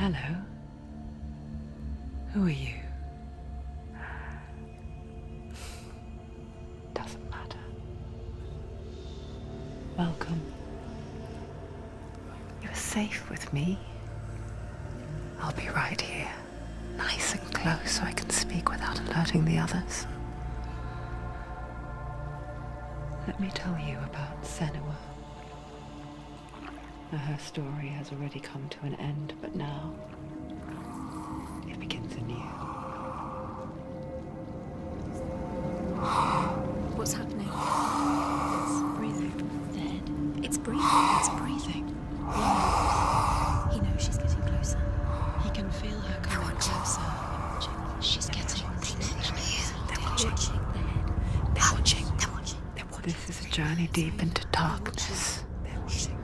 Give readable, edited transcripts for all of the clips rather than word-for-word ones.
Hello. Who are you? Doesn't matter. Welcome. You're safe with me. I'll be right here, nice and close so I can speak without alerting the others. Let me tell you about Senua. Her story has already come to an end, but now it begins anew. What's happening? It's breathing. Dead. It's breathing. It's breathing. He knows she's getting closer. He can feel her coming closer. She's getting closer. They're watching. They're watching. They're watching. They're watching. This is a journey deep into darkness. They're watching.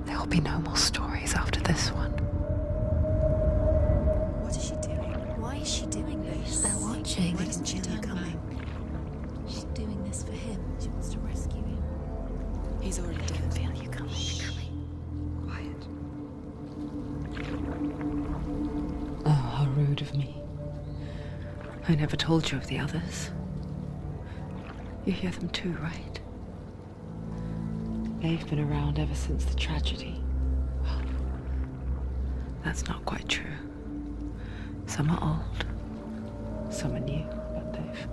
There will be no more stories after this one. What is she doing? Why is she doing this? They're watching. Why doesn't she turn back? She's doing this for him. She wants to rescue him. He's already dead. I feel you coming. Quiet. Oh, how rude of me. I never told you of the others. You hear them too, right? They've been around ever since the tragedy. Well, that's not quite true. Some are old, some are new, but they've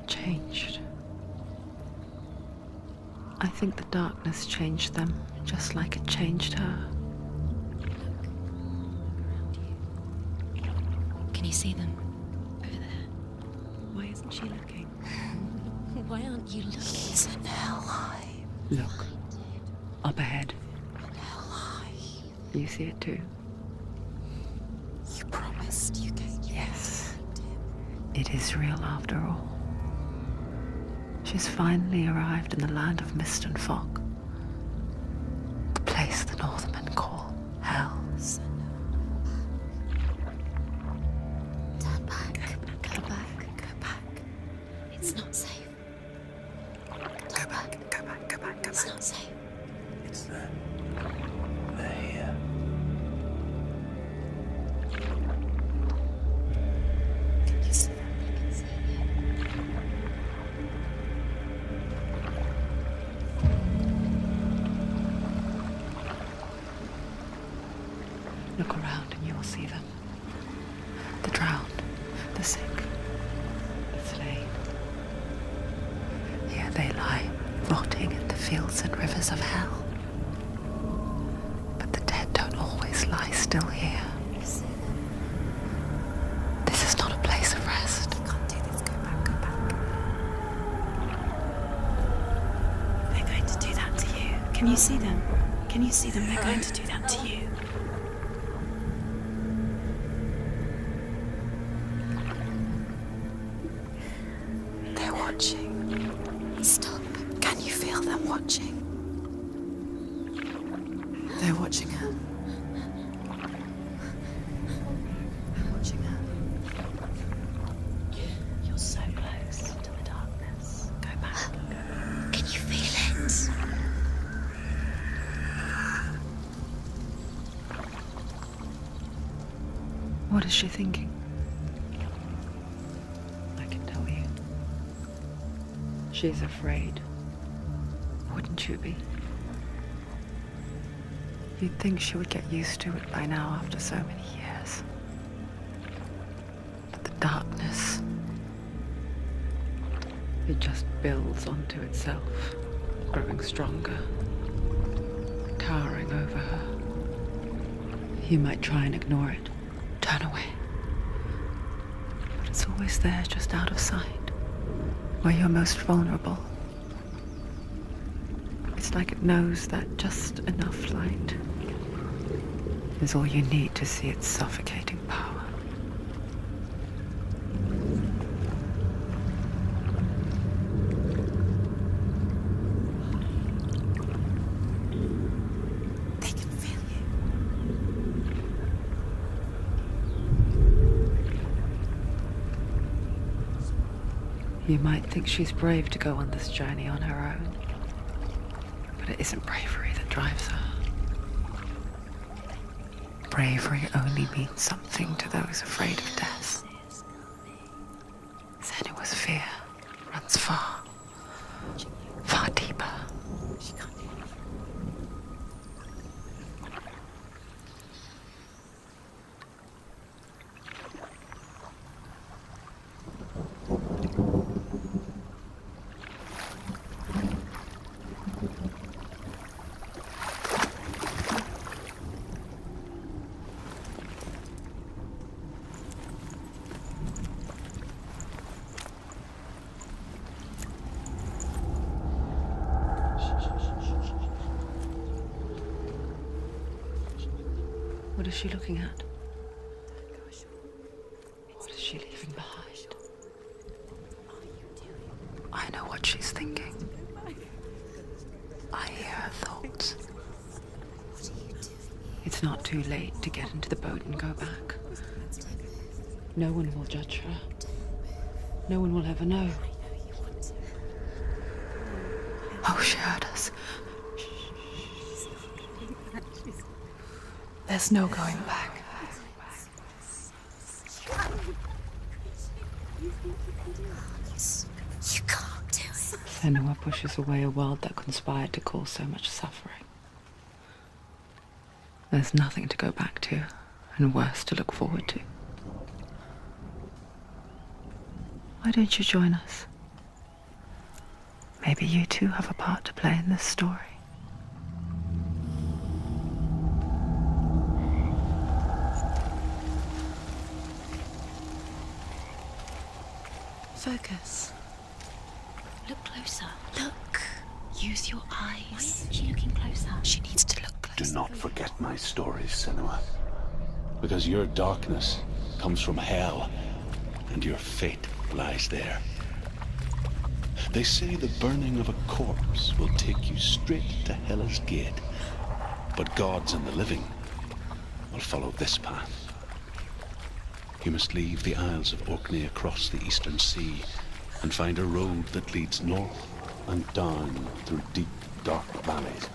changed. I think the darkness changed them, just like it changed her. Can you see them? Over there. Why isn't she looking? Why aren't you looking? He's in Helheim. Look, up ahead. Helheim. You see it too? You promised you gave. Yes. It is real after all. She's finally arrived in the land of mist and fog. The place the Northmen call Hell. Turn back. Go back. Go back. It's not safe. Go back, go back, go back, go It's back. not safe. It's them. They're here. Can you see them? I can see them. Look around and you will see them. The drowned, the sick, the slain. Here they lie, rotting in the fields and rivers of hell. But the dead don't always lie still here. You see them. This is not a place of rest. You can't do this. Go back. Go back. They're going to do that to you. Can you see them? Can you see them? They're going to do that to you. They're watching. Stop. Can you feel them watching? They're watching her. They're watching her. You're so close to the darkness. Go back. Can you feel it? What is she thinking? I can tell you. She's afraid. Wouldn't you be? You'd think she would get used to it by now after so many years. But the darkness, it just builds onto itself, growing stronger, towering over her. You might try and ignore it, turn away. But it's always there, just out of sight, where you're most vulnerable. It's like it knows that just enough light is all you need to see its suffocating power. They can feel you. You might think she's brave to go on this journey on her own, but it isn't bravery that drives her. bravery only means something to those afraid of death. Senua's fear runs far, far deeper. What is she looking at? What is she leaving behind? I know what she's thinking. I hear her thoughts. It's not too late to get into the boat and go back. No one will judge her. No one will ever know. Oh, she heard us. There's no going back. You can't do it. Senua pushes away a world that conspired to cause so much suffering. There's nothing to go back to, and worse to look forward to. Why don't you join us? Maybe you too have a part to play in this story. Focus. Look closer. Look. Use your eyes. Why isn't she looking closer? She needs to look closer. Do not forget my stories, Senua. Because your darkness comes from hell, and your fate lies there. They say the burning of a corpse will take you straight to Hela's gate, but gods and the living will follow this path. You must leave the Isles of Orkney across the eastern sea and find a road that leads north and down through deep, dark valleys.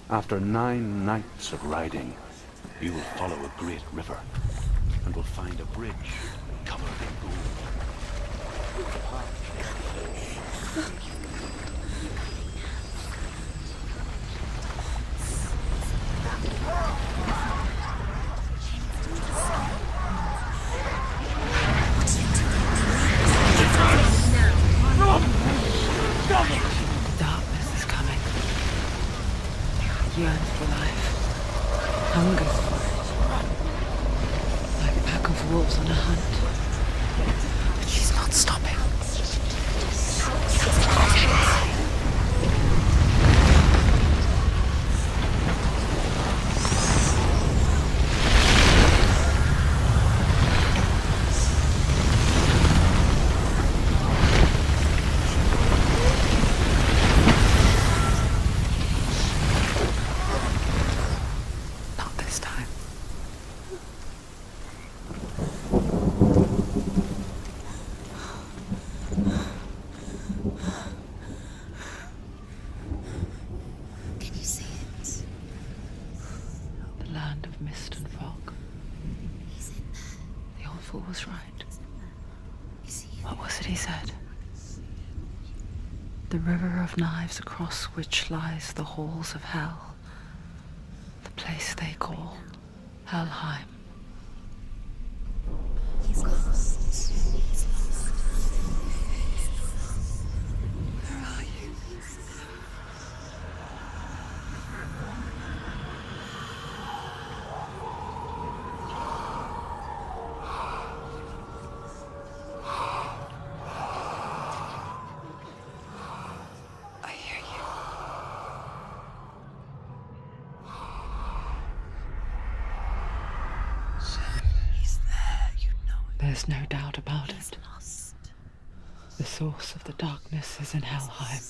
After 9 nights of riding, you will follow a great river and will find a bridge covered in gold. Darkness is coming. Yearns for life. Hungers for it. Like a pack of wolves on a hunt. But she's not stopping. Not this time. Can you see it? The land of mist and fog. He's in there. The old fool was right. Is he? What was it he said? The river of knives across which lies the halls of hell. The place they call Helheim. He's lost. He's lost. Where are you? I hear you. He's there. You know it. There's no doubt about He's it. lost. The source of the darkness is in Helheim,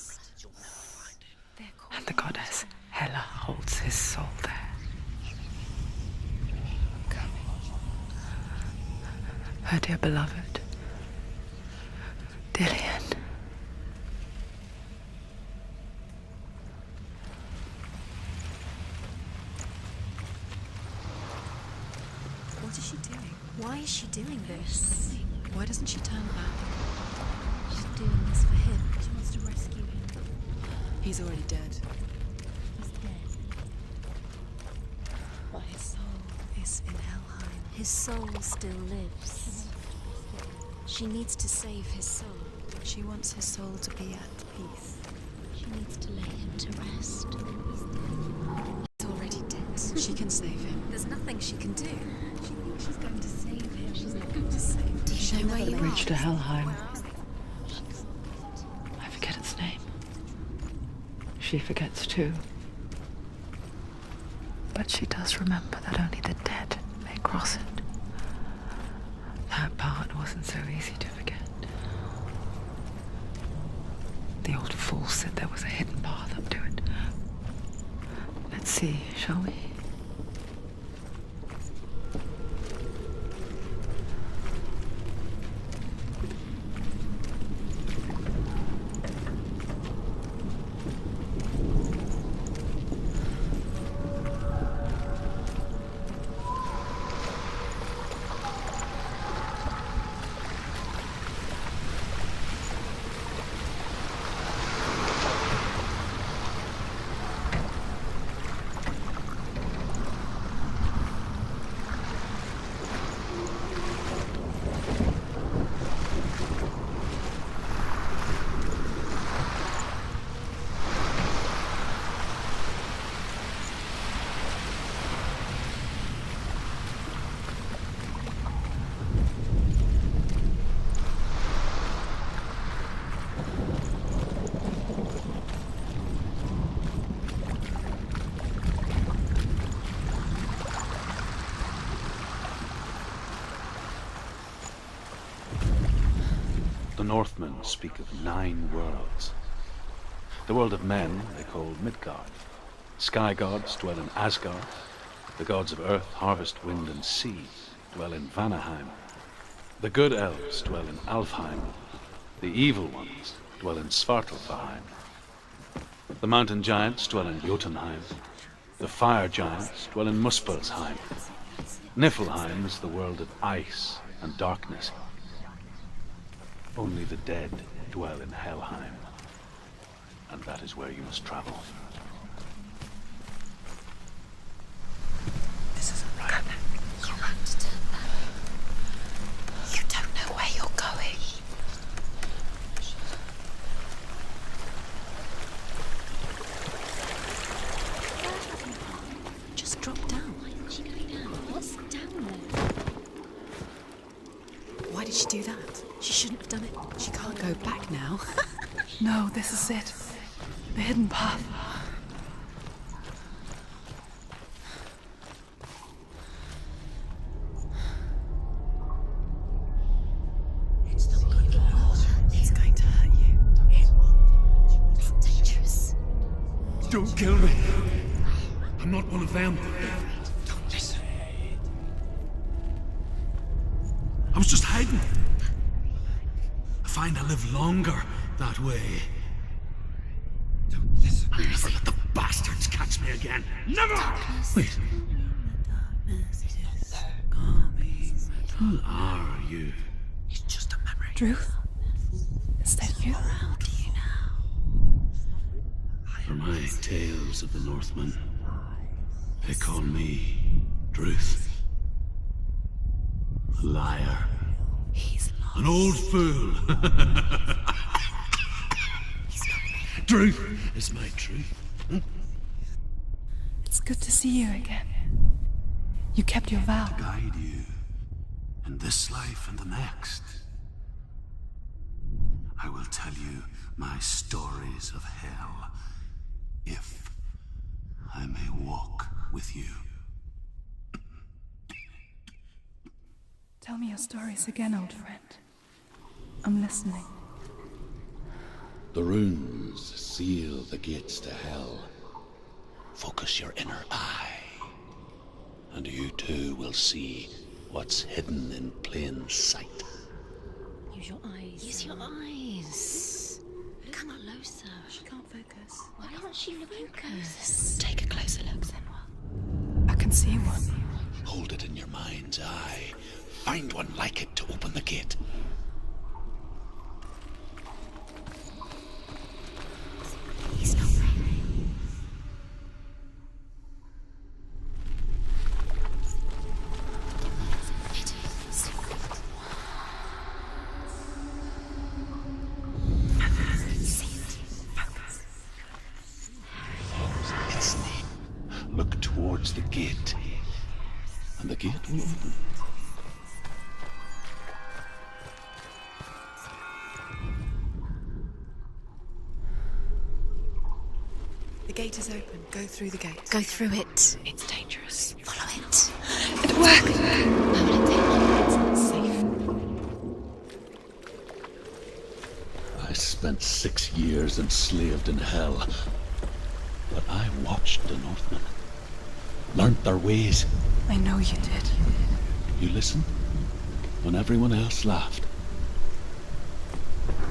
They're called and the goddess Hela holds his soul there. Her dear beloved, Dillian. is she doing this? Why doesn't she turn back? She's doing this for him. She wants to rescue him. He's already dead. He's dead. But his soul is in Helheim. His soul still lives. She needs to save his soul. She wants his soul to be at peace. She needs to lay him to rest. He's already dead. She can save him. There's nothing she can do. She thinks she's going to save him. She's not going to save him. Do you know where you Bridge are? to Helheim. I forget its name. She forgets too. But she does remember that only the dead may cross it. That part wasn't so easy to forget. The old fool said there was a hidden path up to it. Let's see, shall we? The Northmen speak of 9 worlds. The world of men they call Midgard. Sky gods dwell in Asgard. The gods of earth, harvest, wind, and sea dwell in Vanaheim. The good elves dwell in Alfheim. The evil ones dwell in Svartalfheim. The mountain giants dwell in Jotunheim. The fire giants dwell in Muspelheim. Niflheim is the world of ice and darkness. Only the dead dwell in Helheim, and that is where you must travel. This isn't right. You have to turn back. You don't know where you're going. Just drop down. Why isn't she going down? What's down there? Why did she do that? She shouldn't have done it. She can't go back now. No, this is it. The hidden path. It's not good. It's going to hurt you. It's dangerous. Don't kill me. I'm not one of them. Don't listen. I was just hiding. I find I live longer that way. Don't listen. I'll never let the bastards catch me again. Never! Wait, who are you? It's just a memory. Truth? Is that you? How do you know? For my tales of the Northmen, they call me Druth. A liar. He's lost. An old fool. Truth is my truth. It's good to see you again. You kept your vow. Guide you in this life and the next. I will tell you my stories of hell, if I may walk with you. Tell me your stories again, old friend. I'm listening. The runes seal the gates to hell. Focus your inner eye, and you too will see what's hidden in plain sight. Use your eyes. Use your eyes. Come closer. She can't focus. Why can't she focus? Take a closer look, Senua. I can see one. Hold it in your mind's eye. find one like it to open the gate. He's not right. Look towards the gate, and the gate will open. The gate is open. Go through the gate. Go through it. It's dangerous. Follow it. It works. Why would it take long? It's not safe. I spent 6 years enslaved in hell, but I watched the Northmen, learnt their ways. I know you did. You listened when everyone else laughed.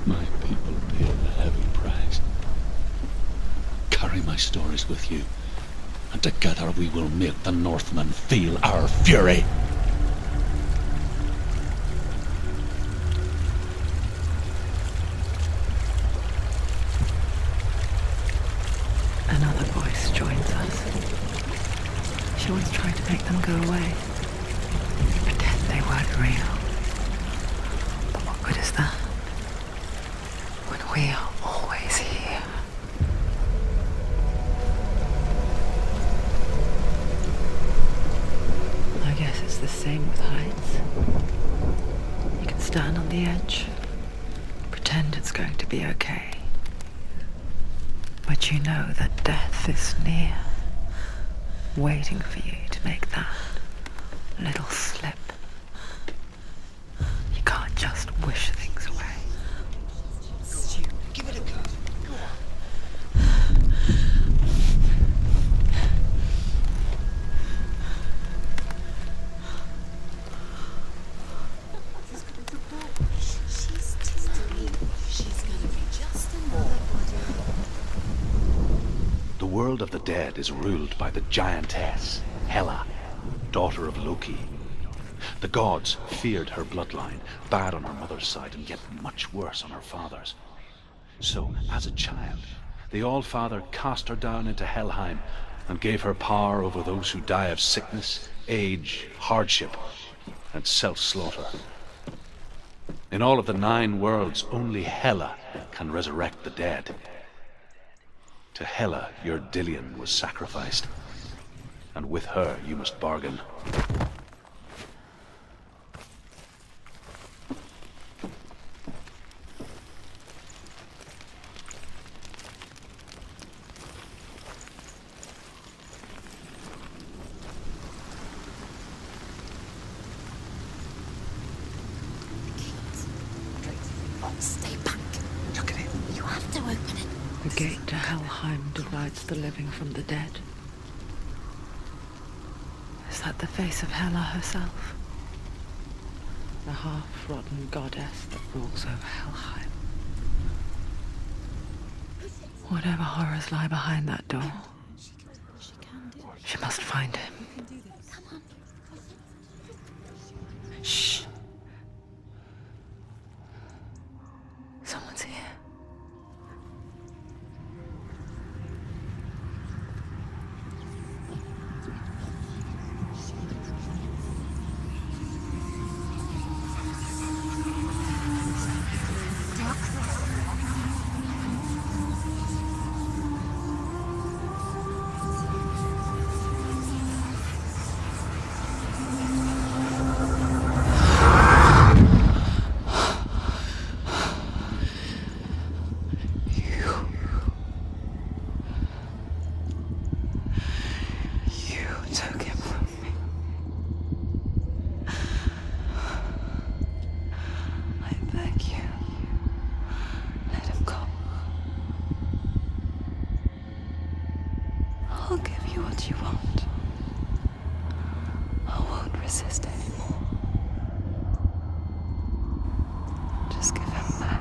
My people paid a heavy price. Carry my stories with you, and together we will make the Northmen feel our fury. Another voice joins us. She once tried to make them go away. Pretend they weren't real. But what good is that? When we are always here. I guess it's the same with heights. You can stand on the edge, pretend it's going to be okay. But you know that death is near, waiting for you to make that little slip. You can't just wish things away. Stu, give it a go. Go on. She's just a leaf. She's gonna be just another body. The world of the dead is ruled by the giantess, Hela, daughter of Loki. The gods feared her bloodline, bad on her mother's side and yet much worse on her father's. So, as a child, the All-Father cast her down into Helheim and gave her power over those who die of sickness, age, hardship, and self-slaughter. In all of the 9 worlds, only Hela can resurrect the dead. To Hela, your Dillion was sacrificed, and with her you must bargain. Stay back. Look at it. You have to open it. The gate to Helheim divides the living from the dead. Is that the face of Hela herself? The half-rotten goddess that rules over Helheim. Whatever horrors lie behind that door, She can do it. she must find him. Come on. Shh. Someone's here. resist anymore. Just give him back.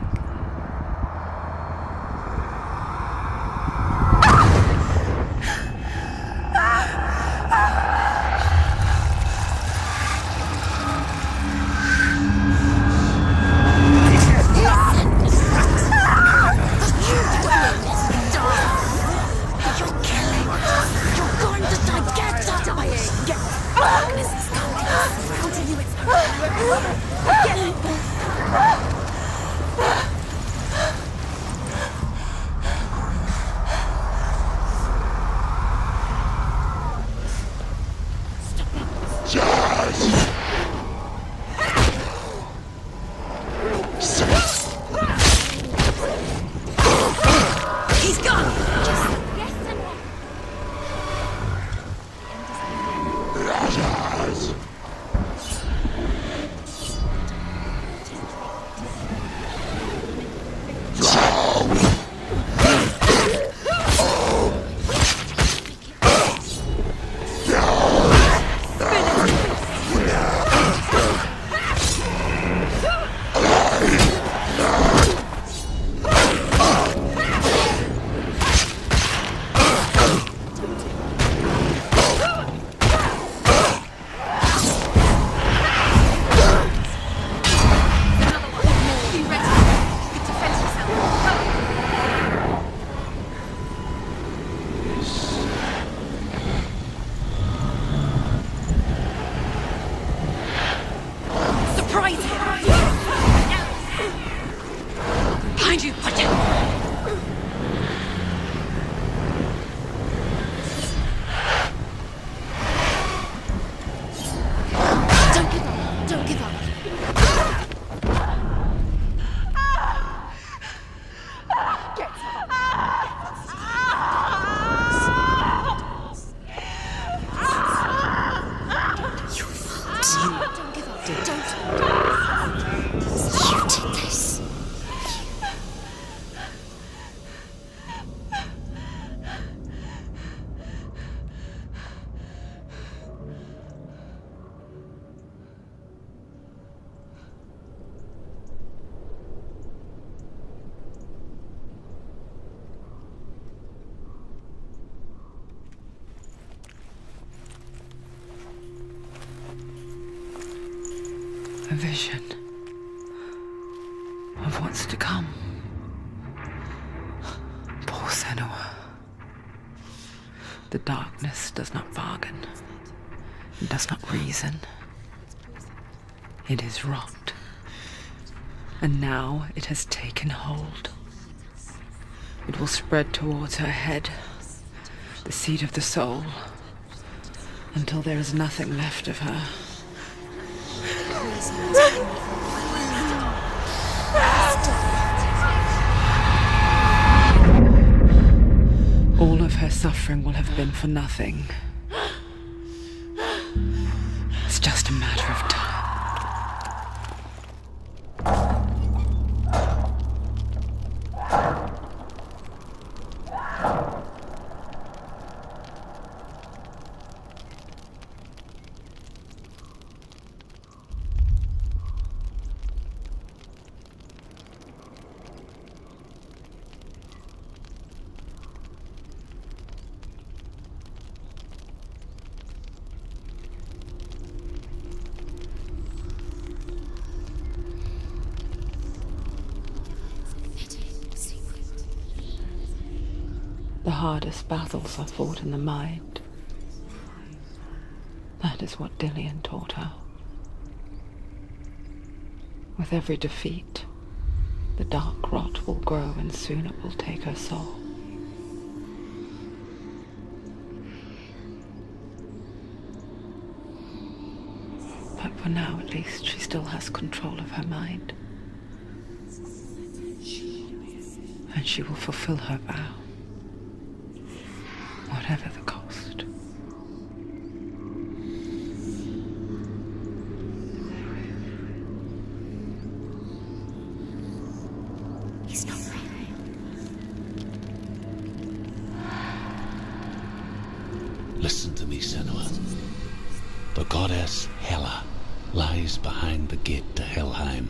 behind you! Watch out! Don't give up! Don't give up! A vision of what's to come. Poor Senua. The darkness does not bargain. It does not reason. It is wrought. And now it has taken hold. It will spread towards her head, the seat of the soul, until there is nothing left of her. All of her suffering will have been for nothing. It's just a matter of time. The hardest battles are fought in the mind. That is what Dillian taught her. With every defeat, the dark rot will grow and soon it will take her soul. But for now, at least, she still has control of her mind. And she will fulfill her vow. Whatever the cost. He's not real. Listen to me, Senua. The goddess Hela lies behind the gate to Helheim.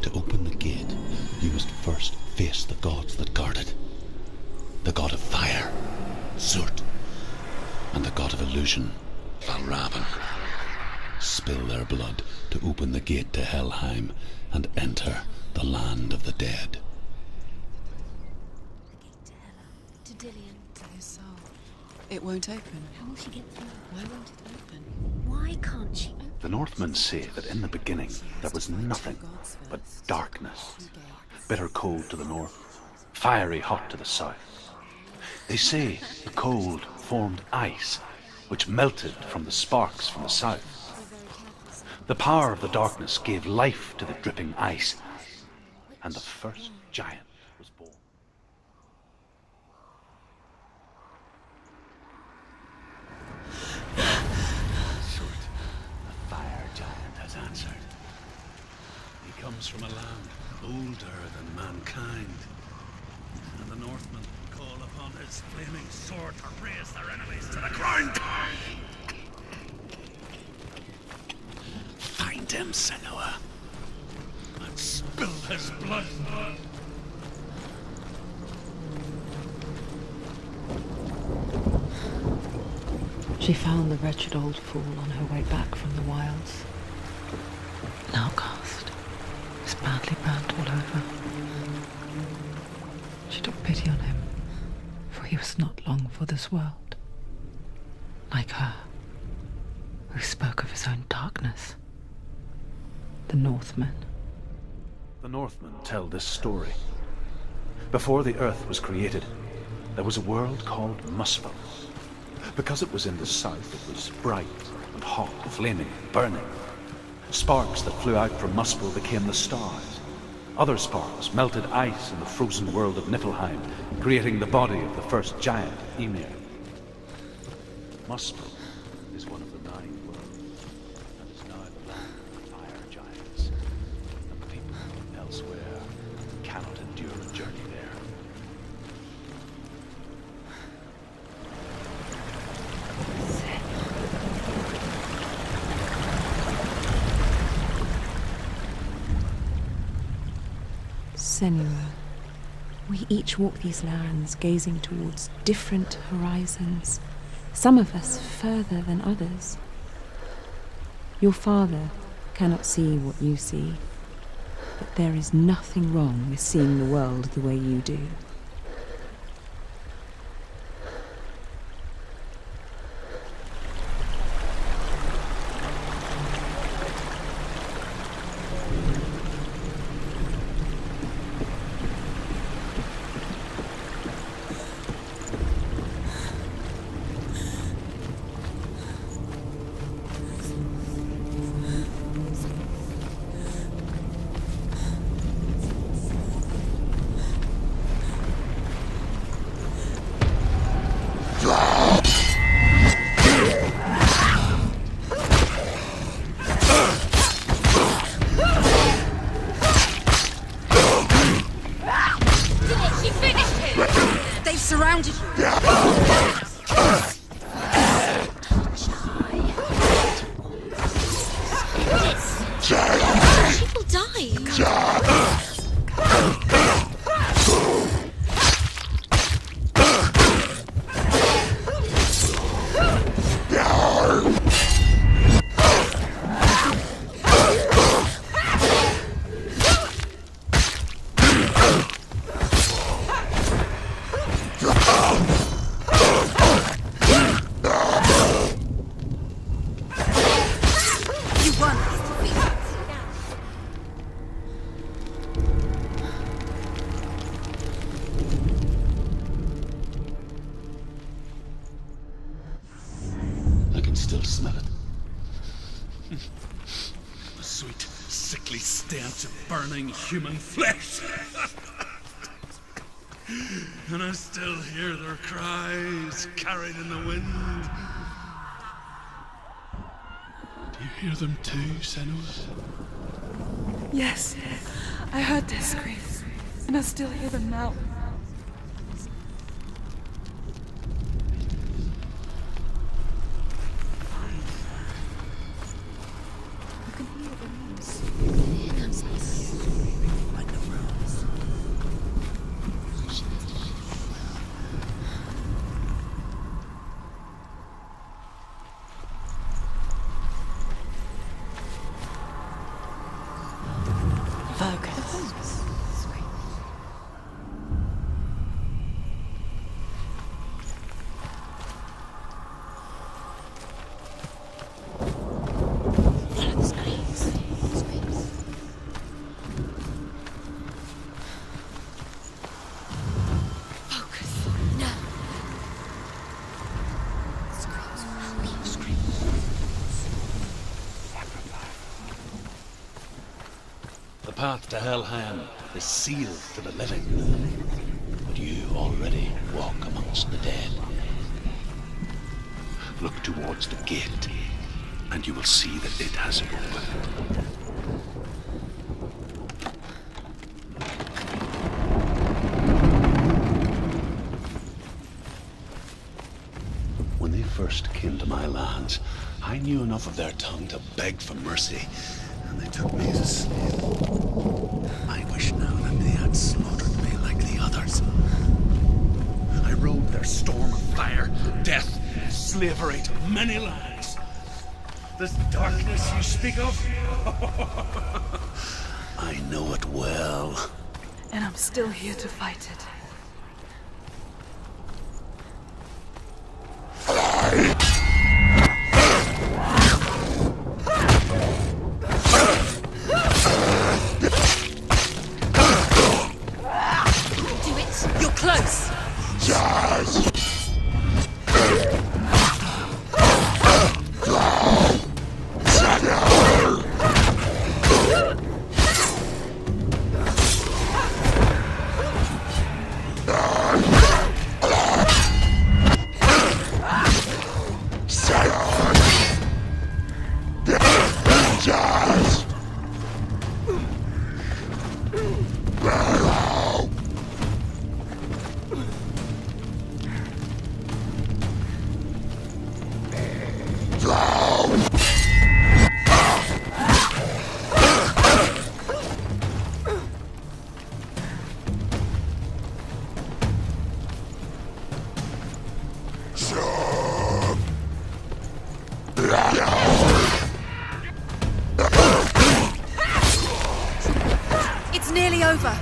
To open the gate, you must first face the gods that guard it. The god of fire, Zurt, and the god of illusion, Valravan. Spill their blood to open the gate to Helheim and enter the land of the dead. To Hela, to Dillian, To his soul. It won't open. how will she get through? Why won't it open? Why can't she? The Northmen say that in the beginning there was nothing but darkness. Bitter cold to the north, fiery hot to the south. They say the cold formed ice, which melted from the sparks from the south. The power of the darkness gave life to the dripping ice, and the first giant was born. Surt, the fire giant, has answered. He comes from a land older than mankind, and the Northmen call upon his flaming sword to raise their enemies to the ground. Find him, Senua, and spill his blood. She found the wretched old fool on her way back from the wilds. An outcast, was badly burnt all over. She took pity on him, for he was not long for this world. Like her, who spoke of his own darkness. The Northmen. The Northmen tell this story. Before the earth was created, there was a world called Muspel. Because it was in the south, it was bright and hot, flaming, burning. Sparks that flew out from Muspel became the stars. Other sparks melted ice in the frozen world of Niflheim, creating the body of the first giant, Ymir. Muspel is one of the 9 worlds, and is now the land of the fire giants. And the people elsewhere cannot endure a journey there. Senua, we each walk these lands gazing towards different horizons, some of us further than others. Your father cannot see what you see, but there is nothing wrong with seeing the world the way you do. Surrounded you. People die. Still smell it. The sweet, sickly stench of burning human flesh. And I still hear their cries carried in the wind. Do you hear them too, Senua? Yes, I heard their screams, and I still hear them now. The path to Helheim is sealed to the living, but you already walk amongst the dead. Look towards the gate, and you will see that it has opened. When they first came to my lands, I knew enough of their tongue to beg for mercy, and they took me as a slave. I wish now that they had slaughtered me like the others. I rode their storm of fire, death, slavery to many lands. This darkness you speak of, I know it well. And I'm still here to fight it. close! It's nearly over.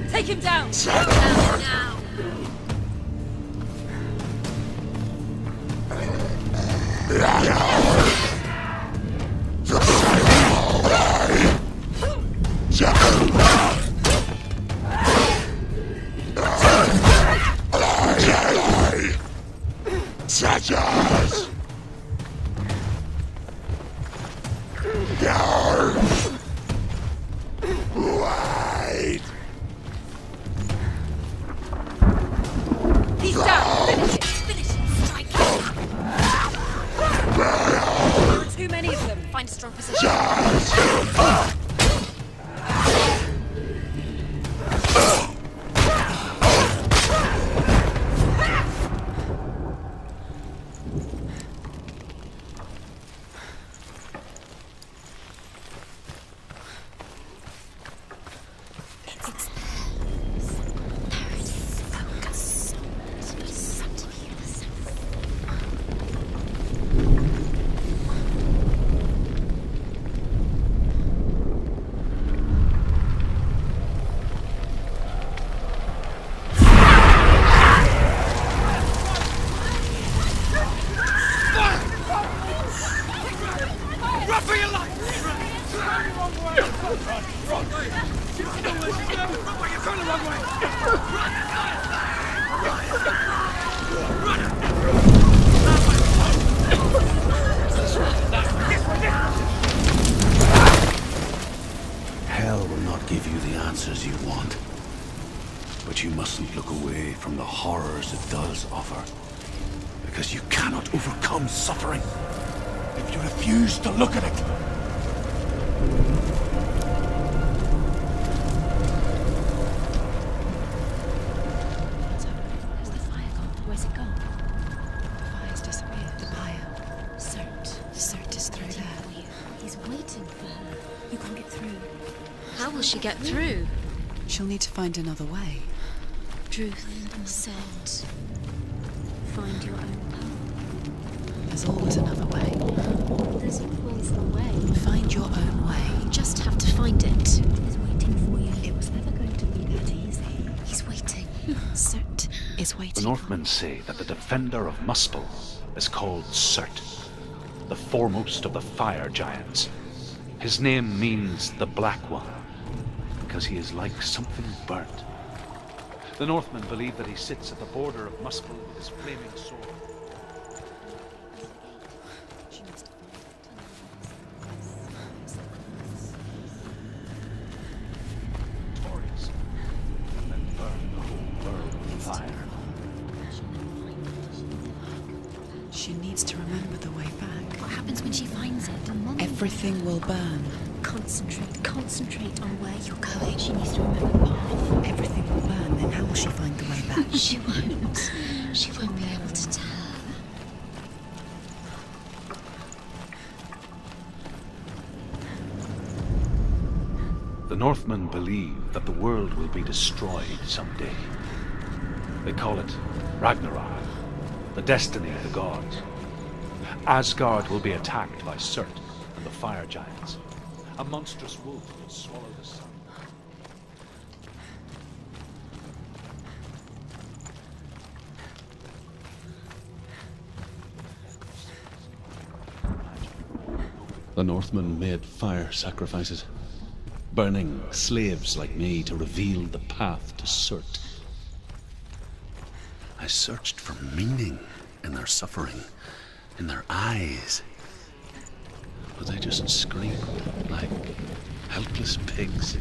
Take him down! Now. He's down! Finish it! Finish it! Strike! There are too many of them. Find a strong position. Hell will not give you the answers you want. But you mustn't look away from the horrors it does offer. Because you cannot overcome suffering if you refuse to look at it. Where's the fire gone? Where's it gone? The fire's disappeared. The pyre. Cert is through there. He's waiting for her. You can't get through. How will she get through? She'll need to find another way. Truth, Cert. Find your own path. There's always another way. There's always a way. Find your own way. You just have to find it. He's waiting for you. It was never going to be that easy. He's waiting. Cert is The waiting. Northmen say that the defender of Muspel is called Cert, the foremost of the fire giants. His name means the Black One, because he is like something burnt. The Northmen believe that he sits at the border of Muspel with his flaming sword. Victorious, and then burn the whole world with fire. She needs to remember the way back. What happens when she finds it? Everything will burn. Concentrate on where you're going. She needs to remember the path. Everything will burn. Then how will she find the way back? She won't. She won't be able to tell. The Northmen believe that the world will be destroyed someday. They call it Ragnarok, the destiny of the gods. Asgard will be attacked by Surt and the fire giants. A monstrous wolf will swallow the sun. The Northmen made fire sacrifices, burning slaves like me to reveal the path to Surt. I searched for meaning in their suffering, in their eyes. But they just screamed like helpless pigs.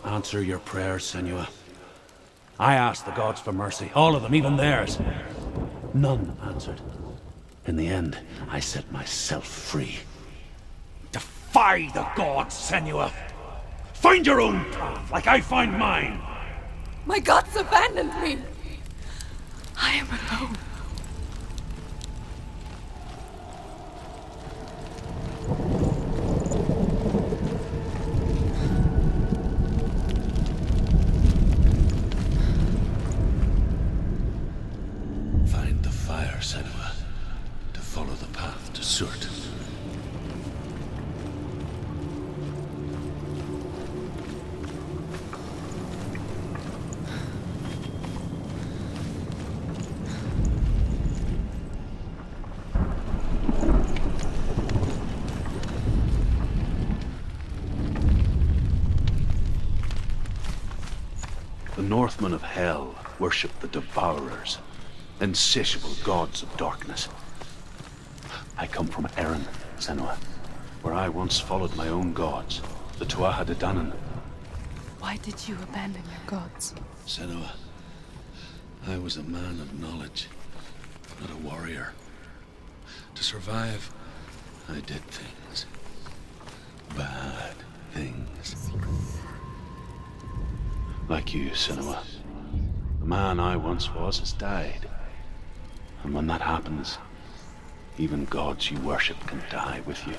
Answer your prayers, Senua. I asked the gods for mercy, all of them, even theirs. None answered. In the end, I set myself free. Defy the gods, Senua! Find your own path, like I find mine! My gods abandoned me! I am alone. Senua, to follow the path to Surt. The Northmen of Hell worship the Devourers, insatiable gods of darkness. I come from Erin, Senua, where I once followed my own gods, the Tuatha De Danann. Why did you abandon your gods? Senua, I was a man of knowledge, not a warrior. To survive, I did things. Bad things. Like you, Senua. The man I once was has died. And when that happens, even gods you worship can die with you.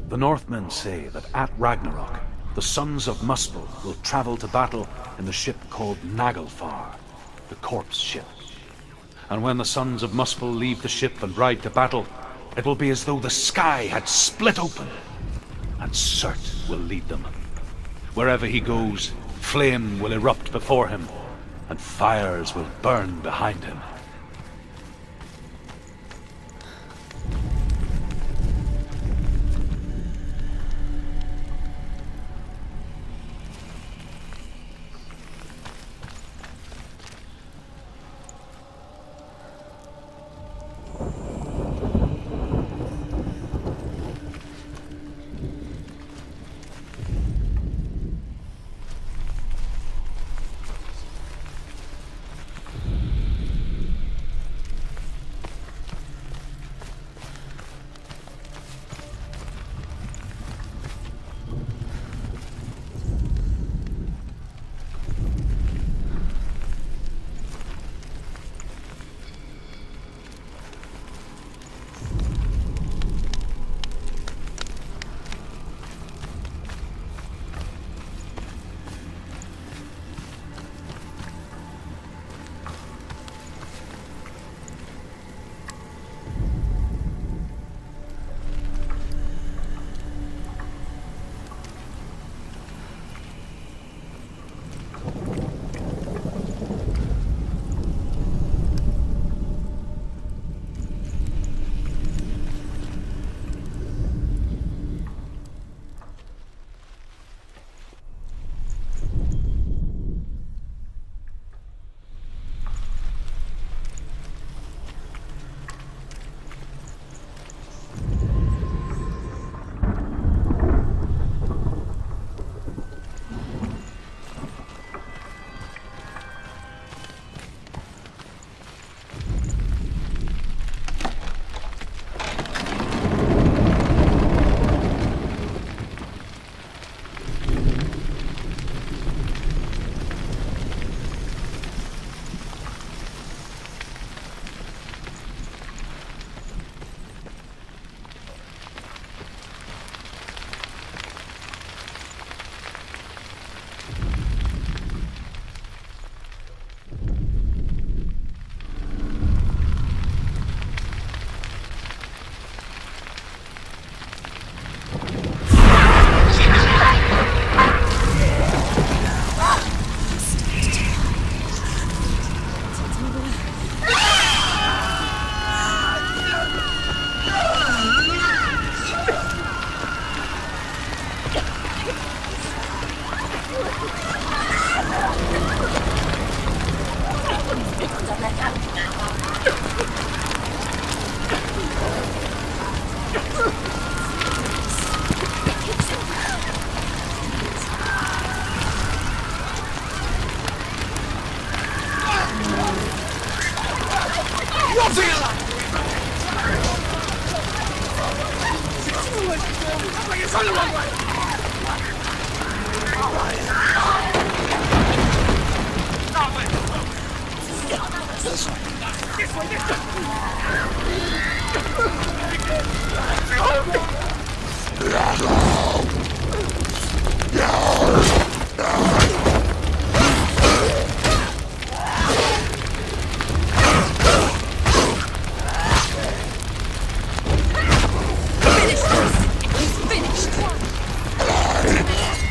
The Northmen say that at Ragnarok, the sons of Muspel will travel to battle in the ship called Naglfar, the corpse ship. And when the sons of Muspel leave the ship and ride to battle, it will be as though the sky had split open, and Surt will lead them. Wherever he goes, flame will erupt before him, and fires will burn behind him.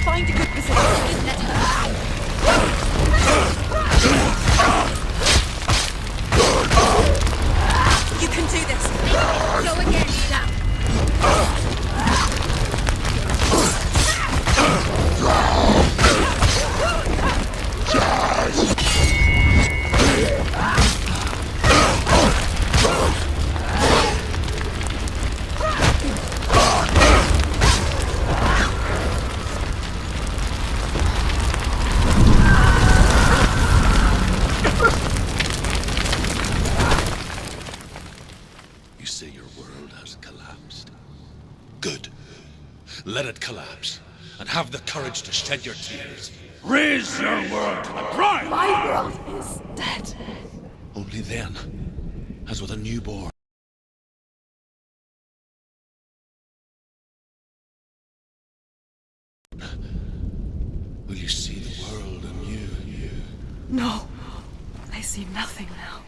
Find a good position. Let her. You can do this. Go again. Down. You say your world has collapsed. Good. Let it collapse, and have the courage to shed your tears. Raise your world to the prime! My world is dead. Only then, as with a newborn, will you see the world anew? No. I see nothing now.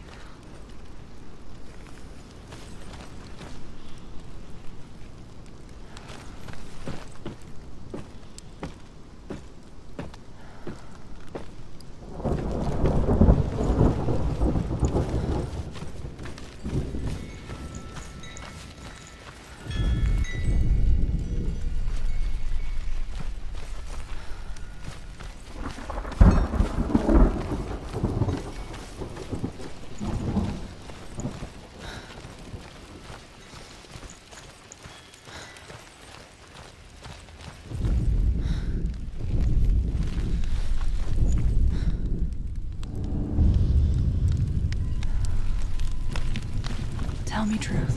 Tell me truth.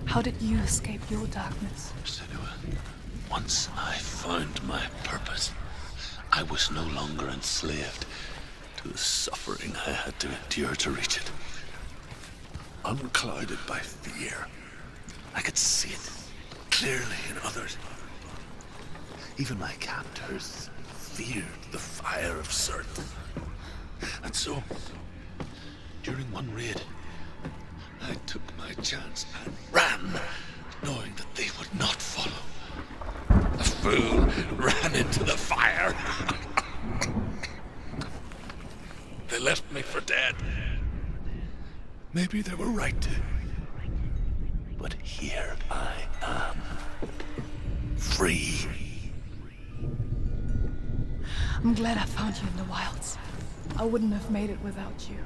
How did you escape your darkness? Senua, once I found my purpose, I was no longer enslaved to the suffering I had to endure to reach it. Unclouded by fear, I could see it clearly in others. Even my captors feared the fire of certain. And so, during one raid, I took my chance and ran, knowing that they would not follow. The fool ran into the fire. They left me for dead. Maybe they were right to. But here I am, free. I'm glad I found you in the wilds. I wouldn't have made it without you.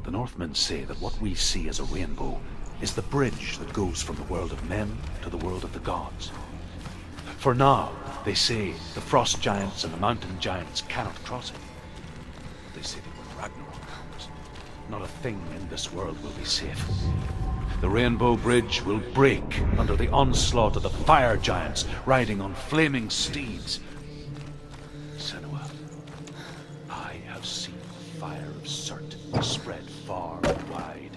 The Northmen say that what we see as a rainbow is the bridge that goes from the world of men to the world of the gods. For now, they say the frost giants and the mountain giants cannot cross it. They say that when Ragnarok comes, not a thing in this world will be safe. The Rainbow Bridge will break under the onslaught of the fire giants riding on flaming steeds. Senua, I have seen the fire of Surt spread far and wide,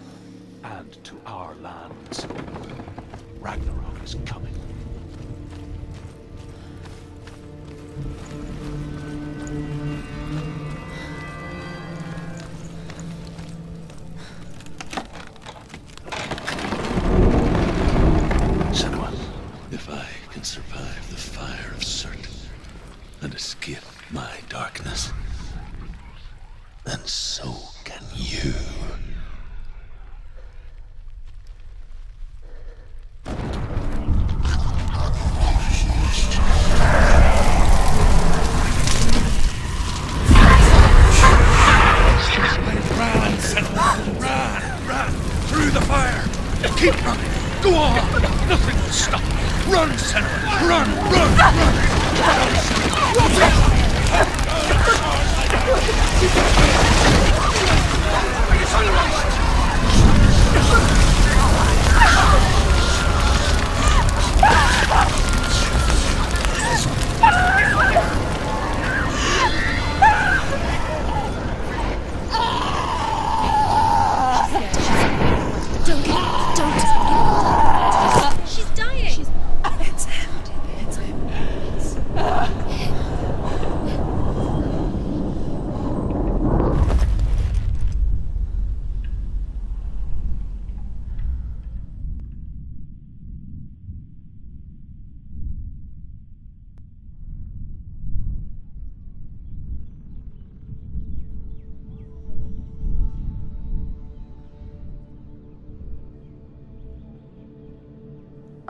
and to our lands. Ragnarok is coming. Senua, if I can survive the fire of Surt and escape my darkness, then so can you. Keep running! Go on! Nothing will stop you! Run, Senua! Run! Run! Run! She's dying! It's him. It's him.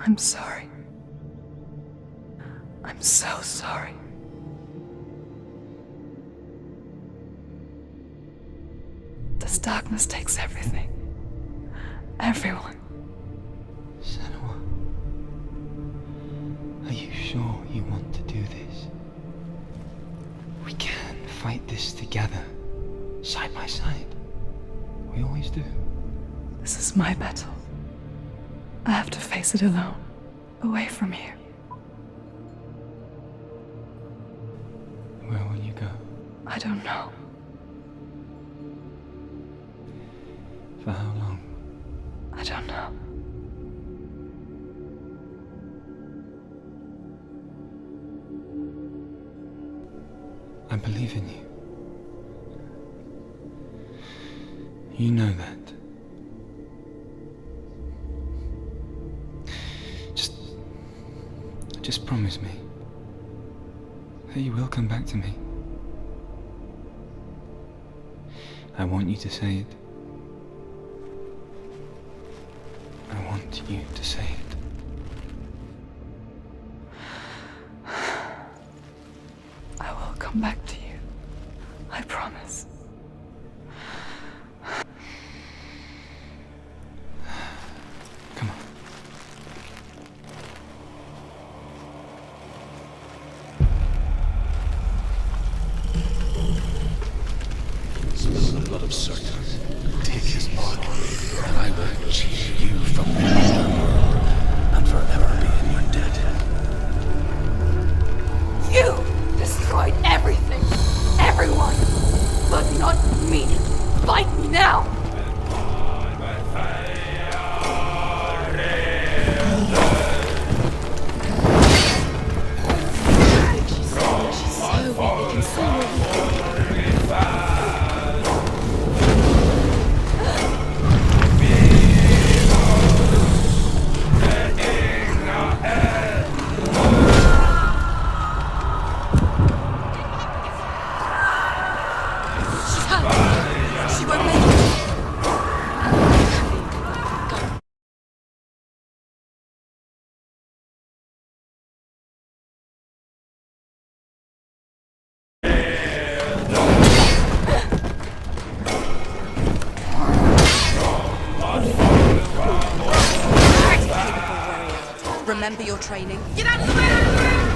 I'm sorry. I'm so sorry. This darkness takes everything. Everyone. Senua, are you sure you want to do this? We can fight this together, side by side. We always do. This is my battle. I have to face it alone, away from here. Where will you go? I don't know. For how long? I don't know. I believe in you. You know that. Just promise me that you will come back to me. I want you to say it. I want you to say it. I will come back to you. I promise. Come on. The blood of Surt. Take his blood, and I will cheat you from the underworld and forever be in your debt. You destroyed everything, everyone, but not me. Fight me now. Remember your training. Get out of the way!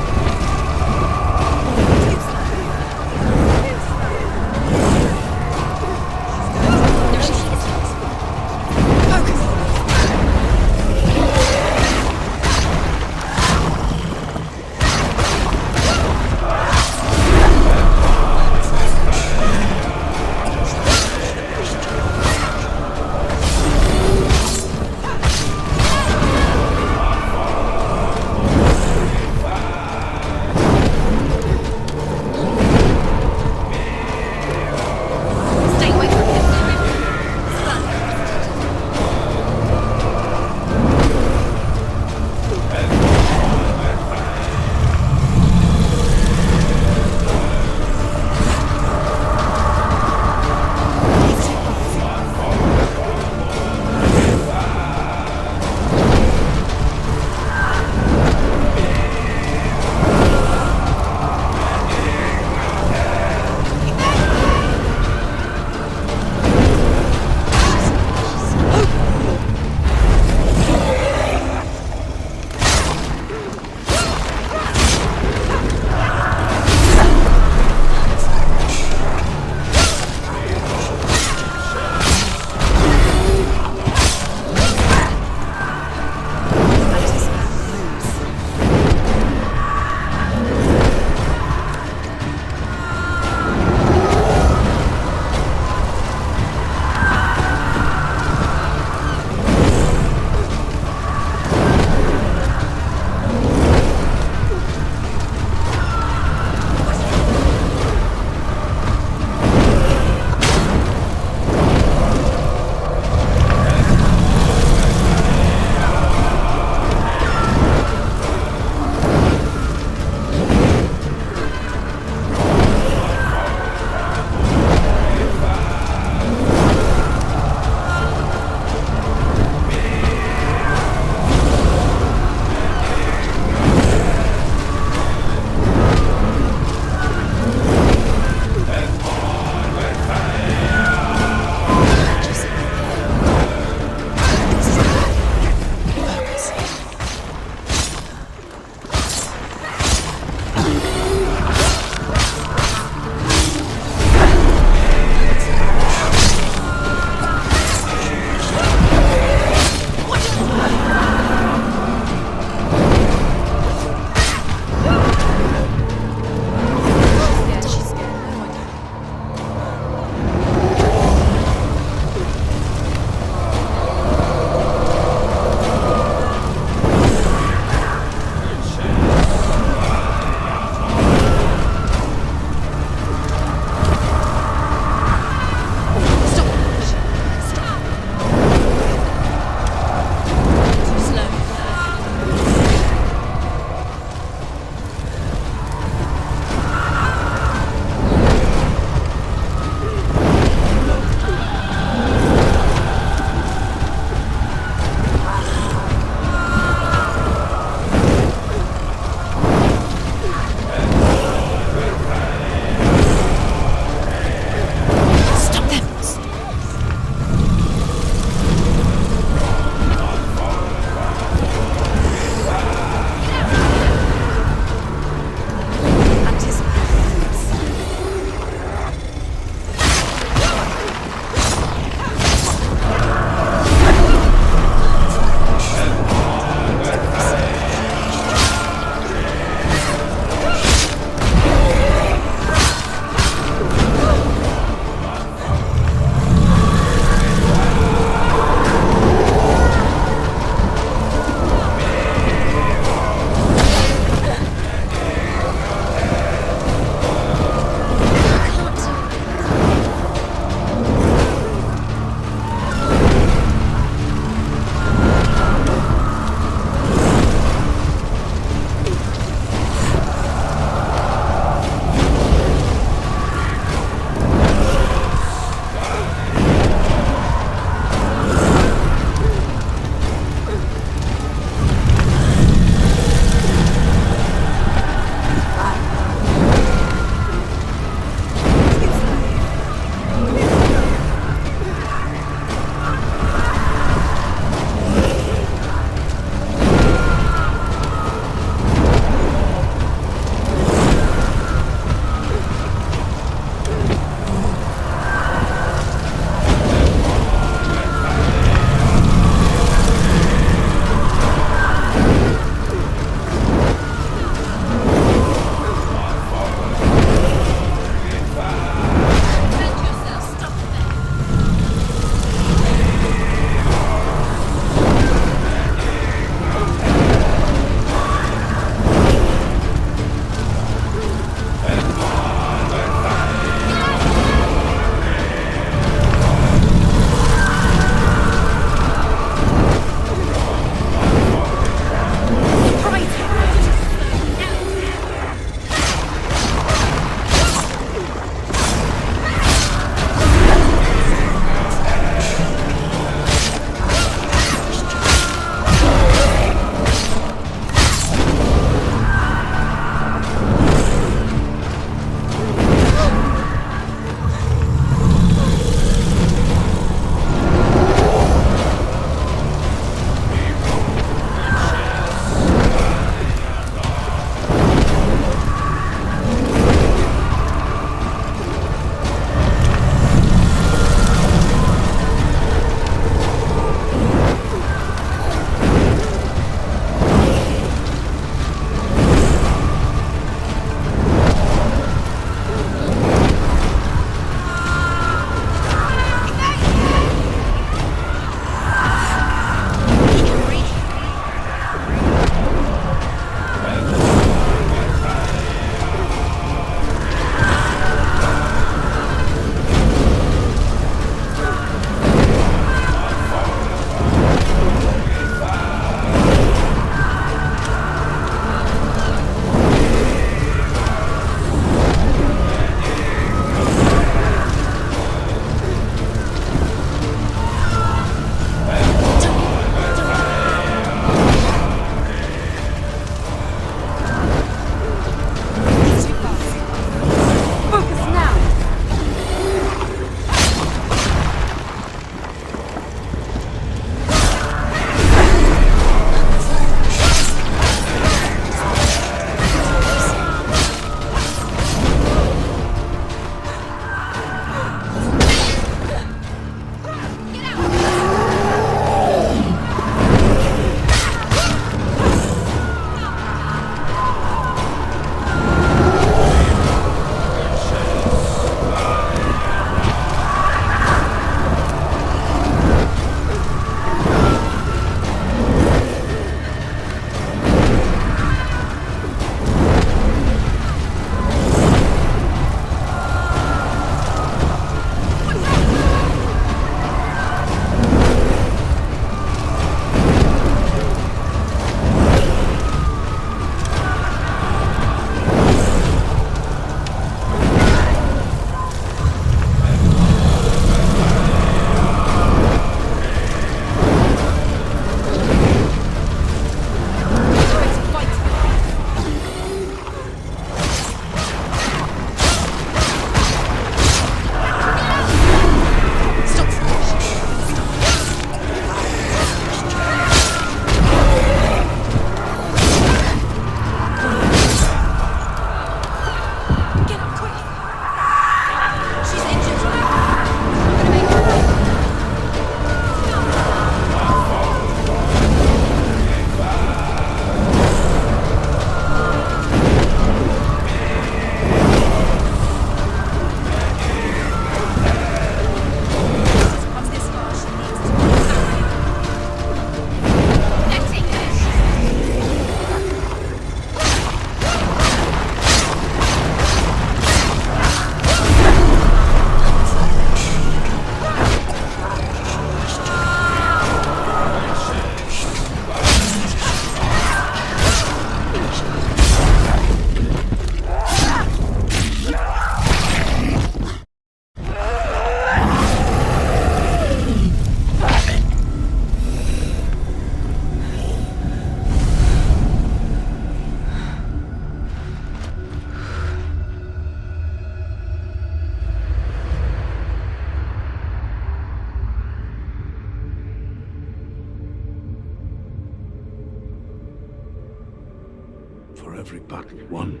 For every battle won,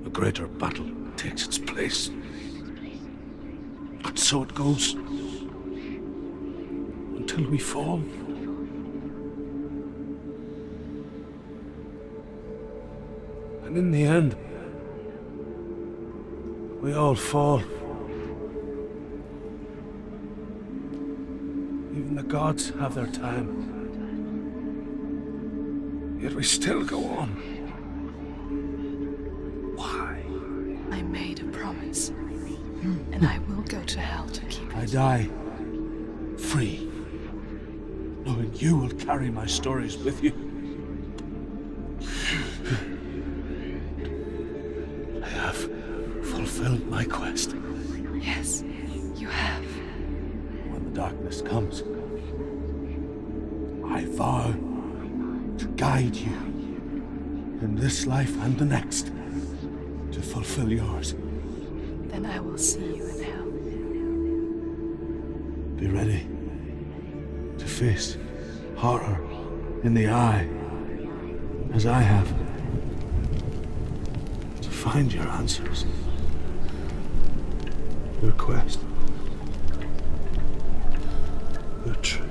a greater battle takes its place. But so it goes. Until we fall. And in the end, we all fall. Even the gods have their time. Yet we still go on. Why? I made a promise, and I will go to hell to keep it. I die free, knowing you will carry my stories with you. I have fulfilled my quest. Yes, you have. When the darkness comes, I vow to guide you in this life and the next to fulfill yours. Then I will see you in hell. Be ready to face horror in the eye, as I have, to find your answers, your quest, your truth.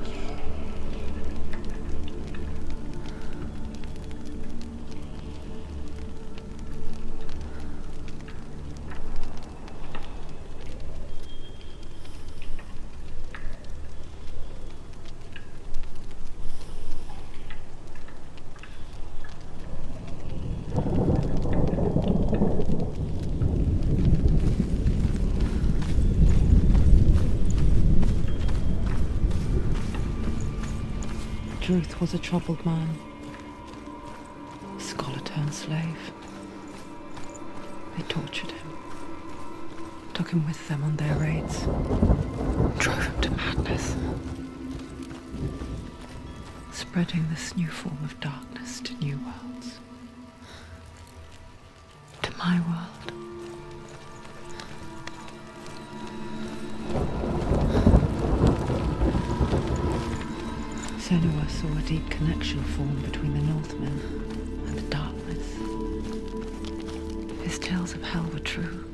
Truth was a troubled man, scholar turned slave. They tortured him, took him with them on their raids, drove him to madness, spreading this new form of darkness to new worlds, to my world. Senua saw a deep connection form between the Northmen and the darkness. If his tales of hell were true,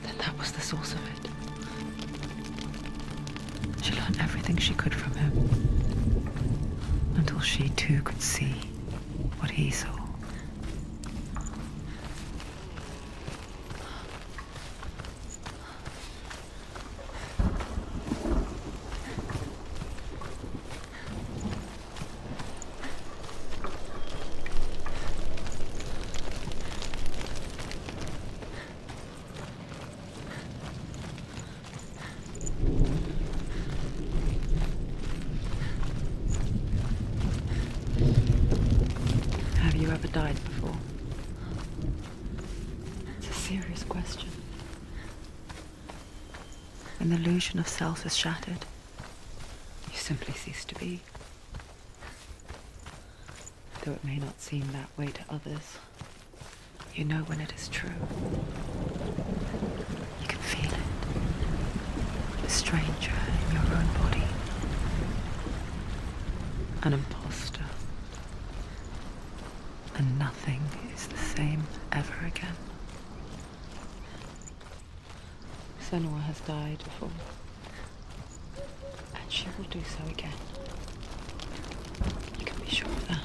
then that was the source of it. She learned everything she could from him, until she too could see what he saw. Have you ever died before? It's a serious question. When the illusion of self is shattered, you simply cease to be. Though it may not seem that way to others, you know when it is true. You can feel it. A stranger in your own body. An imposter. And nothing is the same ever again. Senua has died before, and she will do so again. You can be sure of that.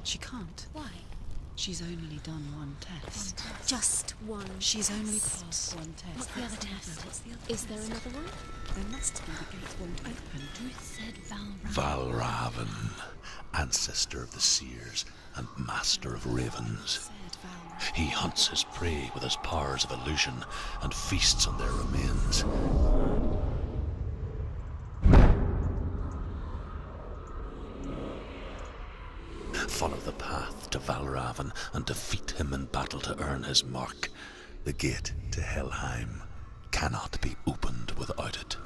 She can't. Why? She's only done one test. Just one. She's only passed one test. What's the other test? Is there another one? There must be. The gate won't open. Druth said Valravan. Valravan, ancestor of the seers and master of ravens. He hunts his prey with his powers of illusion and feasts on their remains. Follow the path to Valravan and defeat him in battle to earn his mark. The gate to Helheim cannot be opened without it.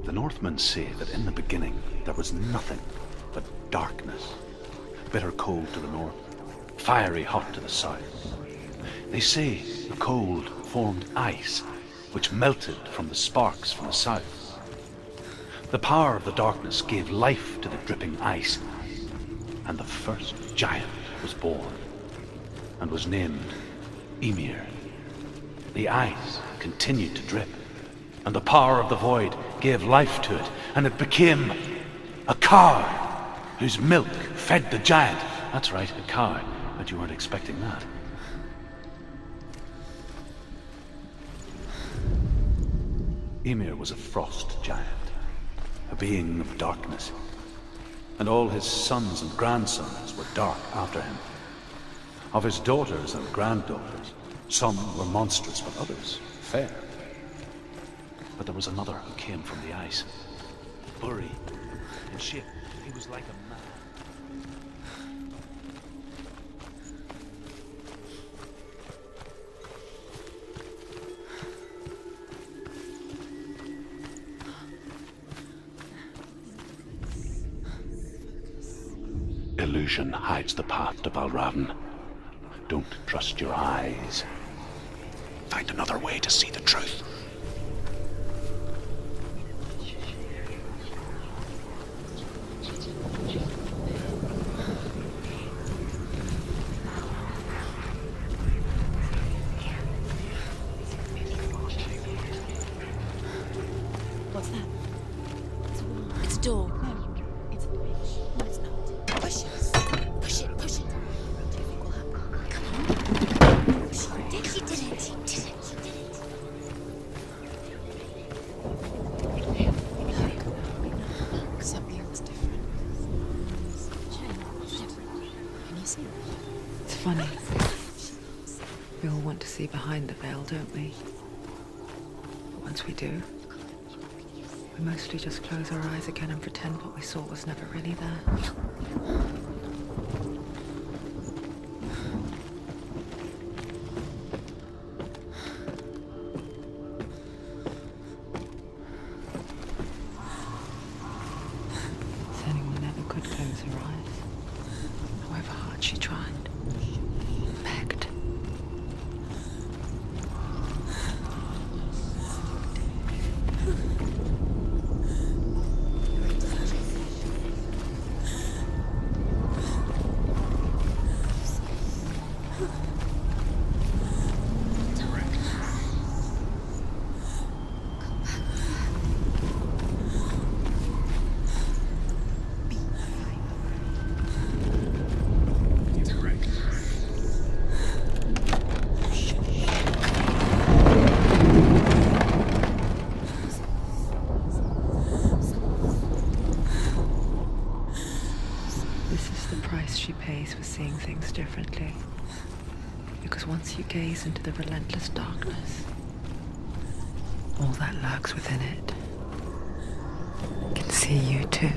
The Northmen say that in the beginning there was nothing but darkness. Bitter cold to the north, fiery hot to the south. They say the cold formed ice, which melted from the sparks from the south. The power of the darkness gave life to the dripping ice, and the first giant was born, and was named Ymir. The ice continued to drip, and the power of the void gave life to it, and it became a cow whose milk fed the giant. That's right, a cow. But you weren't expecting that. Ymir was a frost giant, a being of darkness, and all his sons and grandsons were dark after him. Of his daughters and granddaughters, some were monstrous, but others fair. But there was another who came from the ice. Buri, in shape, he was like a man. Illusion hides the path to Valravan. Don't trust your eyes. Find another way to see the truth. What's that? It's a door. No, it's a bridge. No, it's not. Push it. Push it, push it. What do you think will happen? Come on. Push it. He did it. He did it. He did it. Look, something's different. Can you see it? It's funny. We all want to see behind the veil, don't we? But once we do, we mostly just close our eyes again and pretend what we saw was never really there. Senua never could close her eyes, however hard she tried, begged. This is the price she pays for seeing things differently. Because once you gaze into the relentless darkness, all that lurks within it can see you too.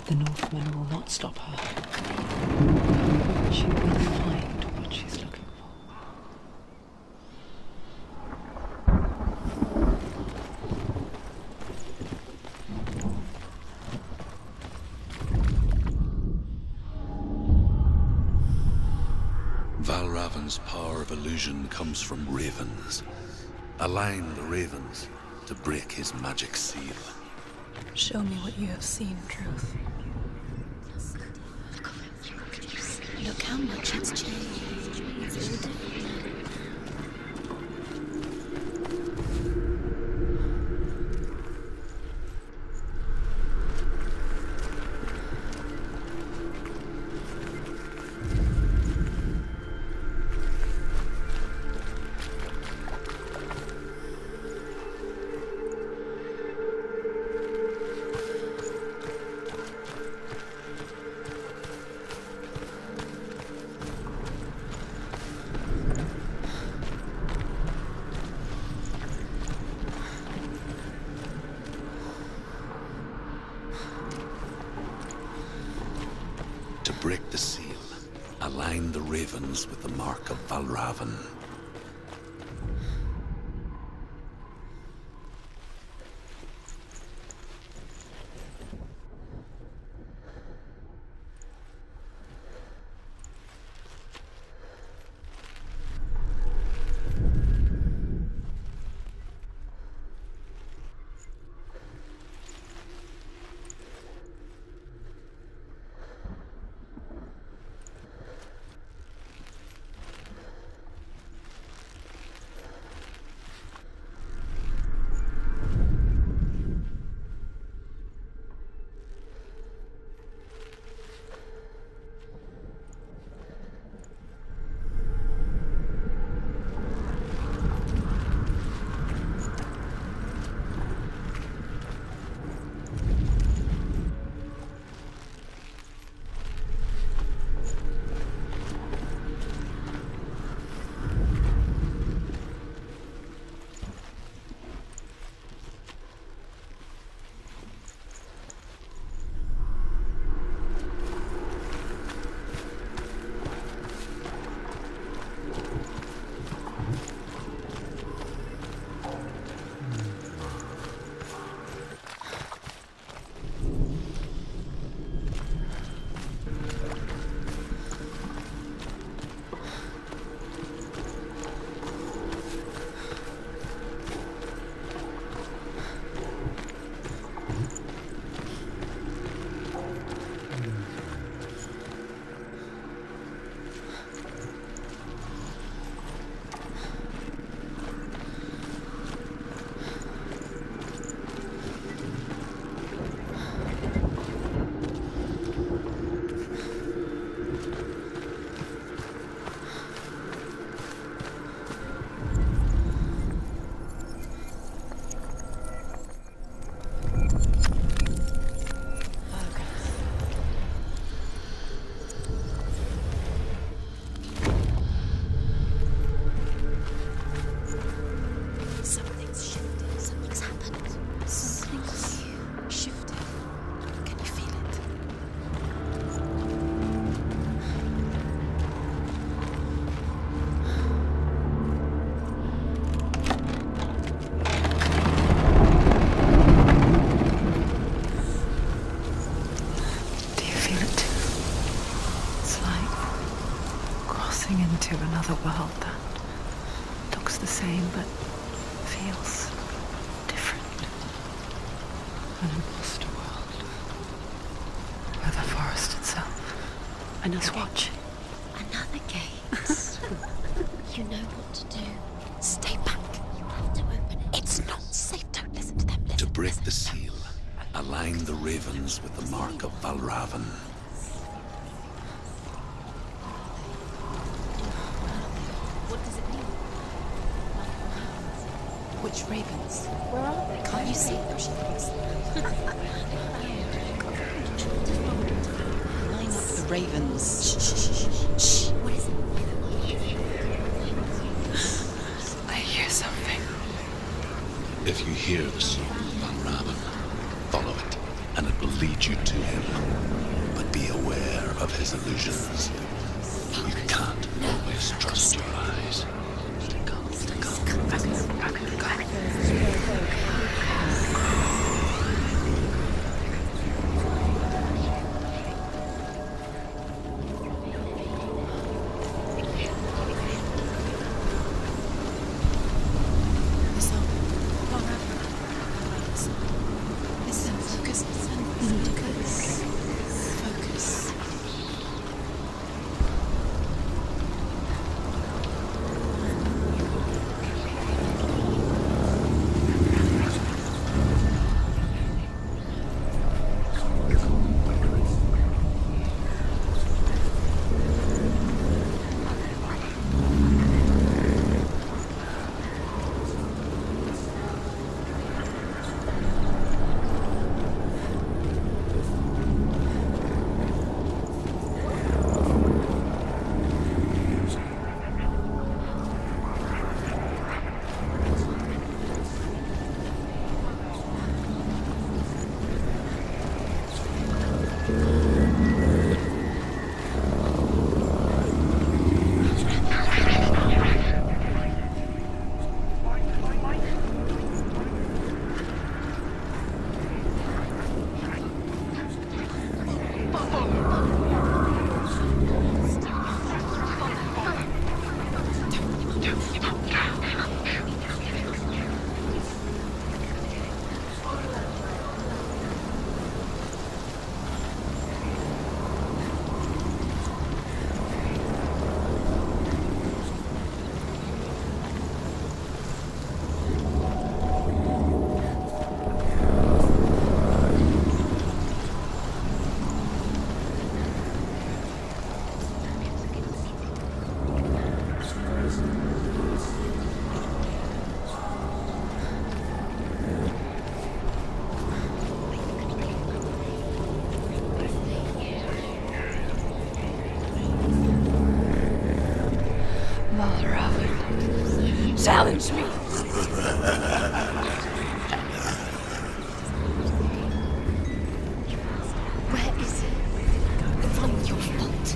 The Northman will not stop her. She will find what she's looking for. Valravan's power of illusion comes from ravens. Align the ravens to break his magic seal. Show me what you have seen, Truth. Look how much it's changed. It's all different now. To break the seal, align the ravens with the mark of Valravan. into another world that looks the same but feels different. An imposter world where the forest itself is watching. Another gate. You know what to do. Stay back. You have to open it. It's not safe. Don't listen to them. Listen, To break the seal, align the ravens with the mark of Valravan. What does it mean? Which ravens? Where are they? Can't you see them? Line up the ravens. Shh, shh, shh, shh. What is it? I hear something. If you hear the song of Valravan, follow it, and it will lead you to him. But be aware of his illusions. You can't always trust your eyes. Listen, focus, focus. Focus. Challenge me. Where is he? Find your fault.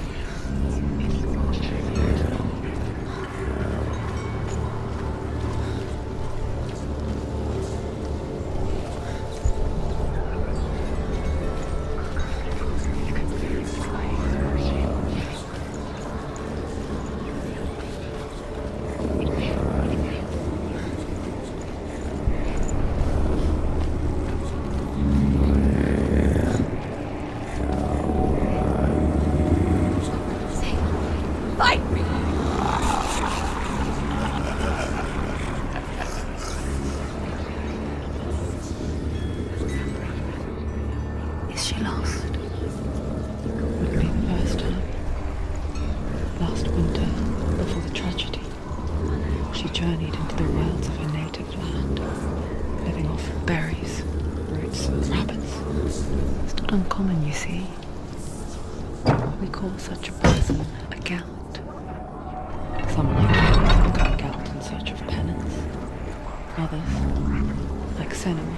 Is she lost? Would be the first time. Last winter, before the tragedy, she journeyed into the wilds of her native land, living off berries, roots, and rabbits. It's not uncommon, you see. We call such a person a Gelt. Some like to go Gelt in search of penance. Others, like Senua,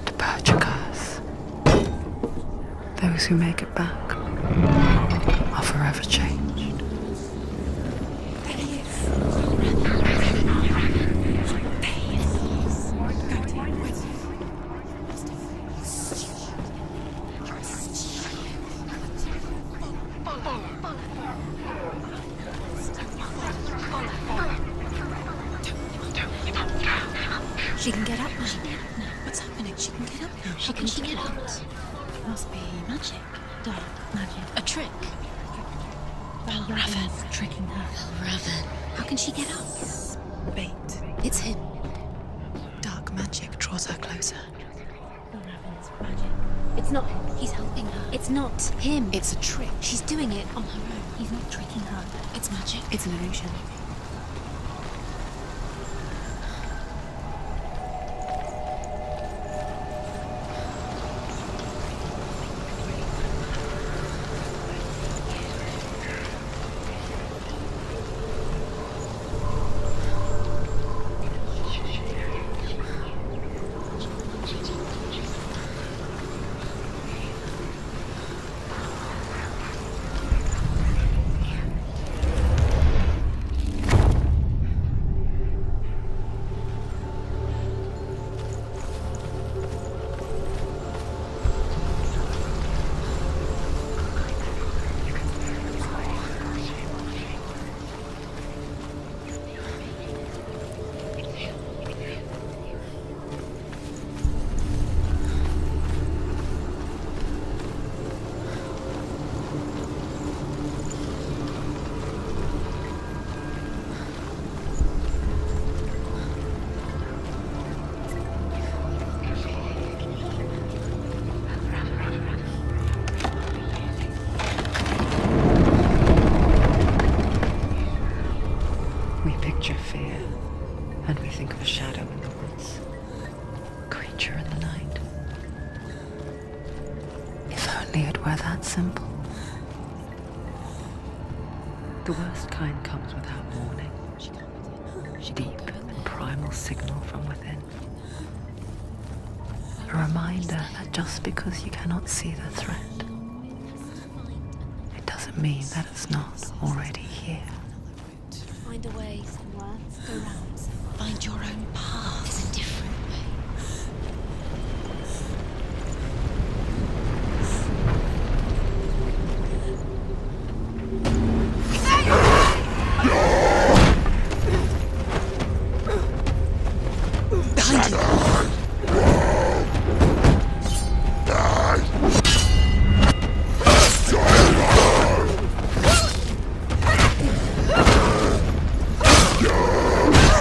to purge a curse. Those who make it back are forever changed. How can she get out? Must be magic. Dark magic. A trick. Raven's tricking her. Raven. How can she get out? Bait. It's him. Dark magic draws her closer. Raven's magic. It's not him. He's helping her. It's not him. It's a trick. She's doing it on her own. He's not tricking her. It's magic. It's an illusion. We picture fear, and we think of a shadow in the woods, a creature in the night. If only it were that simple. The worst kind comes without warning. Deep and primal signal from within. A reminder that just because you cannot see the threat, it doesn't mean that it's not already here. Find a way, Senua. Go round. Find your own path. There's a different way. Behind you.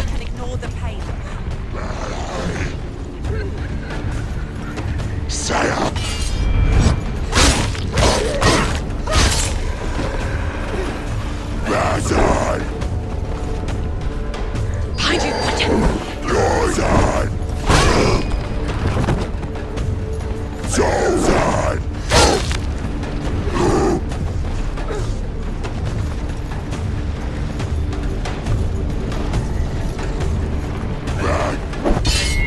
Can ignore the pain. Behind you. Watch it.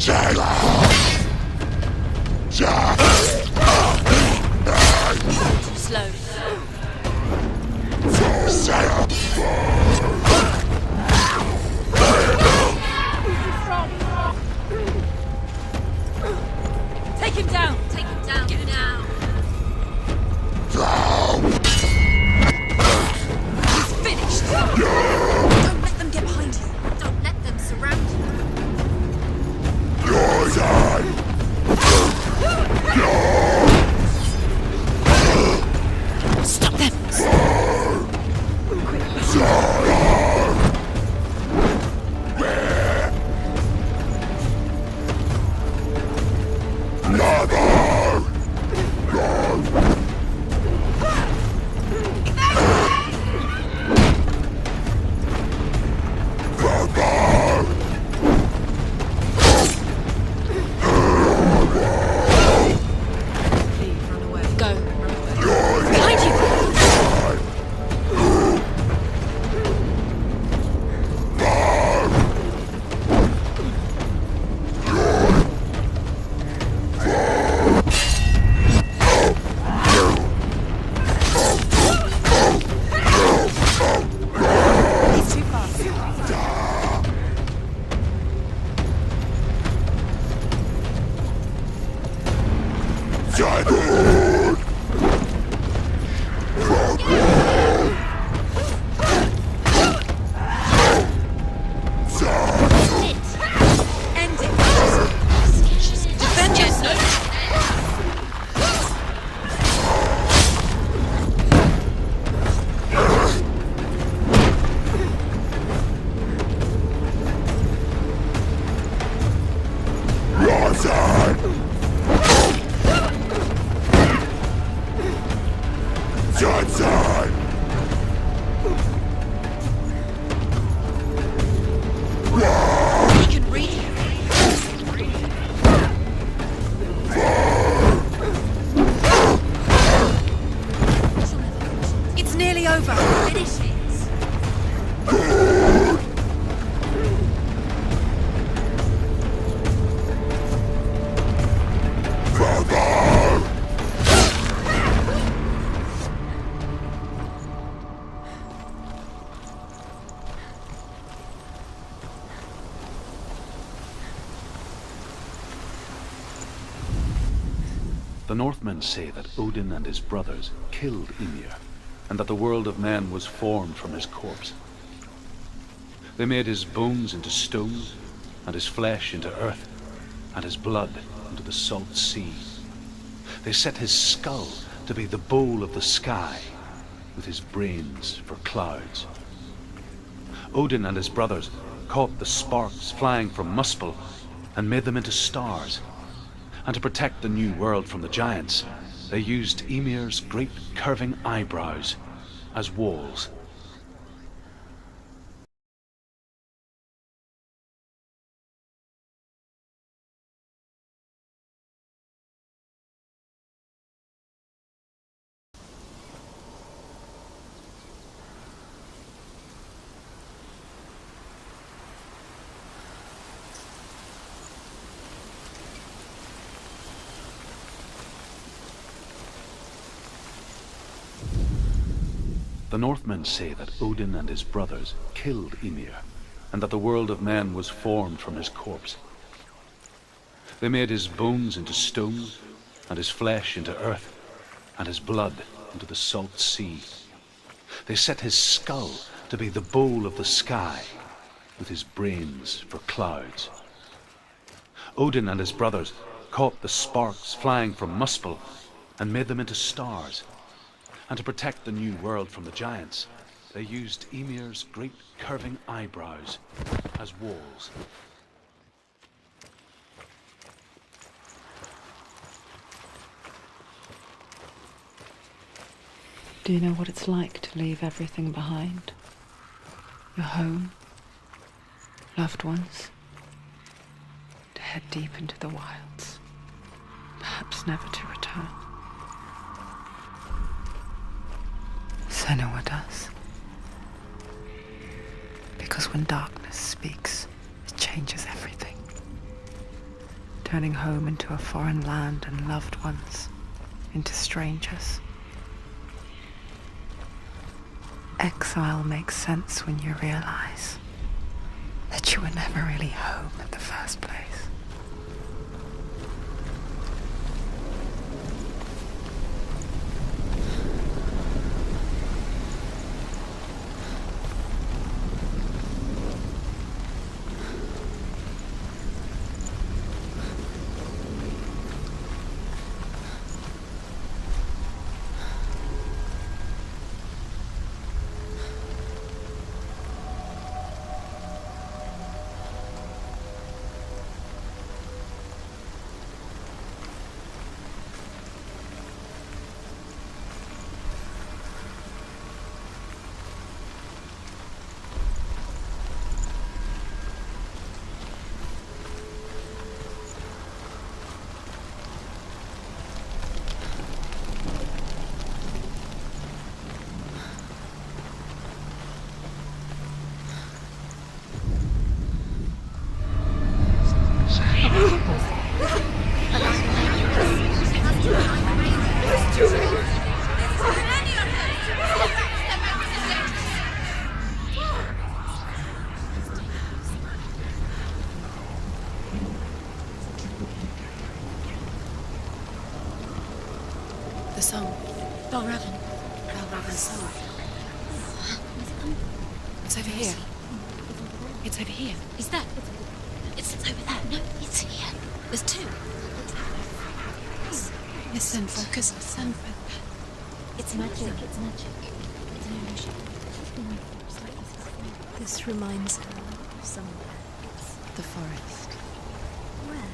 Slow. Take him down! Take him down! Get him down! He's finished! Don't let them get behind you! Don't let them surround you. Stop them! Go. Behind you! He's too fast. End it! Defend yourself! He can read you. It's nearly over. Finish it. The Northmen say that Odin and his brothers killed Ymir, and that the world of men was formed from his corpse. They made his bones into stone, and his flesh into earth, and his blood into the salt sea. They set his skull to be the bowl of the sky, with his brains for clouds. Odin and his brothers caught the sparks flying from Muspel and made them into stars. And to protect the new world from the giants, they used Ymir's great curving eyebrows as walls. The Northmen say that Odin and his brothers killed Ymir, and that the world of men was formed from his corpse. They made his bones into stone, and his flesh into earth, and his blood into the salt sea. They set his skull to be the bowl of the sky, with his brains for clouds. Odin and his brothers caught the sparks flying from Muspel and made them into stars. And to protect the new world from the giants, they used Ymir's great curving eyebrows as walls. Do you know what it's like to leave everything behind? Your home, loved ones, to head deep into the wilds, perhaps never to return. Senua does. Because when darkness speaks, it changes everything. turning home into a foreign land and loved ones into strangers. Exile makes sense when you realize that you were never really home in the first place. The song. Balraven. Balraven's song. It's over here. It's over here. Is that? It's over there. No, it's here. There's two. Listen, focus, listen. It's magic. It's magic. It's an illusion. This reminds her of somewhere. The forest. Where?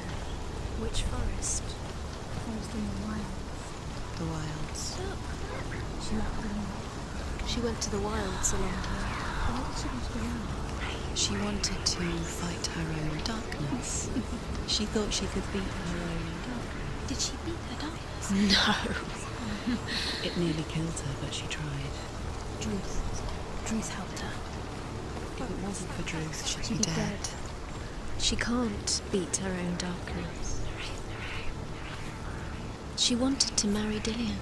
Which forest? Forest in the wilds. The wilds. She went to the wilds a long time. She wanted to fight her own darkness. She thought she could beat her own darkness. Did she beat her darkness? No. It nearly killed her, but she tried. Druth helped her. If it wasn't for Druth, she'd be dead. She can't beat her own darkness. She wanted to marry Dillion.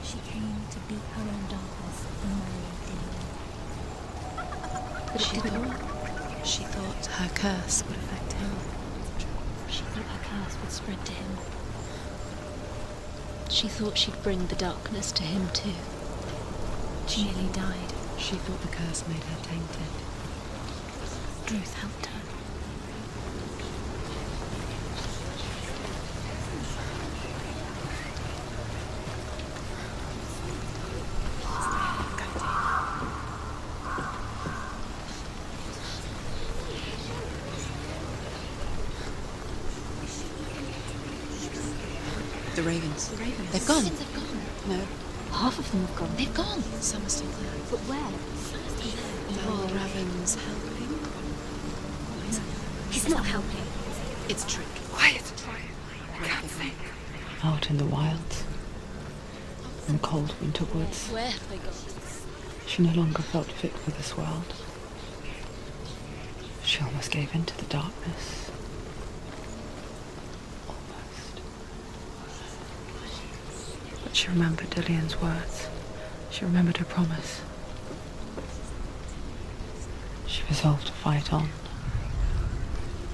She came to beat her own darkness and marry Dillion. But it didn't work. She thought her curse would affect him. She thought her curse would spread to him. She thought she'd bring the darkness to him too. She nearly died. She thought the curse made her tainted. Druth helped her. The ravens. The ravens. They've gone. They've gone. No. Half of them have gone. They've gone. Some are still there. But where? Raven's helping. He's not helping. It's a trick. Quiet. I can't think. Out in the wilds, in the cold winter woods, Where have they gone? she no longer felt fit for this world. She almost gave in to the darkness. Almost. But she remembered Dillion's words. She remembered her promise. She resolved to fight on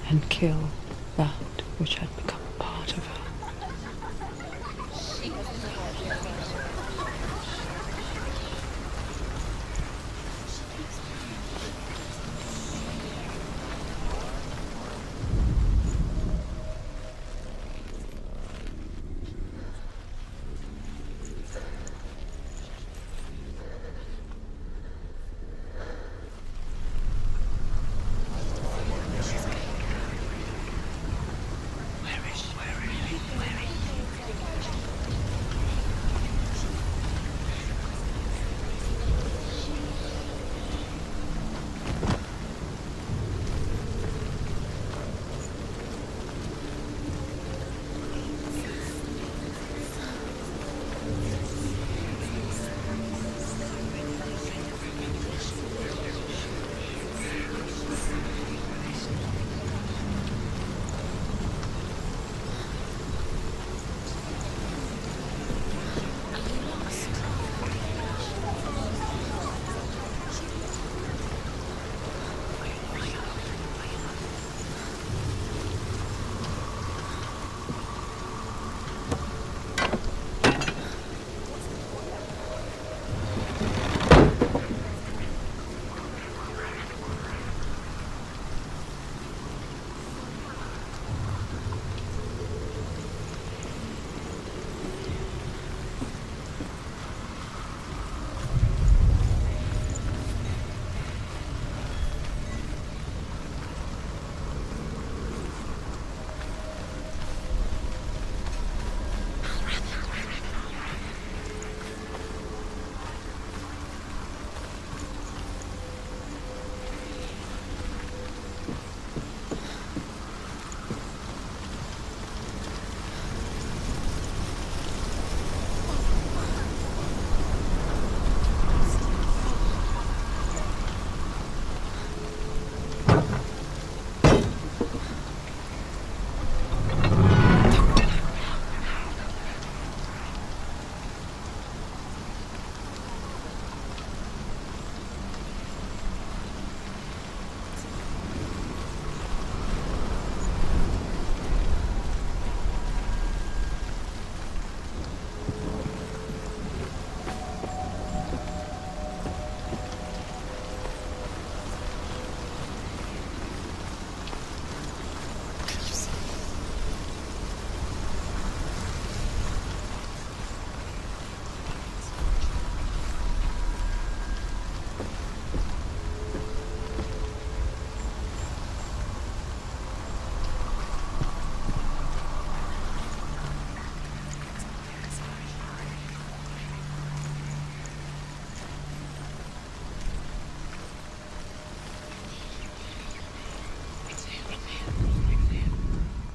and kill that which had become a part of her.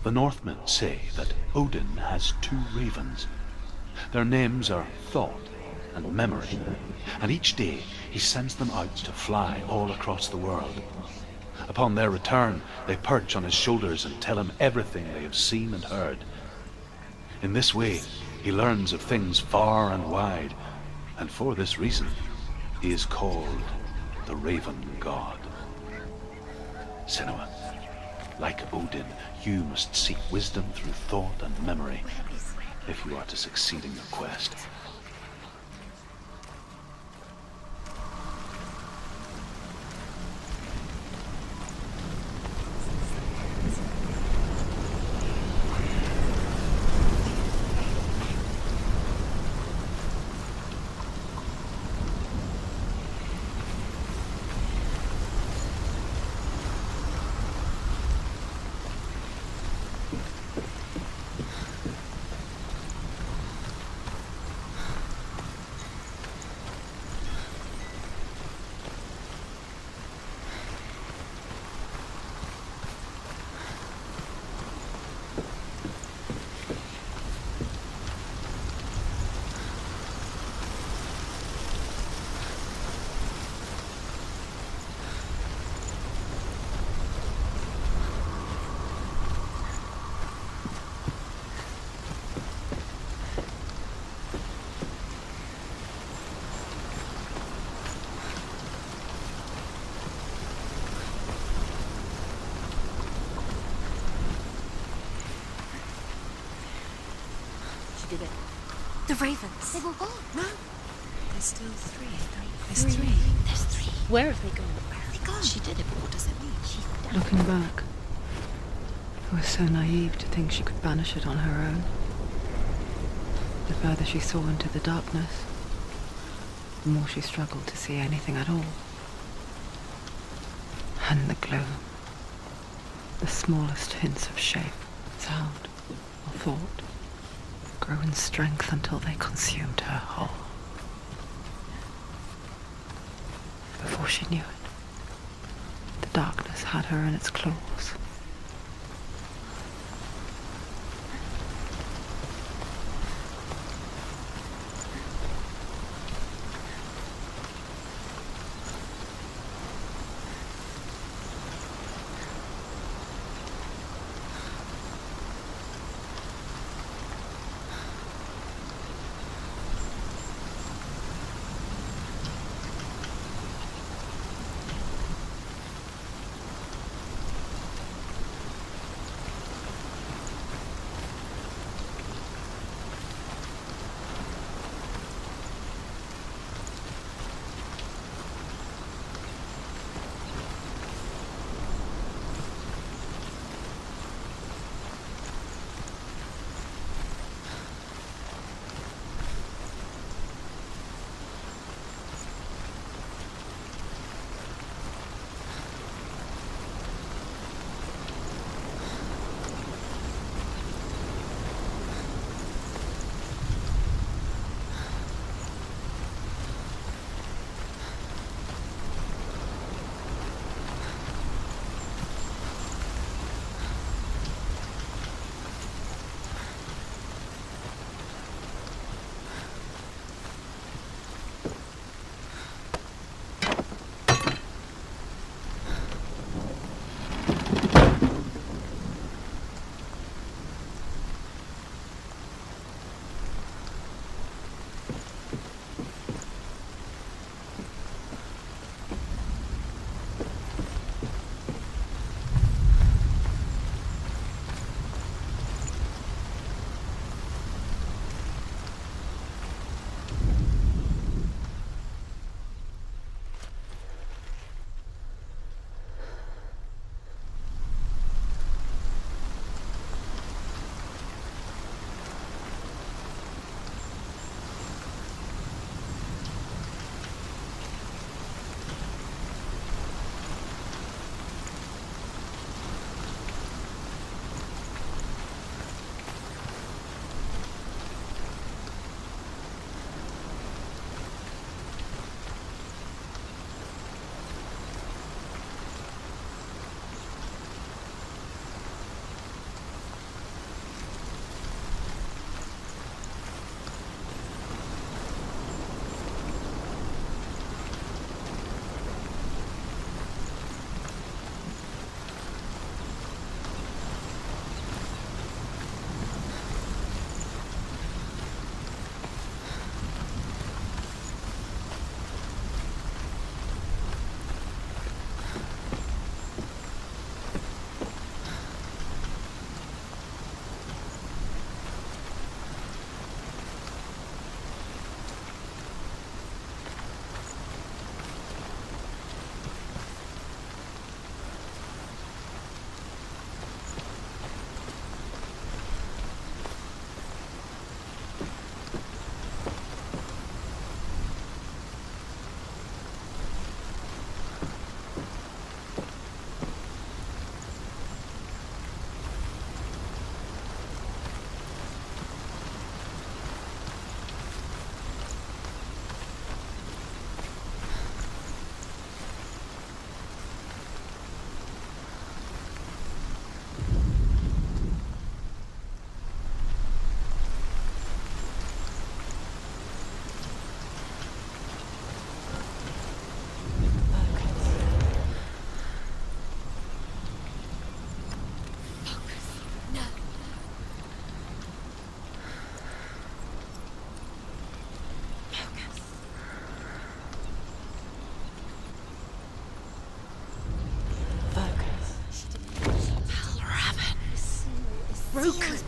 The Northmen say that Odin has 2 ravens. Their names are Thought and Memory, and each day he sends them out to fly all across the world. Upon their return, they perch on his shoulders and tell him everything they have seen and heard. In this way, he learns of things far and wide, and for this reason, he is called the Raven God. Senua, like Odin, you must seek wisdom through thought and memory if you are to succeed in your quest. Did it. The ravens. They've all gone. No. There's still 3. There's three. There's 3. Where have they gone? Where have they gone? She did it, but what does it mean? Looking back, I was so naive to think she could banish it on her own. The further she saw into the darkness, the more she struggled to see anything at all. And the gloom, the smallest hints of shape, sound, or thought, grew in strength until they consumed her whole. Before she knew it, the darkness had her in its claws.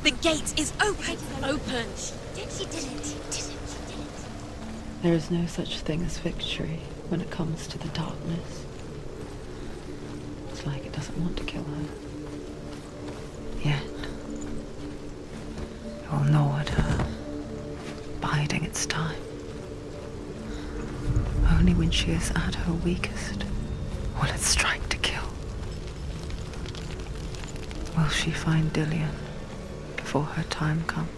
The gate is open. Open. She did it. There is no such thing as victory when it comes to the darkness. It's like it doesn't want to kill her. Yet, it will gnaw at her, biding its time. Only when she is at her weakest will it strike to kill. Will she find Dillion before her time comes?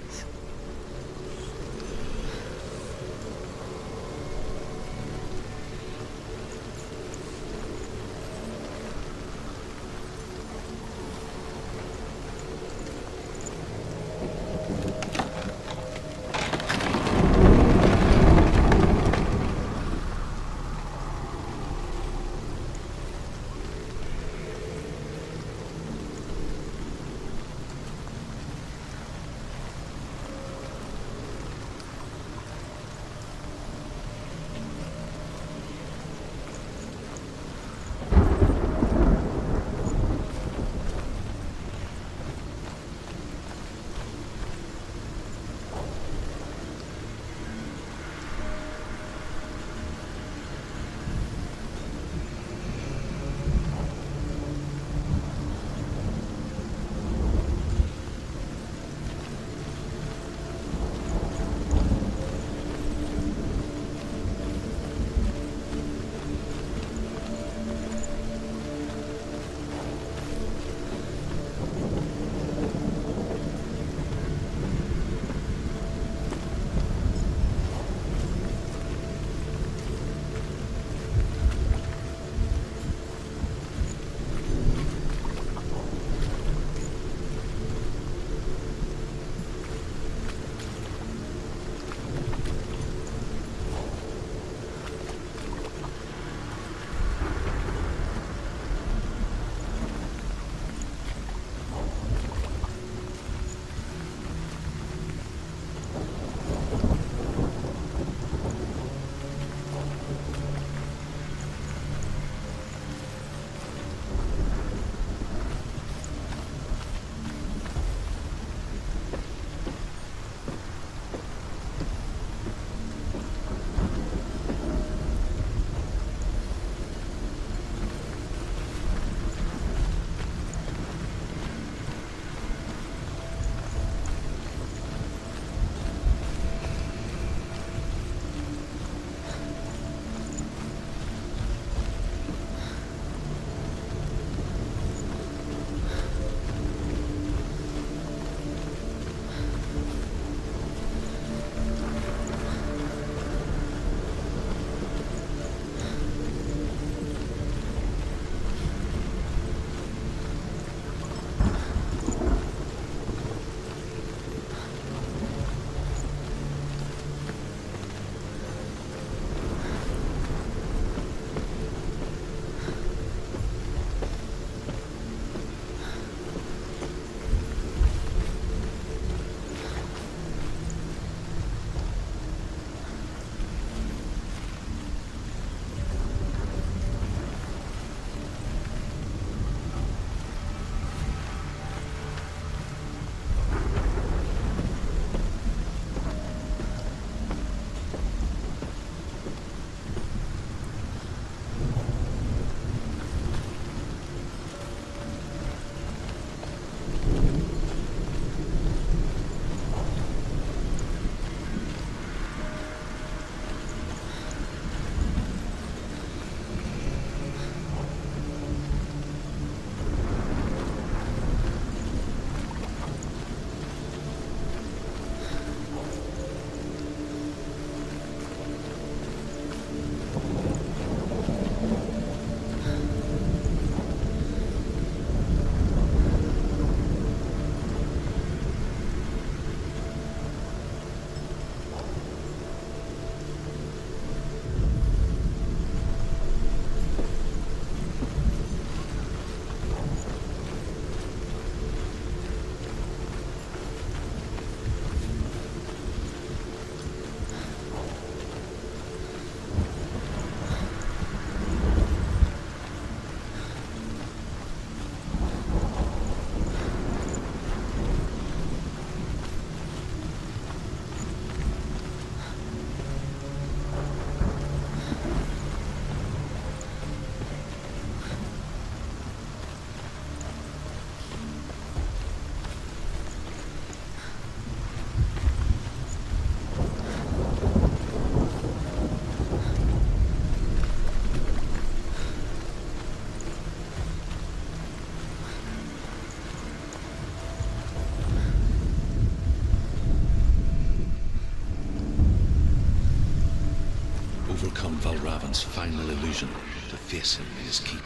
Valravan's final illusion to face him in his keep.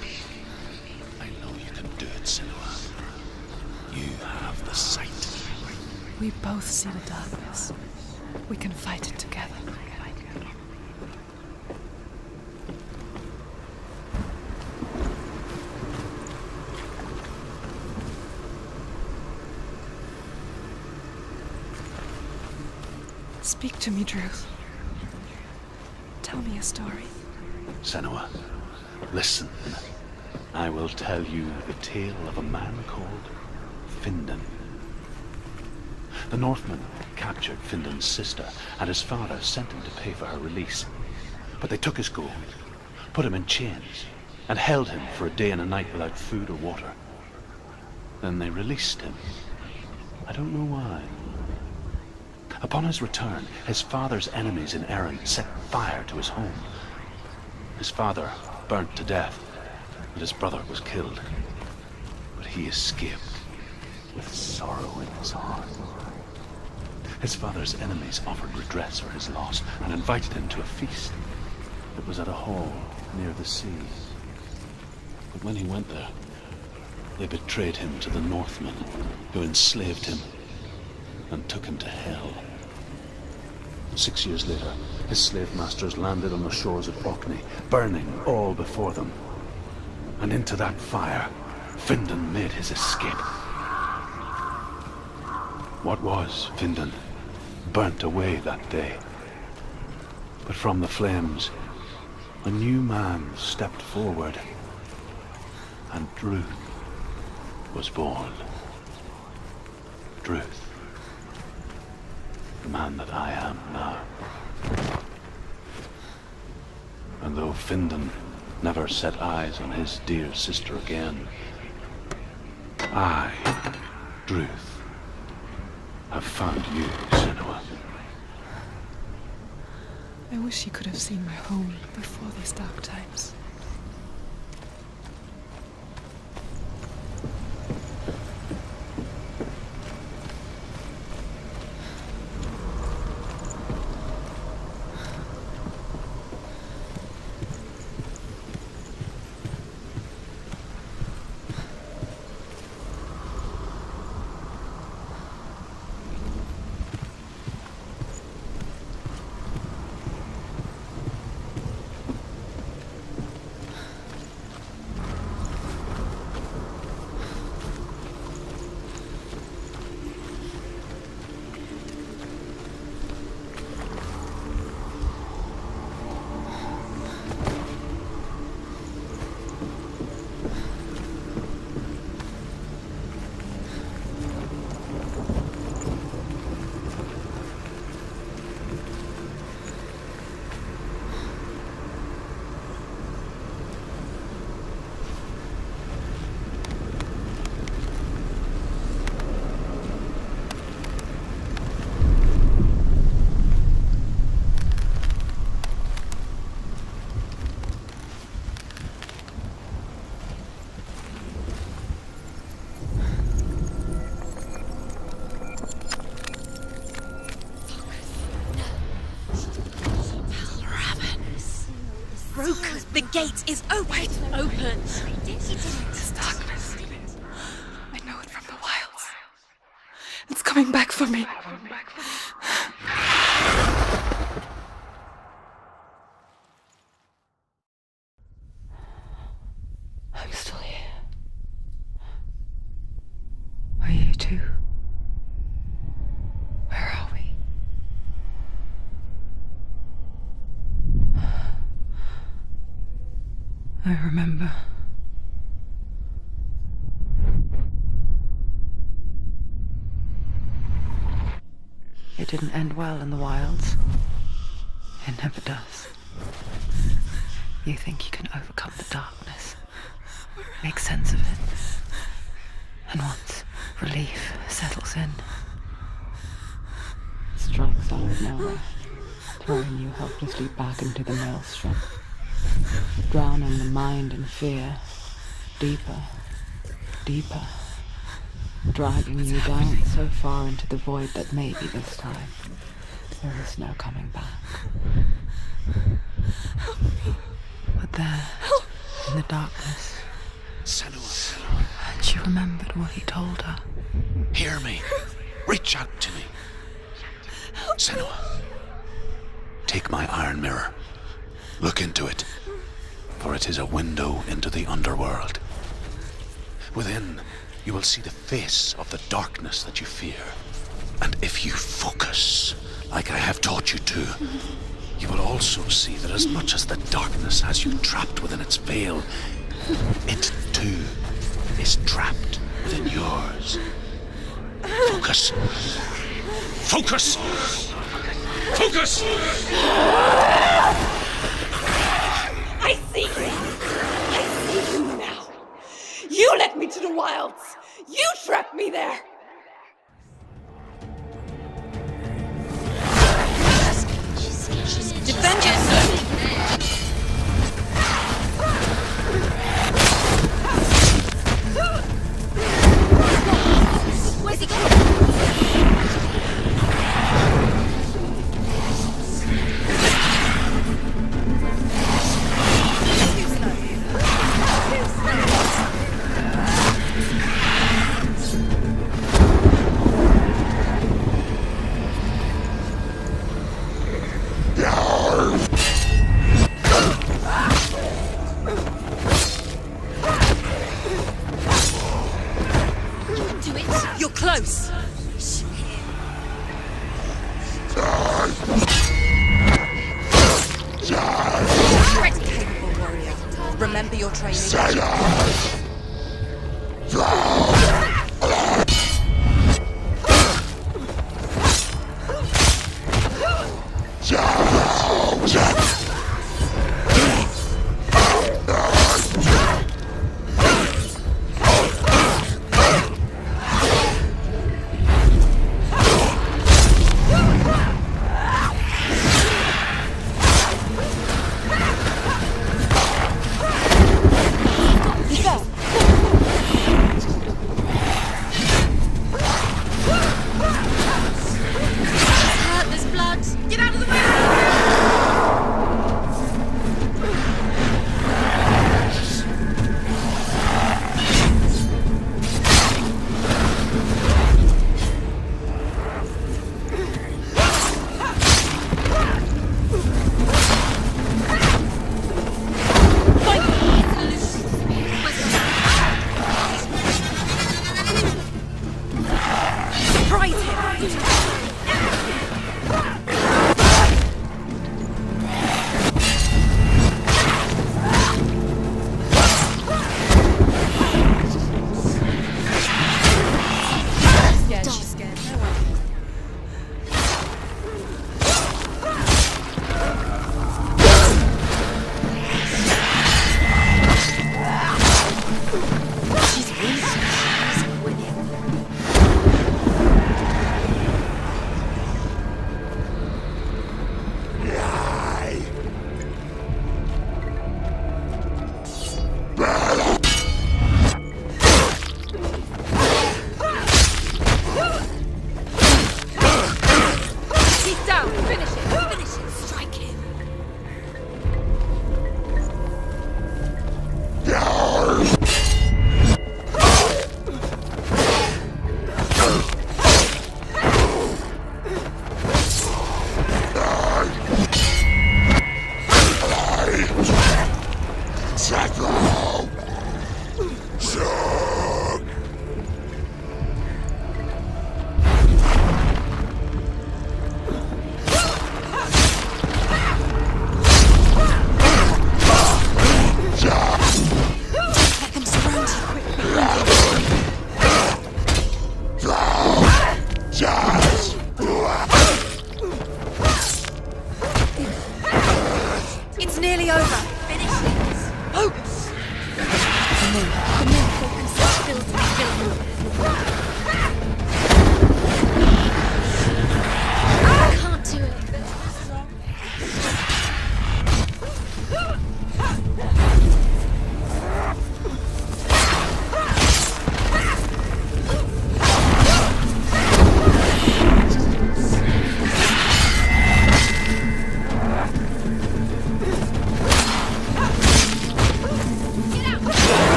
I know you can do it, Senua. You have the sight. We both see the darkness. We can fight it together. Speak to me, Drew. Tell me a story. Senua, listen. I will tell you the tale of a man called Findan. The Northmen captured Findan's sister, and his father sent him to pay for her release. But they took his gold, put him in chains, and held him for a day and a night without food or water. Then they released him. I don't know why. Upon his return, his father's enemies in Erin set fire to his home. His father burnt to death, and his brother was killed. But he escaped with sorrow in his heart. His father's enemies offered redress for his loss and invited him to a feast. It was at a hall near the sea. But when he went there, they betrayed him to the Northmen, who enslaved him and took him to Hell. 6 years later, his slave masters landed on the shores of Orkney, burning all before them. And into that fire, Findan made his escape. What was Findan burnt away that day. But from the flames, a new man stepped forward, and Druth was born. Druth. The man that I am now. And though Findan never set eyes on his dear sister again, I, Druth, have found you, Senua. I wish you could have seen my home before these dark times. The gate is open. Open. This darkness. I know it from the wilds. It's coming back for me. I'm still here. Are you too? Where are we? I remember. It didn't end well in the wilds. It never does. You think you can overcome the darkness, make sense of it, and once relief settles in, it strikes out of nowhere, throwing you helplessly back into the maelstrom, drowning the mind in fear, deeper, deeper, dragging you down so far into the void that maybe this time there is no coming back. But there, in the darkness, Senua, she remembered what he told her. hear me. Reach out to me. Senua, take my iron mirror. Look into it, for it is a window into the underworld. Within, you will see the face of the darkness that you fear. And if you focus, like I have taught you to, you will also see that as much as the darkness has you trapped within its veil, it too is trapped within yours. Focus. Focus! Focus! I see you! I see you now! You led me to the wilds! You trapped me there! Defend yourself! Where's he going? You're close! Capable warrior. Remember your training. He fell.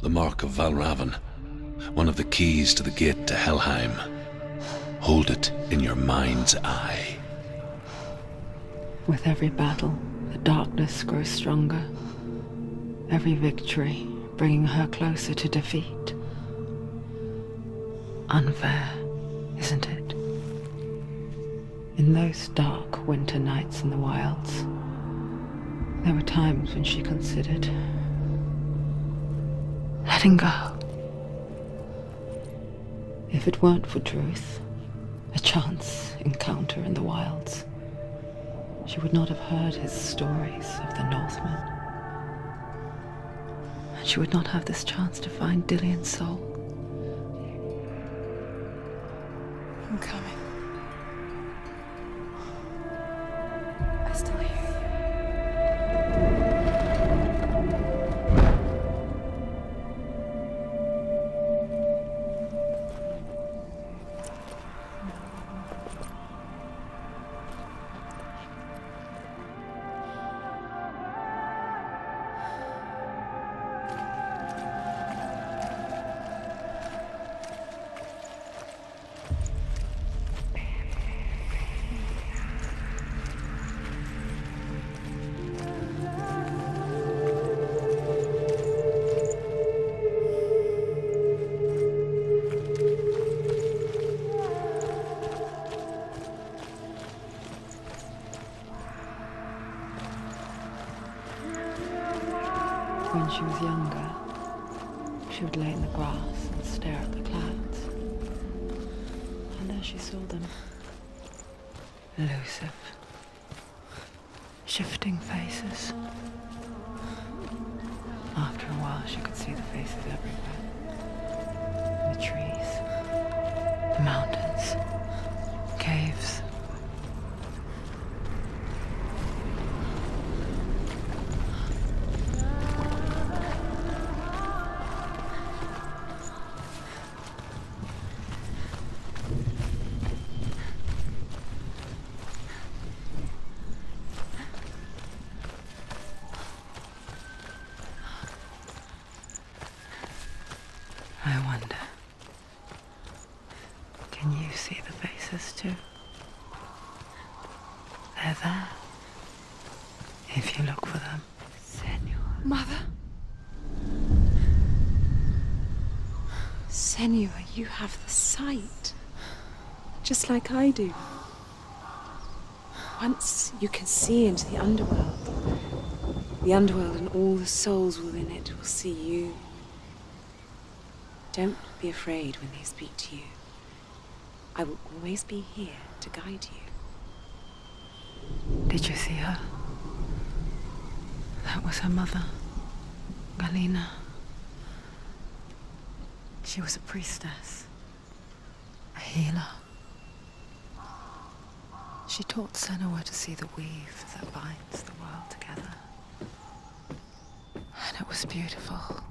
The mark of Valravan, one of the keys to the gate to Helheim. Hold it in your mind's eye. With every battle, the darkness grows stronger. Every victory bringing her closer to defeat. Unfair, isn't it? In those dark winter nights in the wilds, there were times when she considered letting go. If it weren't for Druth, a chance encounter in the wilds, she would not have heard his stories of the Northmen. And she would not have this chance to find Dillion's soul. I'm coming. I still hear you. When she was younger, she would lay in the grass and stare at the clouds. And there she saw them. Elusive. Shifting faces. After a while, she could see the faces everywhere. The trees, the mountains, caves. I wonder, can you see the faces too? They're there, if you look for them. Senua. Mother? Senua, you have the sight. Just like I do. Once you can see into the underworld and all the souls within it will see you. Don't be afraid when they speak to you. I will always be here to guide you. Did you see her? That was her mother, Melina. She was a priestess, a healer. She taught Senua to see the weave that binds the world together. And it was beautiful.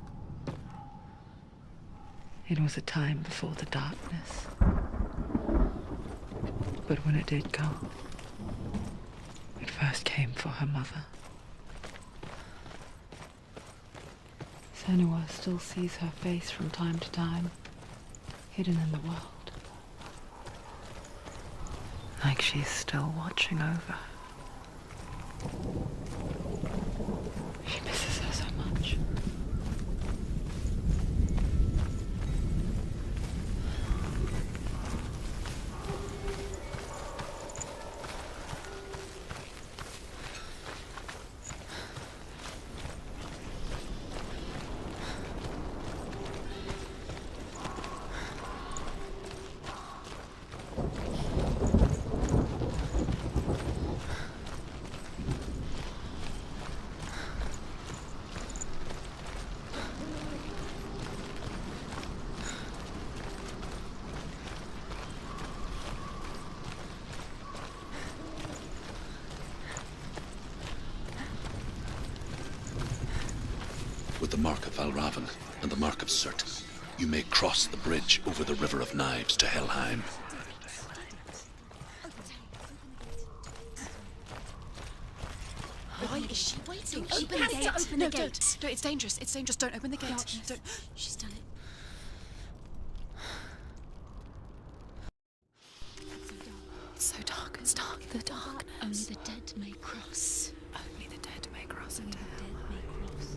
It was a time before the darkness. But when it did come, it first came for her mother. Senua still sees her face from time to time, hidden in the world. Like she's still watching over her. She misses her so much. With the mark of Valravan and the mark of Surt, you may cross the bridge over the River of Knives to Helheim. Why is she waiting? open the gate. Open the gate. No, it's dangerous. It's dangerous. Don't open the gate. Don't. She's done it. It's so dark. It's dark. The darkness. Only the dead may cross. Only the dead may cross Only into the hell. dead may cross.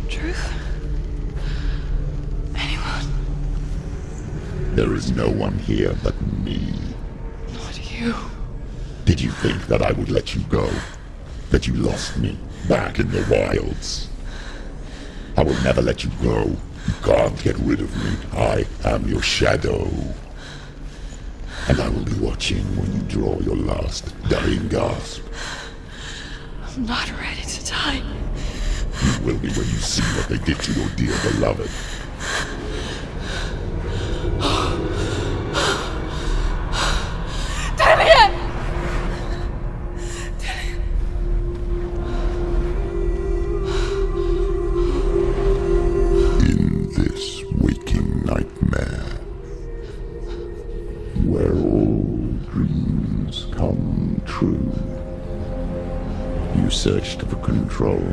Truth? Anyone? There is no one here but me. Not you. Did you think that I would let you go? That you lost me back in the wilds? I will never let you go. You can't get rid of me. I am your shadow. And I will be watching when you draw your last dying gasp. I'm not ready to die. You will be when you see what they did to your dear beloved. In this waking nightmare, where all dreams come true, you searched for control.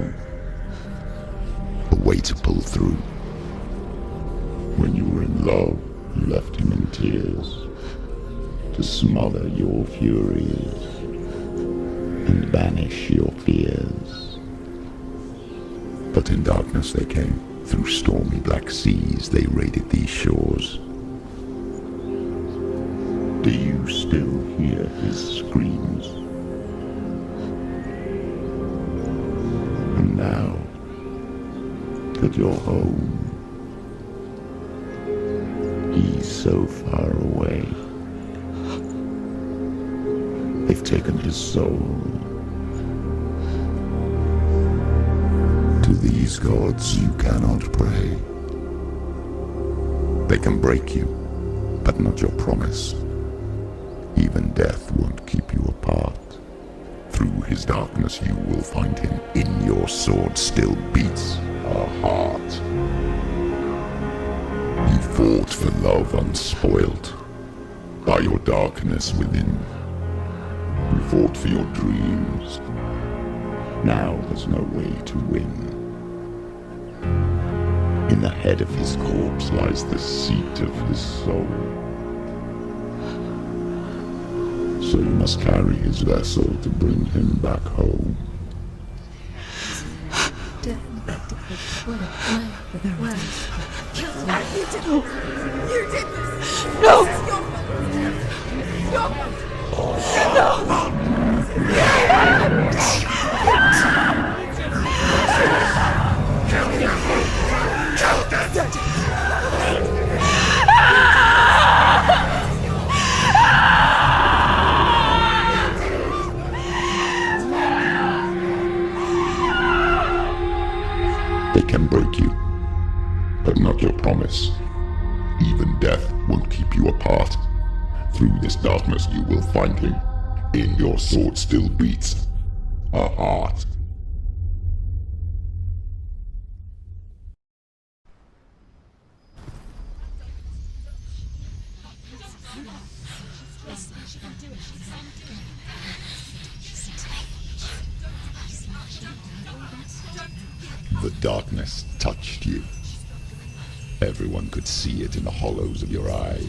A way to pull through. When you were in love, you left him in tears to smother your furies and banish your fears. But in darkness they came, through stormy black seas they raided these shores. Do you still hear his screams? And now that you're home, he's so far away. They've taken his soul. To these gods you cannot pray. They can break you, but not your promise. Even death won't keep you apart. Through his darkness you will find him. In your sword still beats a heart. You fought for love unspoilt by your darkness within. You fought for your dreams. Now there's no way to win. In the head of his corpse lies the seat of his soul. So you must carry his vessel to bring him back home. You did this! No! They can break you, but not your promise. Even death won't keep you apart. Through this darkness you will find him. In your sword still beats a heart. The darkness touched you. Everyone could see it in the hollows of your eyes.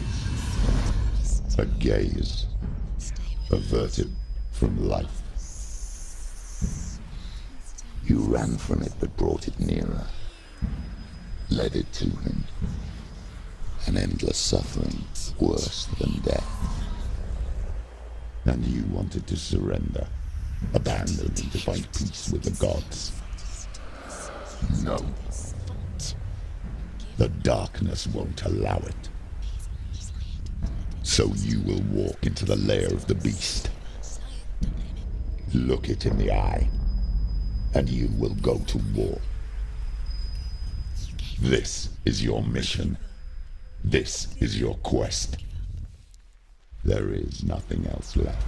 A gaze averted from life. You ran from it but brought it nearer. Led it to him. An endless suffering worse than death. And you wanted to surrender. Abandon and to find peace with the gods. No. The darkness won't allow it. So you will walk into the lair of the beast. Look it in the eye, and you will go to war. This is your mission. This is your quest. There is nothing else left.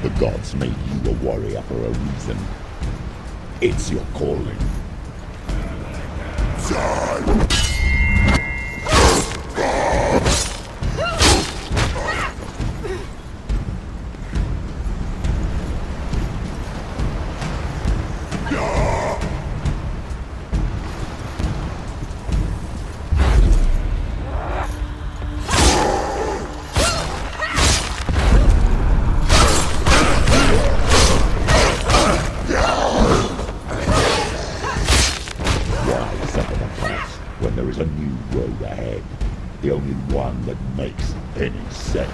The gods made you a warrior for a reason. It's your calling. Die! When there is a new road ahead, the only one that makes any sense.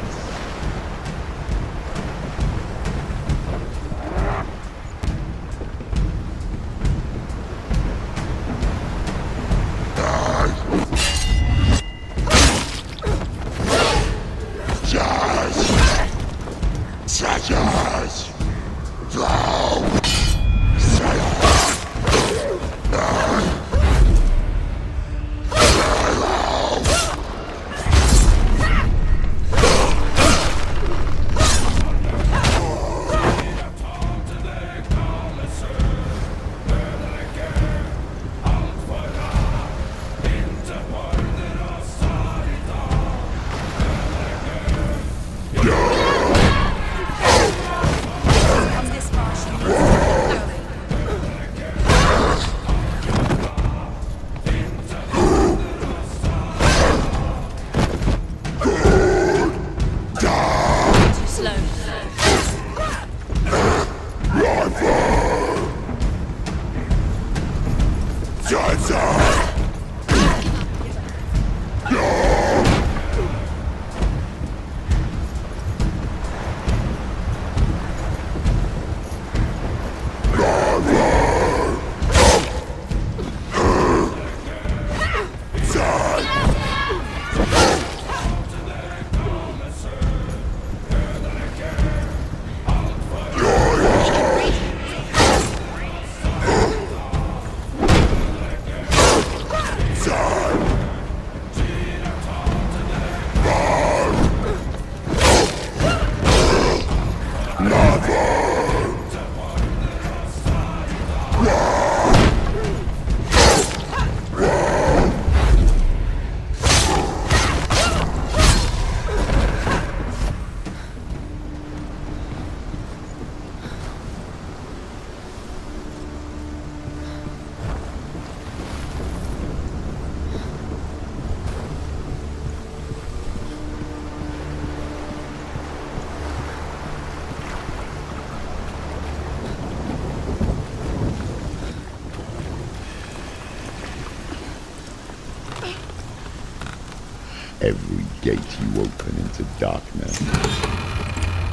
Every gate you open into darkness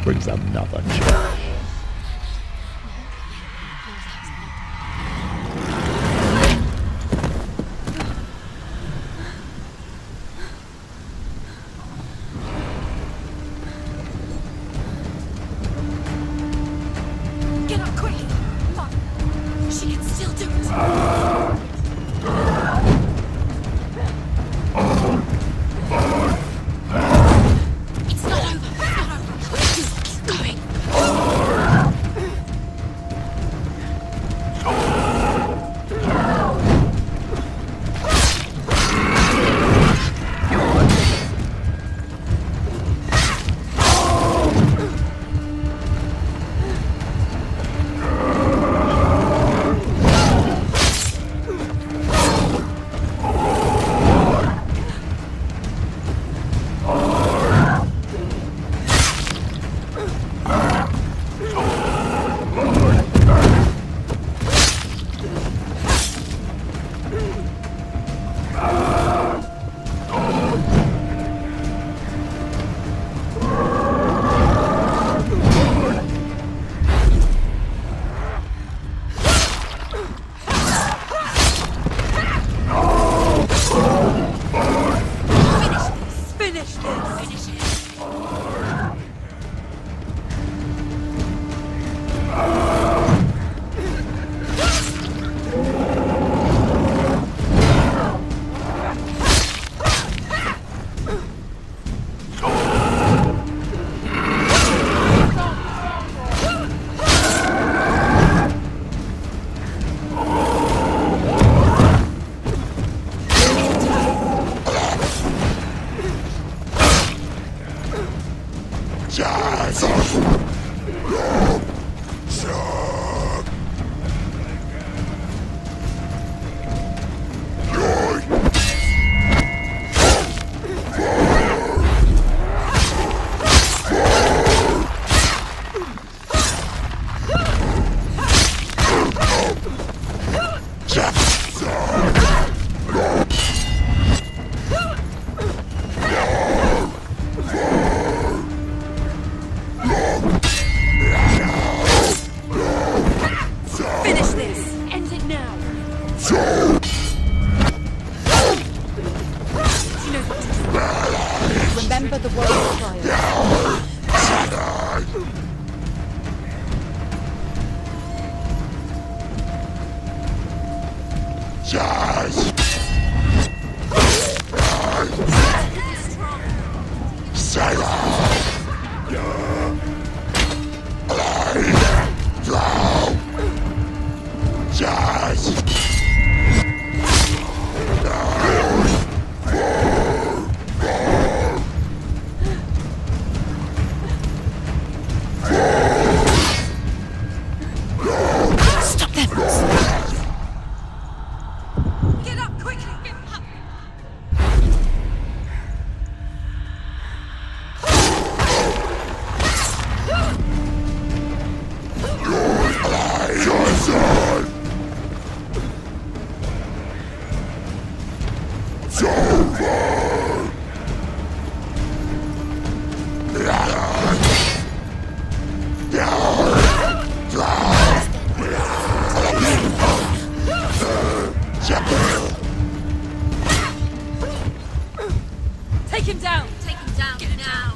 brings another challenge. Get up quick! Come on. She can still do it. It's not over. It's not over. Keep going. Finish this! End it now! She knows what to do. Remember the word of trial. Stop them! Get up quickly! Get up! Take him down! Take him down now.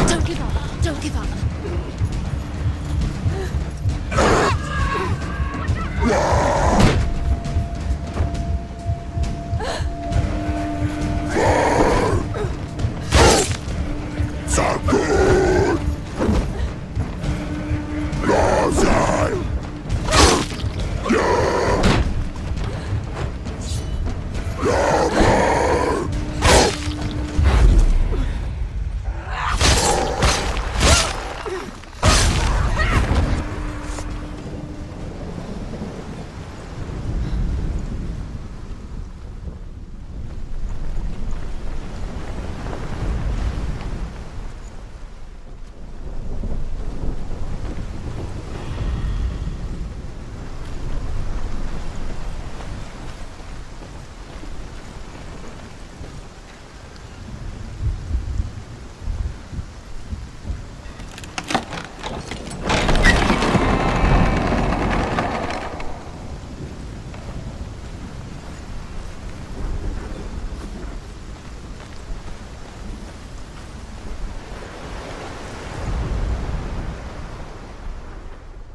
Don't give up. Don't give up.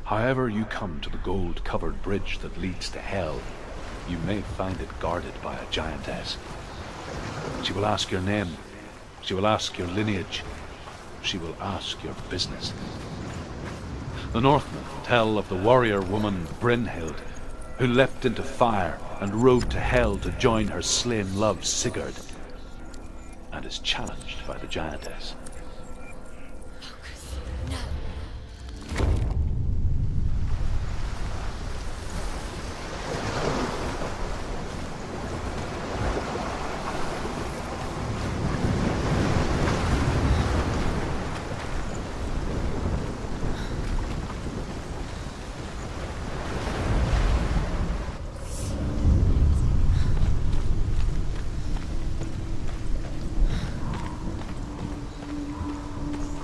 However you come to the gold-covered bridge that leads to Hell, you may find it guarded by a giantess. She will ask your name, She will ask your lineage. She will ask your business. The Northmen tell of the warrior woman Brynhild, who leapt into fire and rode to hell to join her slain love Sigurd, and is challenged by the giantess.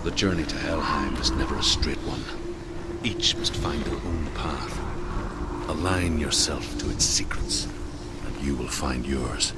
The journey to Helheim is never a straight one. Each must find their own path. Align yourself to its secrets, and you will find yours.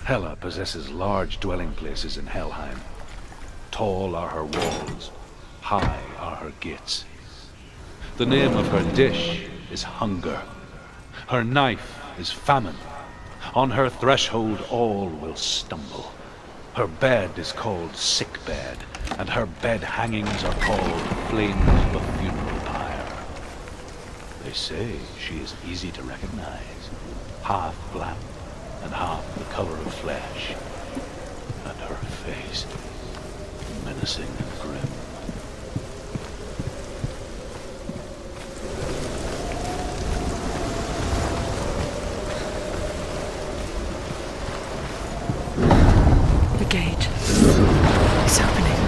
Hela possesses large dwelling places in Helheim. Tall are her walls, high are her gates. The name of her dish is hunger. Her knife is famine. On her threshold all will stumble. Her bed is called sick bed, and her bed hangings are called flames of a funeral pyre. They say she is easy to recognize, half black and half the color of flesh, and her face menacing and grim. The gate is opening.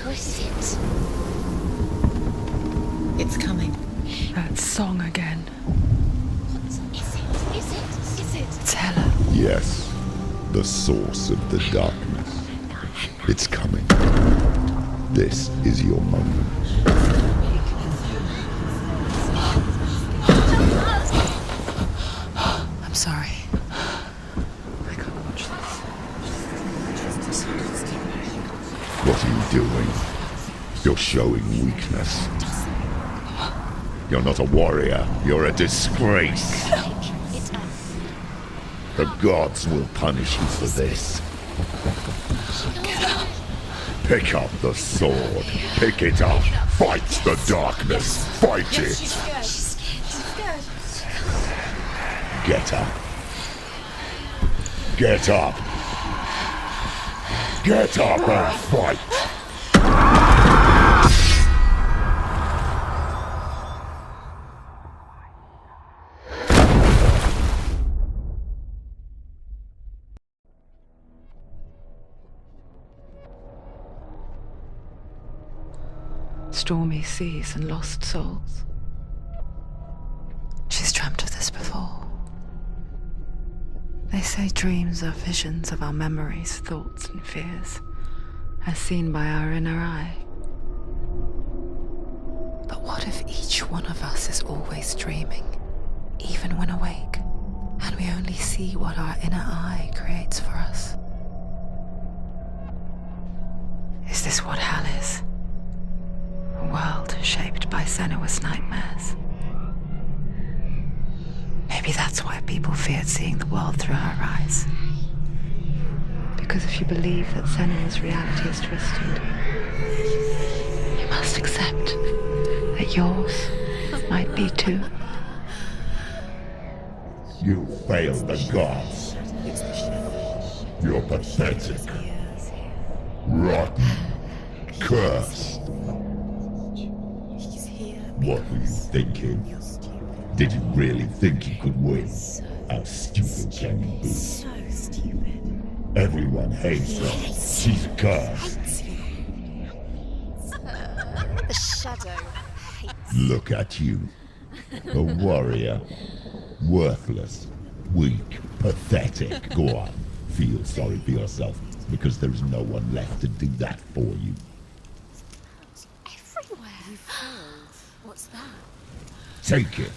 Who is it? It's coming. That song again. Is it? It's Hela. Yes, the source of the darkness. It's coming. This is your moment. I'm sorry. I can't watch this. What are you doing? You're showing weakness. You're not a warrior. You're a disgrace. The gods will punish you for this. Pick up the sword. Pick it up. Fight the darkness. Fight it. Get up. Get up. Get up and fight. Stormy seas and lost souls. She's dreamt of this before. They say dreams are visions of our memories, thoughts and fears, as seen by our inner eye. But what if each one of us is always dreaming, even when awake, and we only see what our inner eye creates for us? Is this what hell is? A world shaped by Senua's nightmares. Maybe that's why people feared seeing the world through her eyes. Because if you believe that Senua's reality is twisted, you must accept that yours might be too. You failed the gods. You're pathetic. Rotten. Cursed. What were you thinking? Did you really think you could win? How stupid can you be? So stupid. Everyone hates her. She's cursed. The shadow hates. Look at you. A warrior. Worthless. Weak. Pathetic. Go on. Feel sorry for yourself, because there is no one left to do that for you. Everywhere. You failed. What's that? Take it.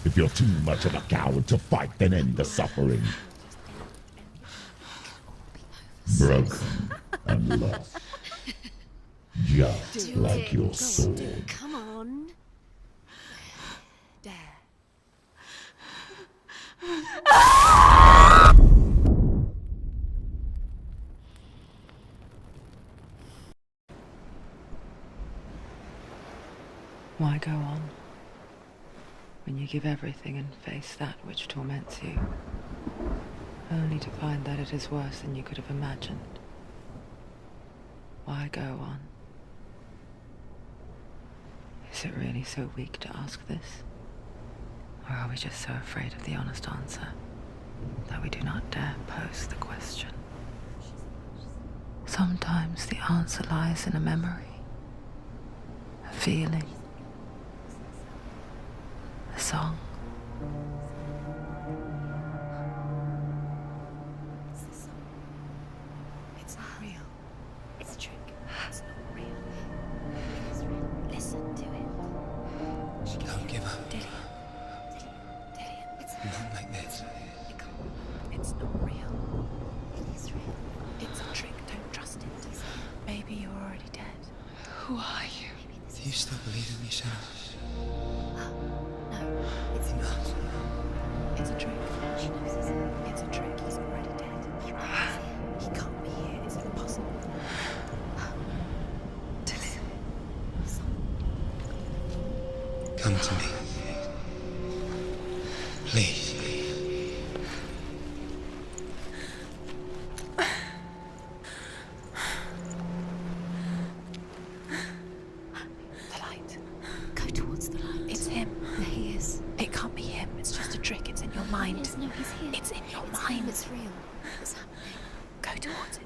If you're too much of a coward to fight, then end the suffering. Broken and lost. Just like your sword. Come on. Dare. Why go on when you give everything and face that which torments you, only to find that it is worse than you could have imagined? Why go on? Is it really so weak to ask this? Or are we just so afraid of the honest answer that we do not dare pose the question? Sometimes the answer lies in a memory, a feeling, a song. It's not real. It's a trick. It's not real. It's real. Listen to it. She It's not real. It is real. It's a trick. Don't trust it. Maybe you're already dead. Who are you? Do you still believe in me, Senua? No, it's not. It's a trick. She knows he's here. It's a trick. He's already dead. He knows he's here. He can't be here. It's impossible. Come to me. Please. The light. Go towards the light. It's him. There he is. It can't be him. It's just a trick. It's in your mind. Yes, no, he's here. It's in your It's mind. him, it's real. It's happening. Go towards it.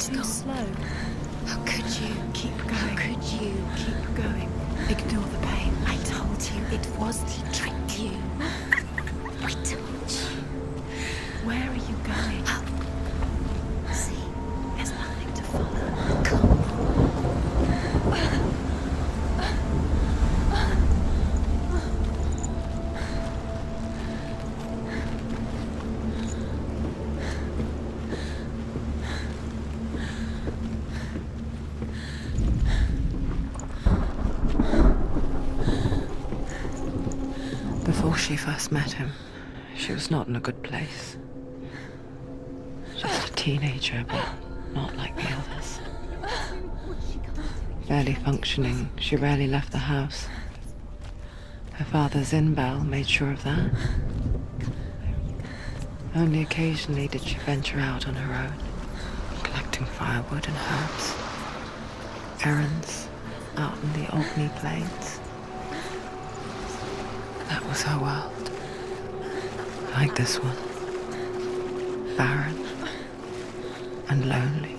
Too slow. How could you? Keep going. How could you? Keep going. Ignore the pain. I told you it was to trick you. I told you. Where are you going? Up. See, There's nothing to follow. come. Before she first met him, she was not in a good place. Just a teenager, but not like the others. Barely functioning, she rarely left the house. Her father's in-bell made sure of that. Only occasionally did she venture out on her own, collecting firewood and herbs. Errands out in the Orkney Plains. That was her world. Like this one. Barren and lonely.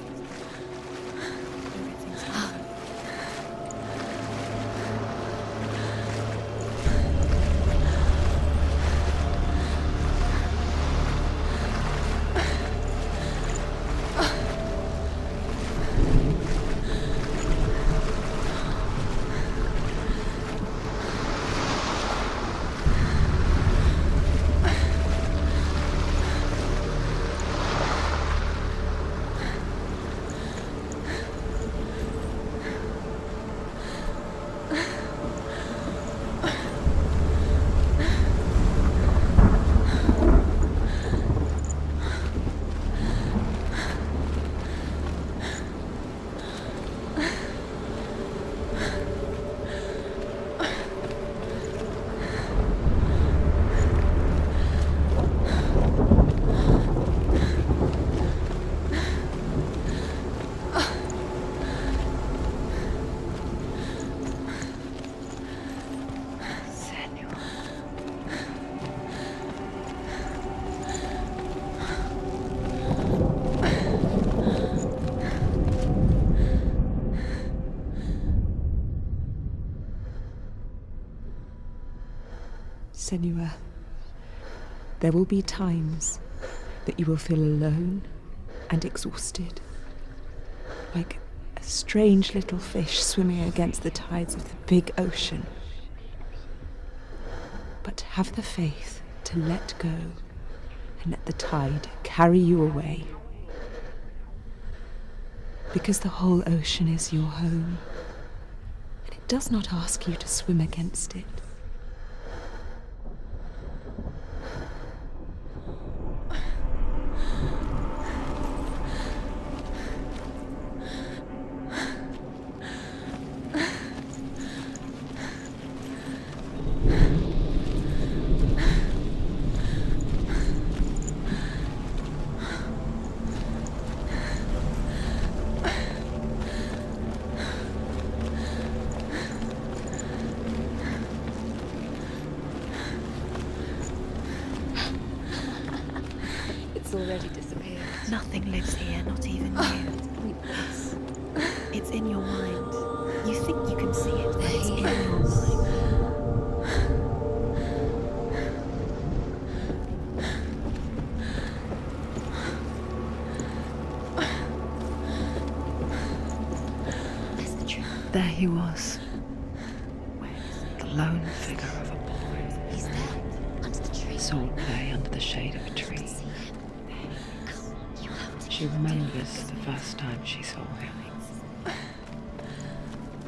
Senua, there will be times that you will feel alone and exhausted, like a strange little fish swimming against the tides of the big ocean. But have the faith to let go and let the tide carry you away. Because the whole ocean is your home, and it does not ask you to swim against it. Already disappeared. Nothing lives here, not even you. It's in your mind. You think you can see it, but it's in your mind. That's the truth. There he was, the lone figure of a boy. He's there, under the tree. Saw play under the shade of a tree. She remembers the first time she saw him.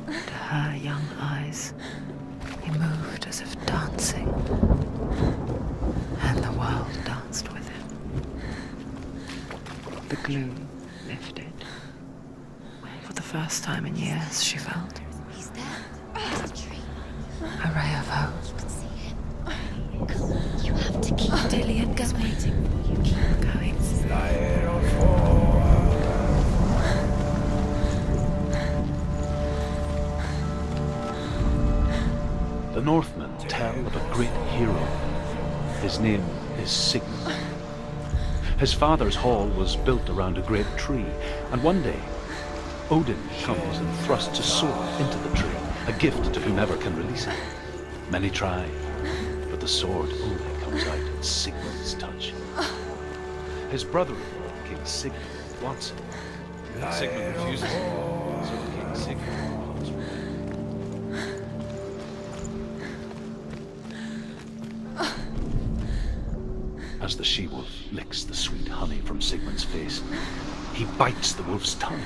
To her young eyes, he moved as if dancing, and the world danced with him. The gloom lifted. For the first time in years, she felt He's there, under the tree. a ray of hope. You can see him. Come, you have to keep Dillian is waiting for you. Keep going. The Northmen tell of a great hero. His name is Sigmund. His father's hall was built around a great tree, and one day, Odin comes and thrusts a sword into the tree, a gift to whomever can release it. Many try, but the sword only comes out at Sigmund's touch. His brother-in-law, King Sigmund, wants it. Sigmund refuses it, so King Sigmund calls for it. As the she-wolf licks the sweet honey from Sigmund's face, he bites the wolf's tongue.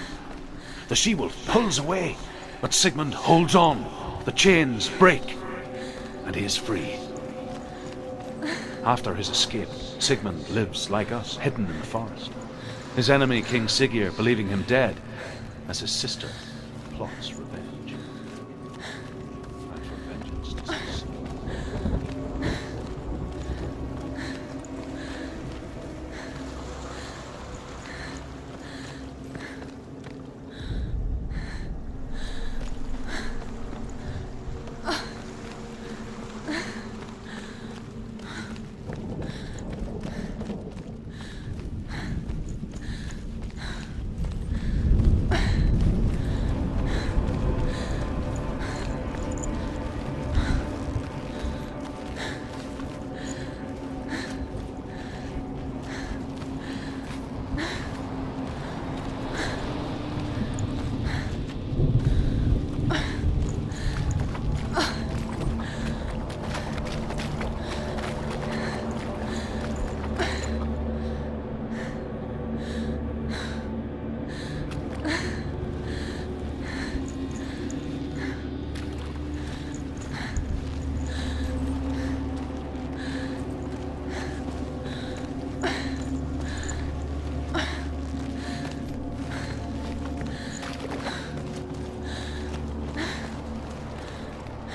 The she-wolf pulls away, but Sigmund holds on. The chains break, and he is free. After his escape, Sigmund lives like us, hidden in the forest. His enemy, King Siggeir, believing him dead, as his sister plots revenge. And for vengeance to cease.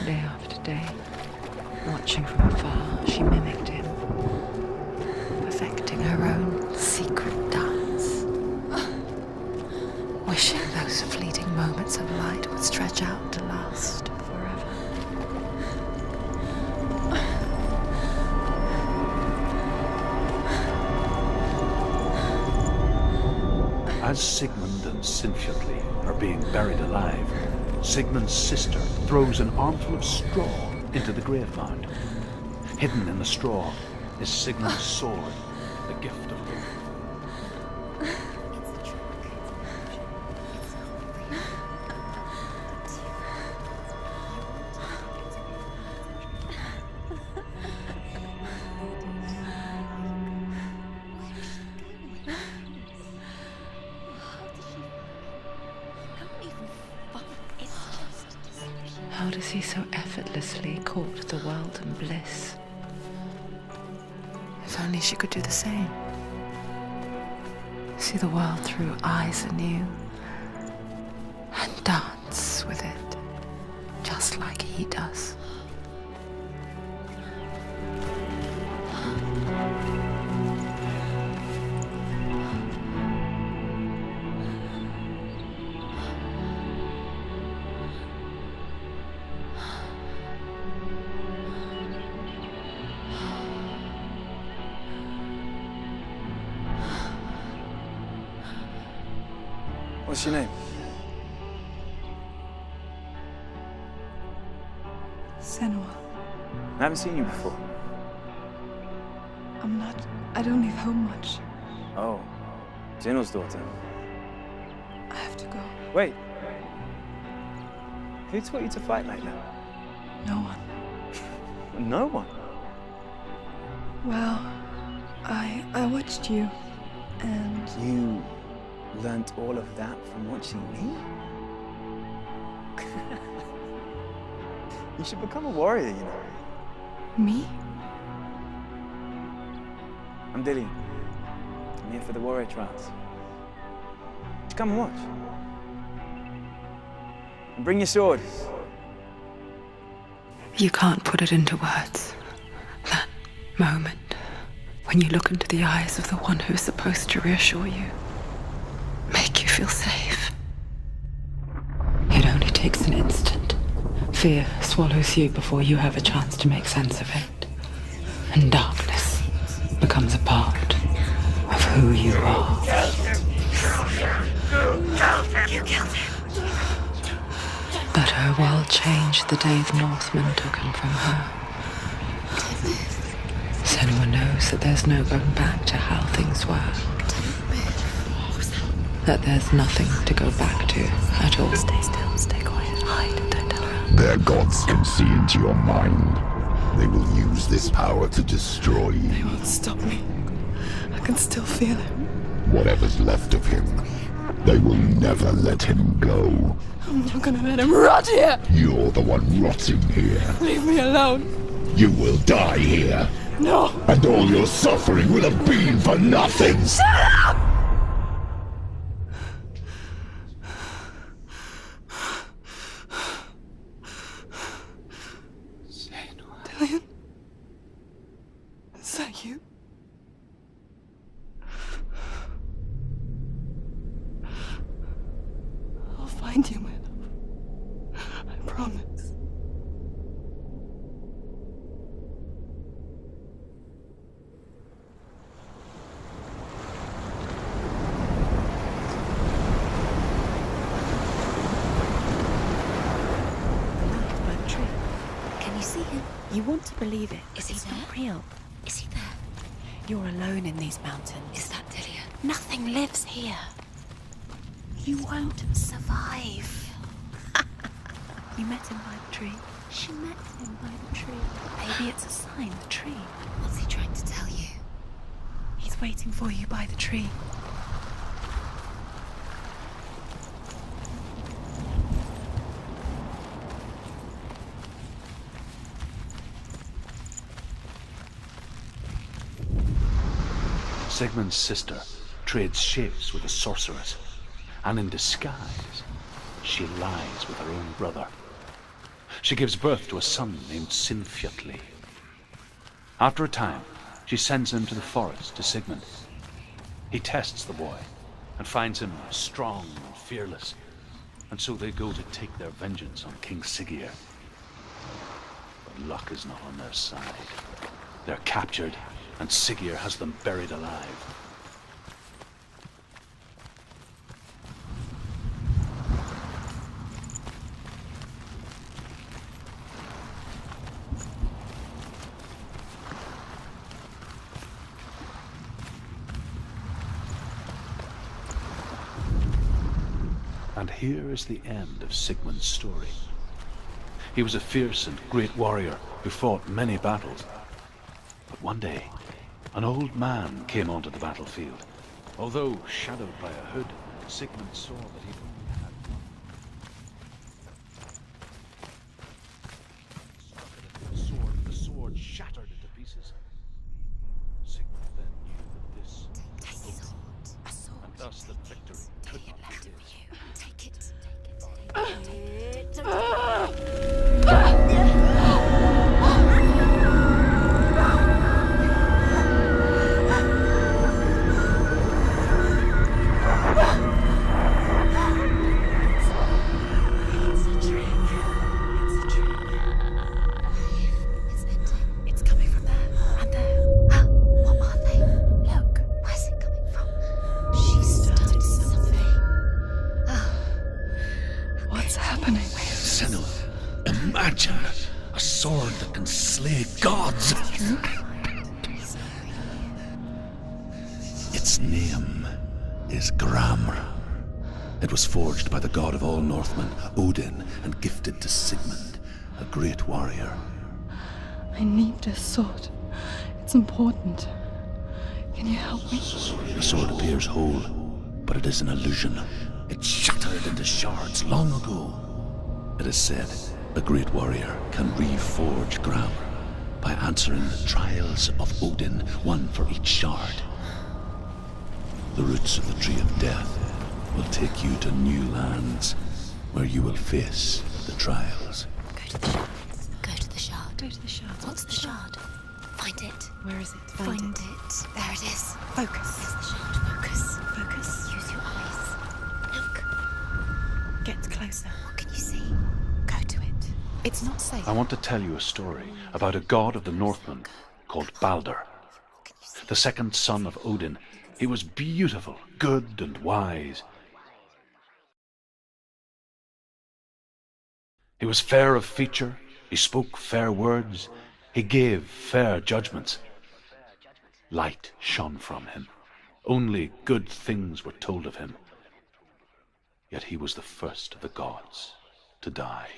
Day after day, watching from afar, she mimicked him, perfecting her own secret dance, wishing those fleeting moments of light would stretch out to last forever. As Sigmund and Sinfjotli are being buried alive, Sigmund's sister throws an armful of straw into the grave mound. Hidden in the straw is Sigmund's sword, the gift of hope. How does he so effortlessly court the world and bliss? If only she could do the same. See the world through eyes anew and dance with it, just like he does. What's your name? Senua. I haven't seen you before. I don't leave home much. Oh, Zenua's daughter. I have to go. Wait. Who taught you to fight like that? No one. No one? Well, I watched you, and... You learnt all of that from watching me? You should become a warrior, you know. Me? I'm Dillian. I'm here for the warrior trials. Just come and watch. And bring your sword. You can't put it into words. That moment when you look into the eyes of the one who's supposed to reassure you, make you feel safe. It only takes an instant. Fear swallows you before you have a chance to make sense of it. And darkness becomes a part of who you are. You killed him. But her world changed the day the Northmen took him from her. Senua knows that there's no going back to how things were. That there's nothing to go back to at all. Stay still, stay quiet, hide, don't tell her. Their gods can see into your mind. They will use this power to destroy you. They won't stop me. I can still feel him. Whatever's left of him, they will never let him go. I'm not gonna let him rot here! You're the one rotting here. Leave me alone! You will die here. No! And all your suffering will have been for nothing. Shut up! Dillian? Is that you? I'll find you, my love. I promise. You want to believe it. Is he It's there? not real. Is he there? You're alone in these mountains. Is that Dillian? Nothing lives here. You won't survive. You met him by the tree. She met him by the tree. Maybe it's a sign, the tree. What's he trying to tell you? He's waiting for you by the tree. Sigmund's sister trades shapes with a sorceress, and in disguise, she lies with her own brother. She gives birth to a son named Sinfjotli. After a time, she sends him to the forest to Sigmund. He tests the boy and finds him strong and fearless, and so they go to take their vengeance on King Siggeir. But luck is not on their side. They're captured, and Siggeir has them buried alive. And here is the end of Sigmund's story. He was a fierce and great warrior who fought many battles. But one day, an old man came onto the battlefield. Although shadowed by a hood, Sigmund saw that he only had one. Struck it into the sword shattered into pieces. Sigmund then knew that this was over, and thus the victory could not be his. Take it. It's coming from there and there. What are they? Look, where's it coming from? She started something. What's happening? Senua, imagine a sword that can slay gods. Its name is Gramr. It was forged by the god of all Northmen, Odin, and gifted to Sigmund, a great warrior. I need this sword. It's important. Can you help me? The sword appears whole, but it is an illusion. It shattered into shards long ago. It is said a great warrior can reforge Gramr by answering the trials of Odin, one for each shard. The roots of the tree of death will take you to new lands where you will face the trials. Go to the shard. Go to the shard. Go to the shard. What's the shard? Find it. Where is it? Find it. There it is. Focus. It's the shard. Focus. Focus. Use your eyes. Look. Get closer. What can you see? Go to it. It's not safe. I want to tell you a story about a god of the Northmen called Balder. The second son of Odin. He was beautiful, good, and wise. He was fair of feature, he spoke fair words, he gave fair judgments. Light shone from him. Only good things were told of him. Yet he was the first of the gods to die.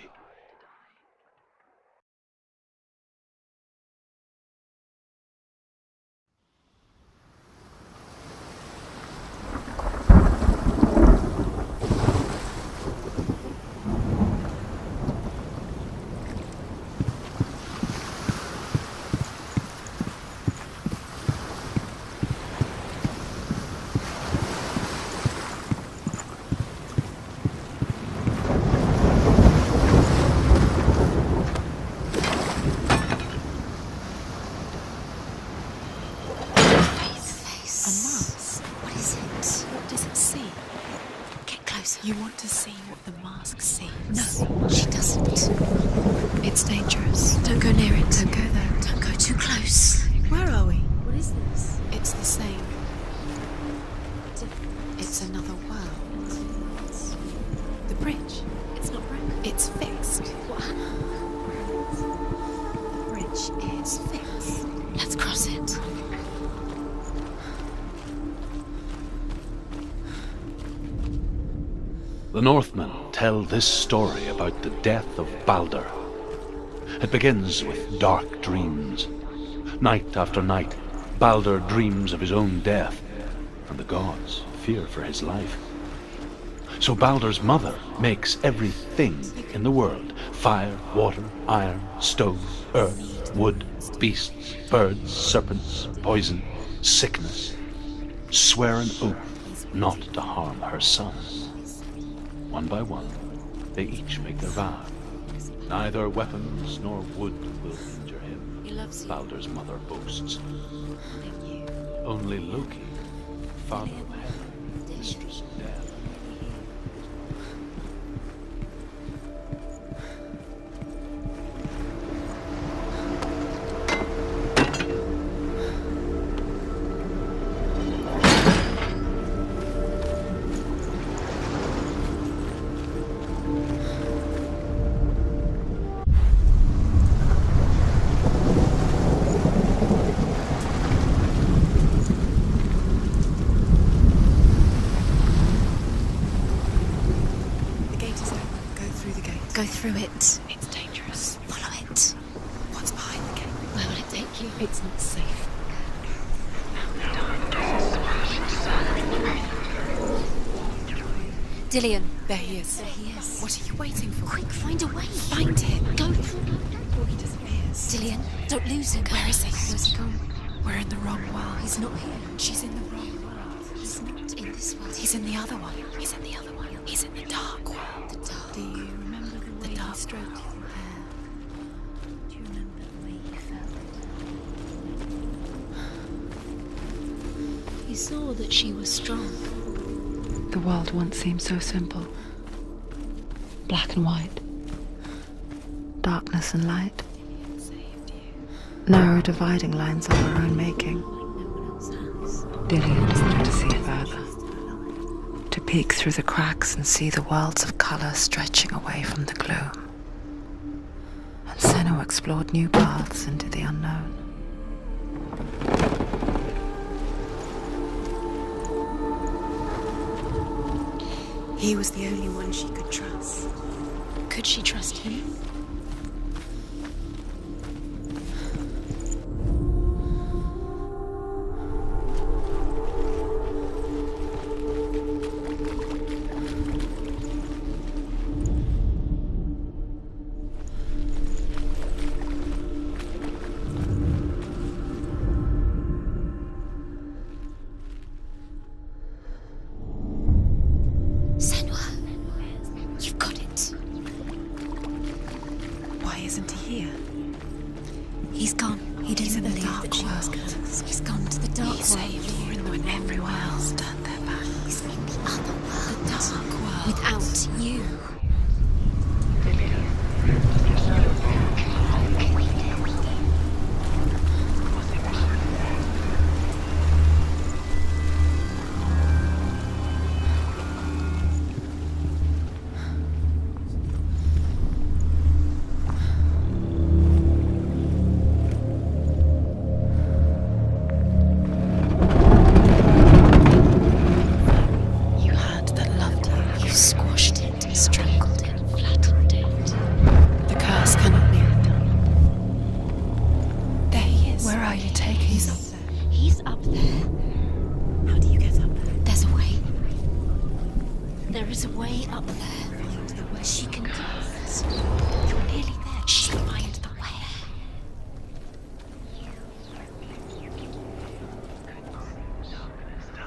You want to see what the mask sees? No, she doesn't. It's dangerous. Don't go near it. Don't go there. Don't go too close. Where are we? What is this? It's the same. Different. It's another world. The bridge. It's not broken. It's fixed. What happened? The bridge is fixed. Let's cross it. The Northmen tell this story about the death of Balder. It begins with dark dreams. Night after night, Balder dreams of his own death, and the gods fear for his life. So Balder's mother makes everything in the world: fire, water, iron, stone, earth, wood, beasts, birds, serpents, poison, sickness, swear an oath not to harm her son. One by one, they each make their vow. Neither weapons nor wood will injure him, He loves you. Balder's mother boasts. And you. Only Loki, father of Hela, mistress of death. Go through it. It's dangerous. Follow it. What's behind the gate? Where will it take you? It's not safe. Dillion. There he is. There he is. What are you waiting for? Quick, find a way. Find him. Go through. Before he disappears. Dillion, don't lose him. Where is he? Where's he gone? We're in the wrong world. He's not here. She's in the wrong world. He's not in this world. He's in the other one. He's in the other one. He's in the dark world. The dark. Do you remember the way he stroked your hair? Do you remember the way he felt? He saw that she was strong. The world once seemed so simple. Black and white. Darkness and light. Narrow dividing lines of our own making. Dillion was there to see further. To peek through the cracks and see the worlds of colour stretching away from the gloom. And Senua explored new paths into the unknown. He was the only one she could trust. Could she trust him?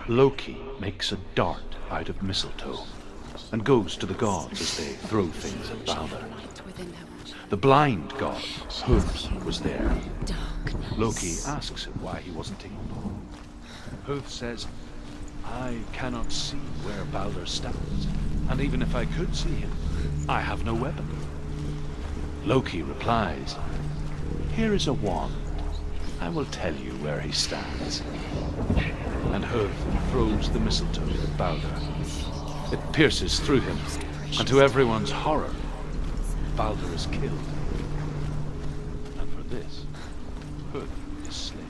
Loki makes a dart out of mistletoe and goes to the gods as they throw things at Balder. The blind god, Hoof, was there. Loki asks him why he wasn't taken. Hoof says, I cannot see where Balder stands, and even if I could see him, I have no weapon. Loki replies, here is a wand. I will tell you where he stands. And Hoof throws the mistletoe at Balder. It pierces through him, and to everyone's horror, Balder is killed. And for this, Hoof is slain.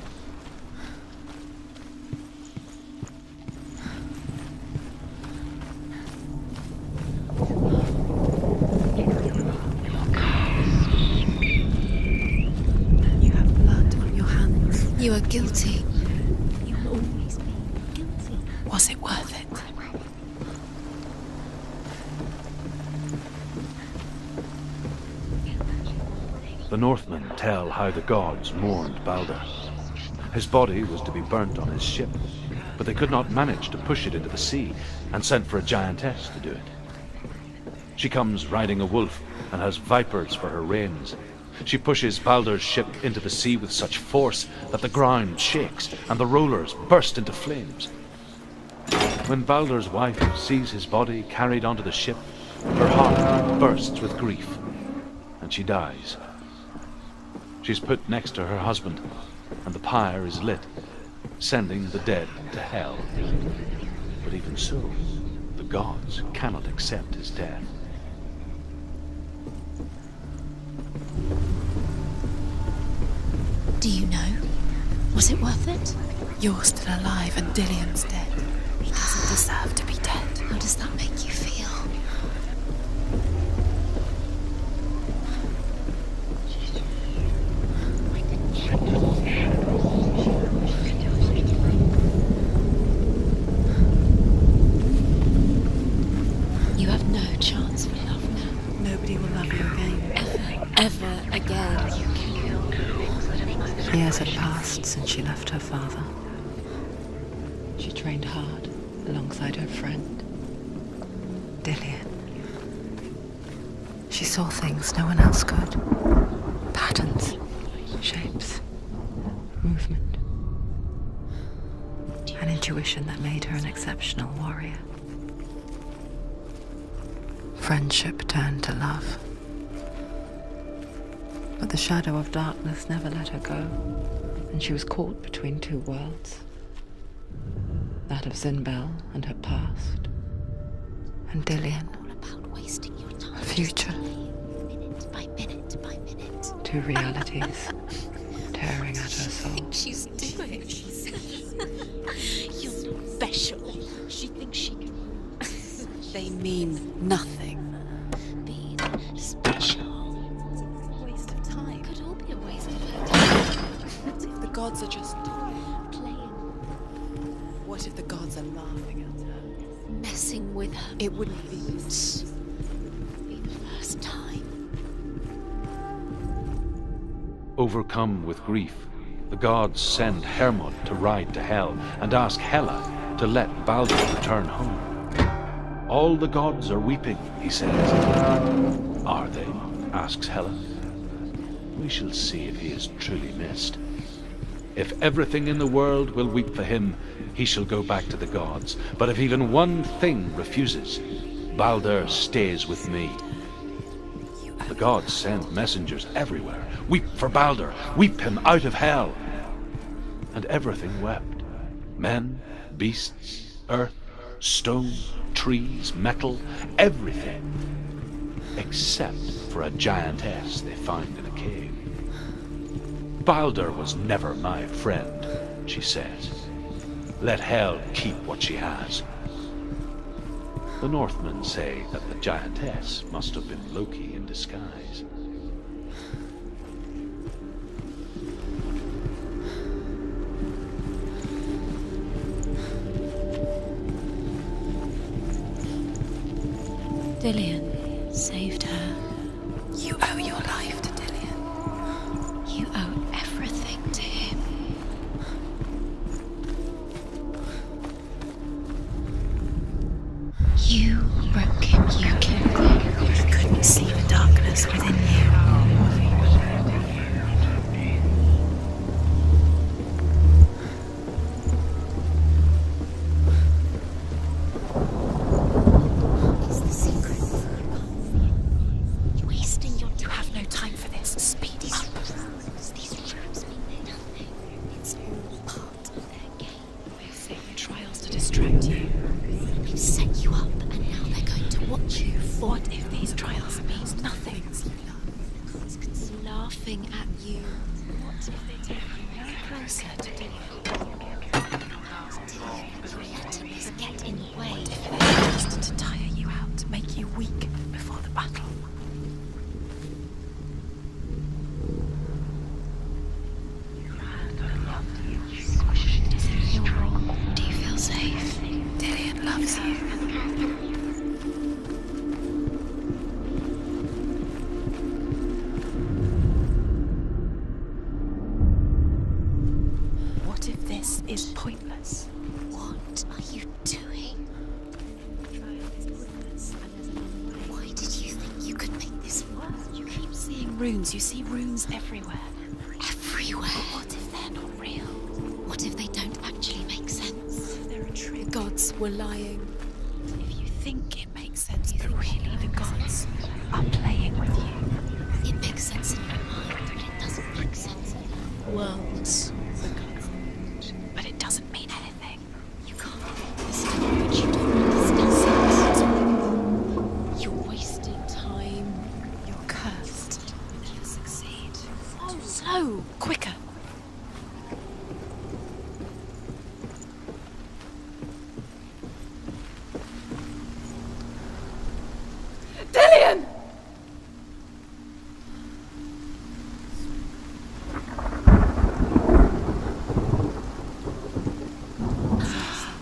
You have blood on your hands. You are guilty. You will always be guilty. Was it worth it? The Northmen tell how the gods mourned Balder. His body was to be burnt on his ship, but they could not manage to push it into the sea and sent for a giantess to do it. She comes riding a wolf and has vipers for her reins. She pushes Balder's ship into the sea with such force that the ground shakes and the rollers burst into flames. When Balder's wife sees his body carried onto the ship, her heart bursts with grief, and she dies. She's put next to her husband, and the pyre is lit, sending the dead to hell. But even so, the gods cannot accept his death. Do you know? Was it worth it? You're still alive and Dillion's dead. He doesn't deserve to be dead. How does that make you feel? Years had passed since she left her father. She trained hard alongside her friend, Dillian. She saw things no one else could. Patterns, shapes, movement. An intuition that made her an exceptional warrior. Friendship turned to love. But the shadow of darkness never let her go, and she was caught between two worlds. That of Zinbel and her past, and Dillian, her future. Minute by minute by minute. Two realities tearing at her soul. She's doing. You're not special. She thinks she can. They mean nothing. Being special. Waste of time. Could all be a waste of her time. What if the gods are just Playing. What if the gods are laughing at her? Messing with her. It wouldn't be Be the first time. Overcome with grief, the gods send Hermod to ride to Hell and ask Hela to let Baldur return home. All the gods are weeping, he says. Are they? Asks Hela. We shall see if he is truly missed. If everything in the world will weep for him, he shall go back to the gods. But if even one thing refuses, Baldur stays with me. The gods send messengers everywhere. Weep for Baldur, weep him out of hell. And everything wept. Men, beasts, earth, stone, trees, metal, everything. Except for a giantess they found in a cave. Baldur was never my friend, she says. Let Hel keep what she has. The Northmen say that the giantess must have been Loki in disguise. Dillian saved her. You owe your life to Dillian. You owe everything to him. You broke him, you killed him. He couldn't see the darkness within you. It's the secret. You're wasting your time. You have no time for this. Speed up. These rooms mean nothing. It's all part of their game. They've set you trials to distract you. They've set you up, and now they're going to watch you fall. What if these trials mean nothing? It's laughing at you. What if they take you Closer to letting this get in the way? What if they're just to tire you out, make you weak before the battle? Do you feel safe? Dillian loves you. What if this is pointless? What are you doing? Why did you think you could make this work? You keep seeing runes. You see runes everywhere. Everywhere. What if they're not real? What if they don't actually make sense? They're a trick. The gods were lying. If you think it makes sense, but really the gods are playing with you. It makes sense in your mind, but it doesn't make sense in the Worlds. But it doesn't mean anything. You can't understand, but you don't understand. You're wasting time. You're cursed. You'll succeed. Oh, slow! Quicker! Dillian!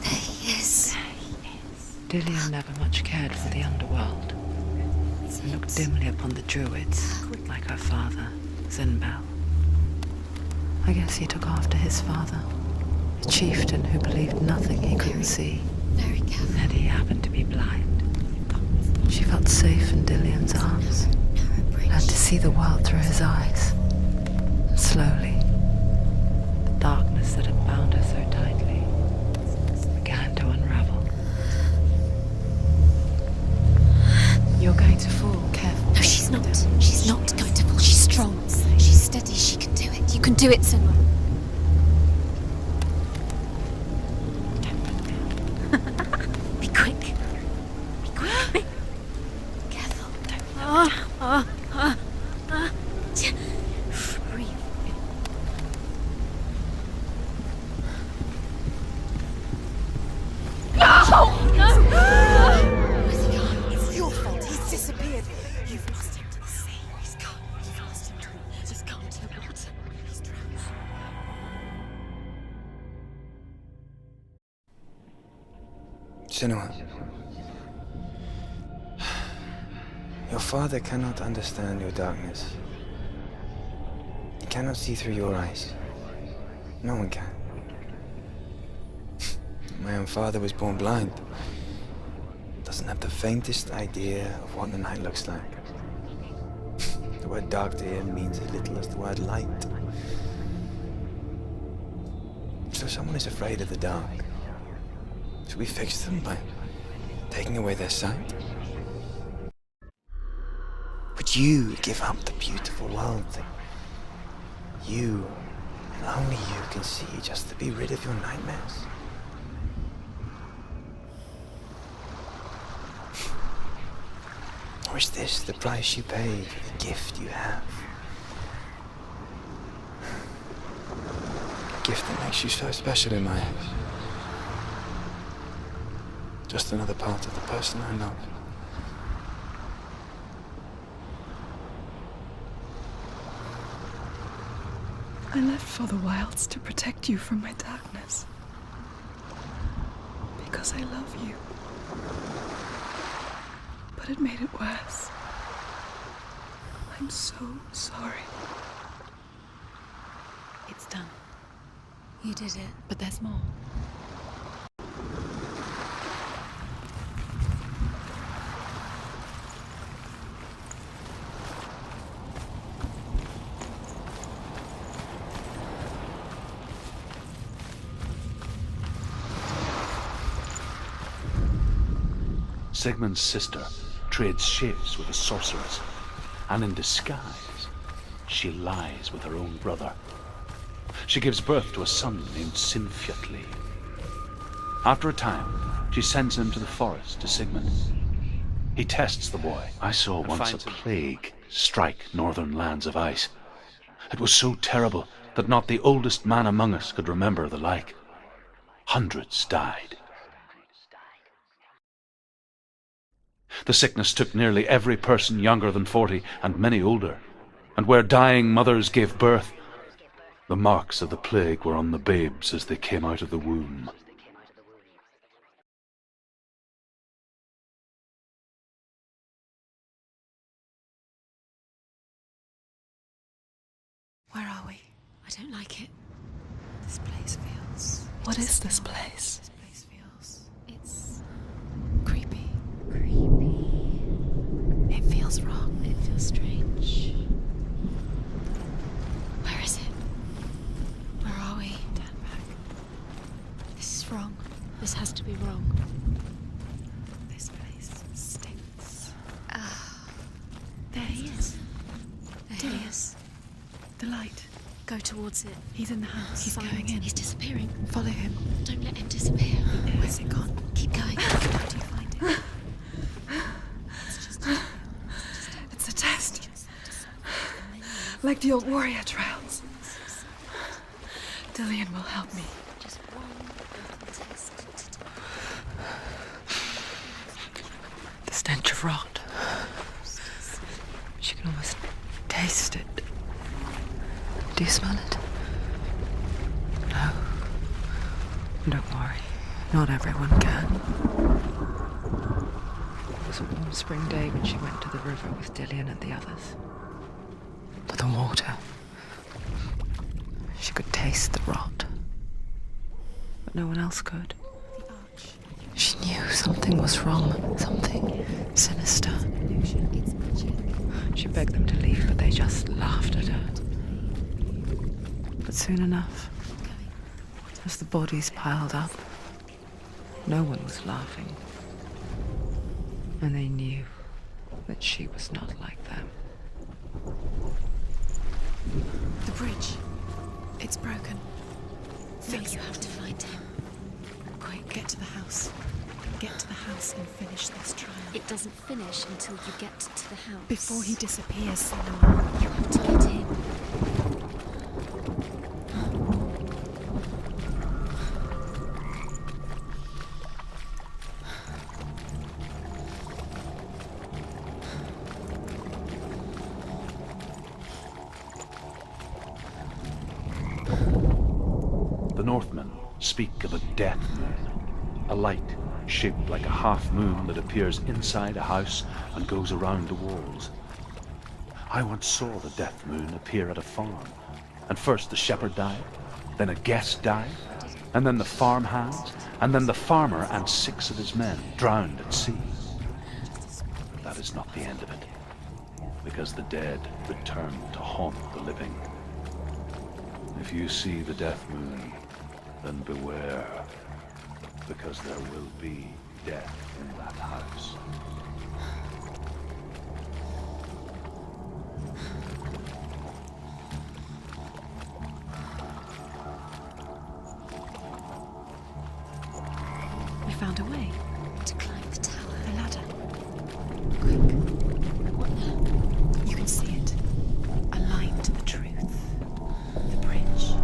There he is. Dillian never much cared for the underworld, and looked dimly upon the druids, like her father, Zinbel. I guess he took after his father, a chieftain who believed nothing he couldn't see. Very careful. And he happened to be blind. She felt safe in Dillian's arms, learned to see the world through his eyes. And slowly, the darkness that had bound her so tightly began to unravel. You're going to fall, careful. No, she's not. She's not going to fall. She's strong. She's steady. She can do it. You can do it, Senua. Be quick. Be quick. Careful. Breathe. No! Where's he gone? It's your fault. He's disappeared. You've lost him to the sea. He's gone. You've lost him to the... Just gone to the water. He's drowned. Senua, your father cannot understand your darkness. He cannot see through your eyes. No one can. My own father was born blind. Doesn't have the faintest idea of what the night looks like. The word dark to him means as little as the word light. So someone is afraid of the dark. Should we fix them by taking away their sight? Would you give up the beautiful world that you, and only you, can see just to be rid of your nightmares? Or is this the price you pay for the gift you have? A gift that makes you so special in my eyes. Just another part of the person I love. I left for the wilds to protect you from my darkness. Because I love you. But it made it worse. I'm so sorry. It's done. You did it. But there's more. Sigmund's sister trades shapes with a sorceress, and in disguise, she lies with her own brother. She gives birth to a son named Sinfjotli. After a time, she sends him to the forest to Sigmund. He tests the boy. I saw once a plague strike northern lands of ice. It was so terrible that not the oldest man among us could remember the like. Hundreds died. The sickness took nearly every person younger than 40 and many older, and where dying mothers gave birth, the marks of the plague were on the babes as they came out of the womb. Where are we? I don't like it. This place feels... What is this place? This place feels... It's creepy. creepy. It feels wrong. It feels strange. Where is it? Where are we? Turn back. This is wrong. This has to be wrong. This place stinks. There he is. There he is. The light. Go towards it. He's in the house. He's Find going it. in. He's disappearing. Follow him. Don't let him disappear. Where's it gone? Keep going. How do you find it? It's a test. Like the old warrior trials. Dillian will help me. Just one little test. The stench of rot. She can almost taste it. Do you smell it? No. Don't worry. Not everyone can. It was a warm spring day when she went to the river with Dillian and the others. To the water. She could taste the rot. But no one else could. She knew something was wrong, something sinister. She begged them to leave, but they just laughed at her. But soon enough, as the bodies piled up, no one was laughing. And they knew that she was not like them. The bridge. It's broken. No, you have to find him. Quick, get to the house. Get to the house and finish this trial. It doesn't finish until you get to the house. Before he disappears, Senua. You have to get him. The Northmen speak of a death moon, a light shaped like a half moon that appears inside a house and goes around the walls. I once saw the death moon appear at a farm, and first the shepherd died, then a guest died, and then the farmhands, and then the farmer and 6 of his men drowned at sea. But that is not the end of it, because the dead return to haunt the living. If you see the death moon, then beware, because there will be death in that house. We found a way. To climb the tower. A ladder. Quick. What now? You can see it. A line to the truth. The bridge.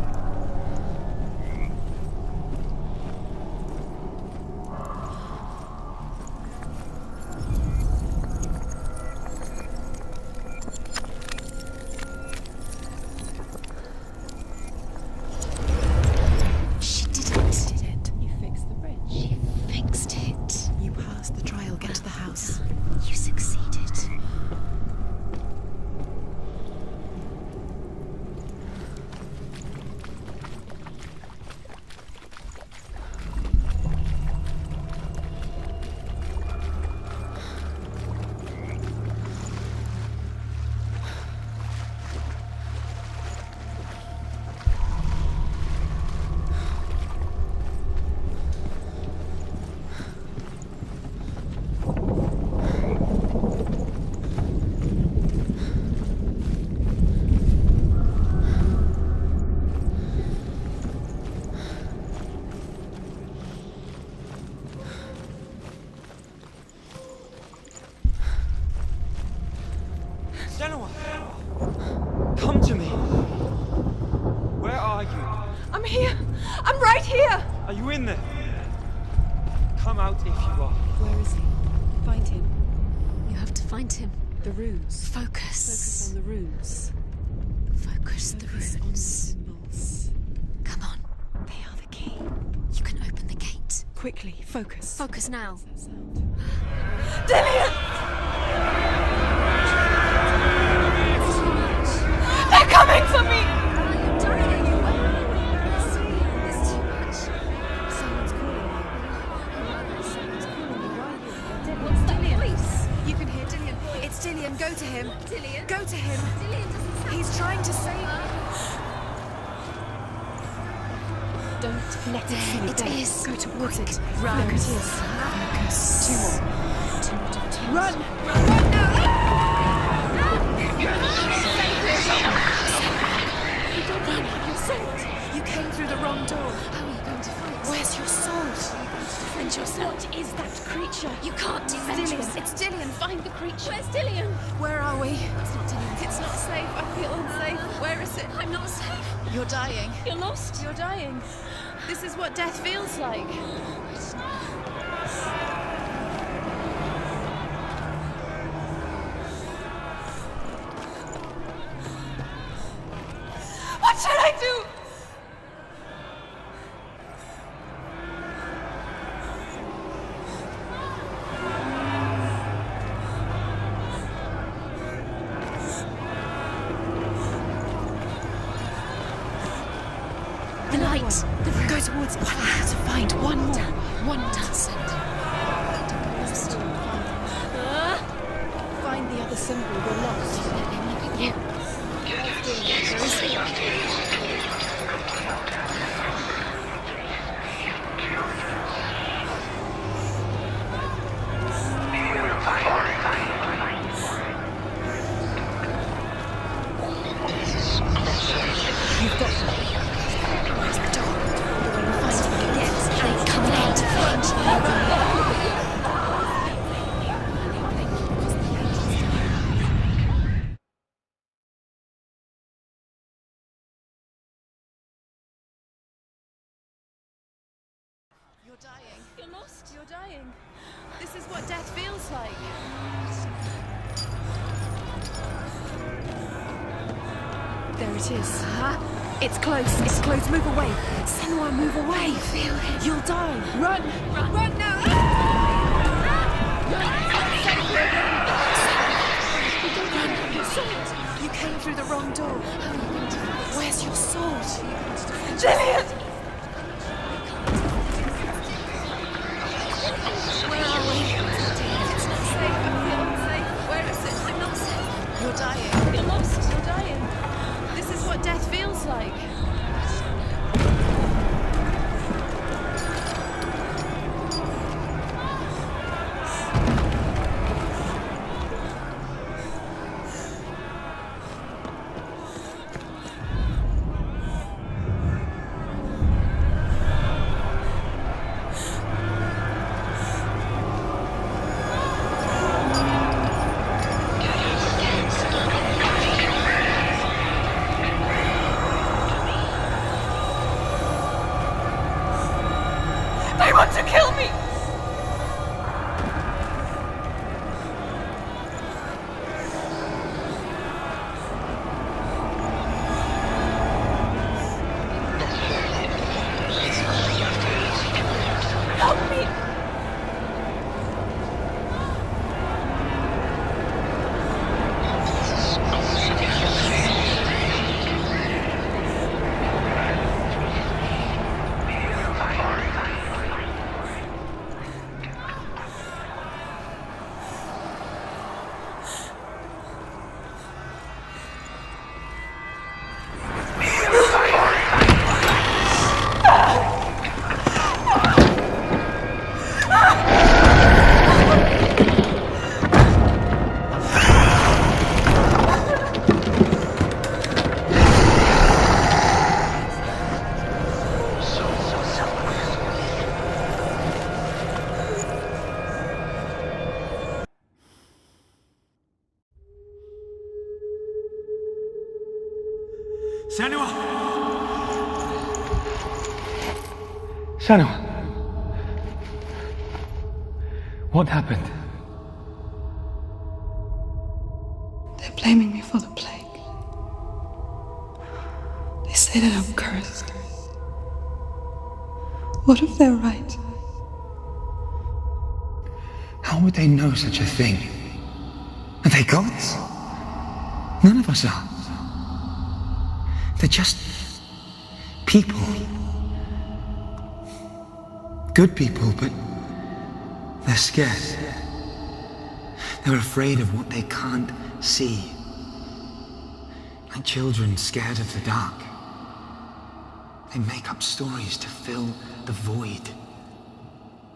She did it. You fixed the bridge. She fixed it. You passed the trial. Get to the house. You succeeded. Senua! Come to me! Where are you? I'm here! I'm right here! Are you in there? Come out if you are. Where is he? Find him. You have to find him. The runes. Focus. Focus on the runes. Focus the Focus on the runes. symbols. Come on. They are the key. You can open the gate. Quickly, focus. Focus now. That sound. They're coming for me! It's too much. Someone's calling you. Someone's calling you. Why are you? What's that, please? You can hear Dillian. It's Dillian. Go to him. Dillian? Go to him. Dillian doesn't sound He's trying to save you. Don't let it see you It dead. is. Go towards it. Run. Look, it is. Focus. 2 more. 2 more. 2 more. Run! You came through the wrong door. How are you going to fight? Where's your sword? Defend yourself. What is that creature? You can't defend Dillian. yourself. It's Dillian. Find the creature. Where's Dillian? Where are we? It's not Dillian. It's not safe. I feel unsafe. Where is it? I'm not safe. You're dying. You're lost. You're dying. This is what death feels like. What should I do? The light. Go towards it. I have to find one more. One more to send. Find the other symbol. We're lost. Yeah. You've got to. Where's the door? Finding it again. They come out to front. You're dying. You're lost. You're dying. This is what death feels like. There it is. It's close. It's close. Move away. Senua, move away. Feel it. You'll die. Run. Run. Run now. You came through the wrong door. Where's your sword? Lillian! Where are we? It's not safe. I feel unsafe. Where is it? I'm not safe. You're dying. You're lost. You're dying. This is what death feels like. They want to kill me! Help me! Senua! Senua! What happened? They're blaming me for the plague. They say that I'm cursed. What if they're right? How would they know such a thing? Are they gods? None of us are. They're just people. Good people, but they're scared. They're afraid of what they can't see. Like children scared of the dark. They make up stories to fill the void.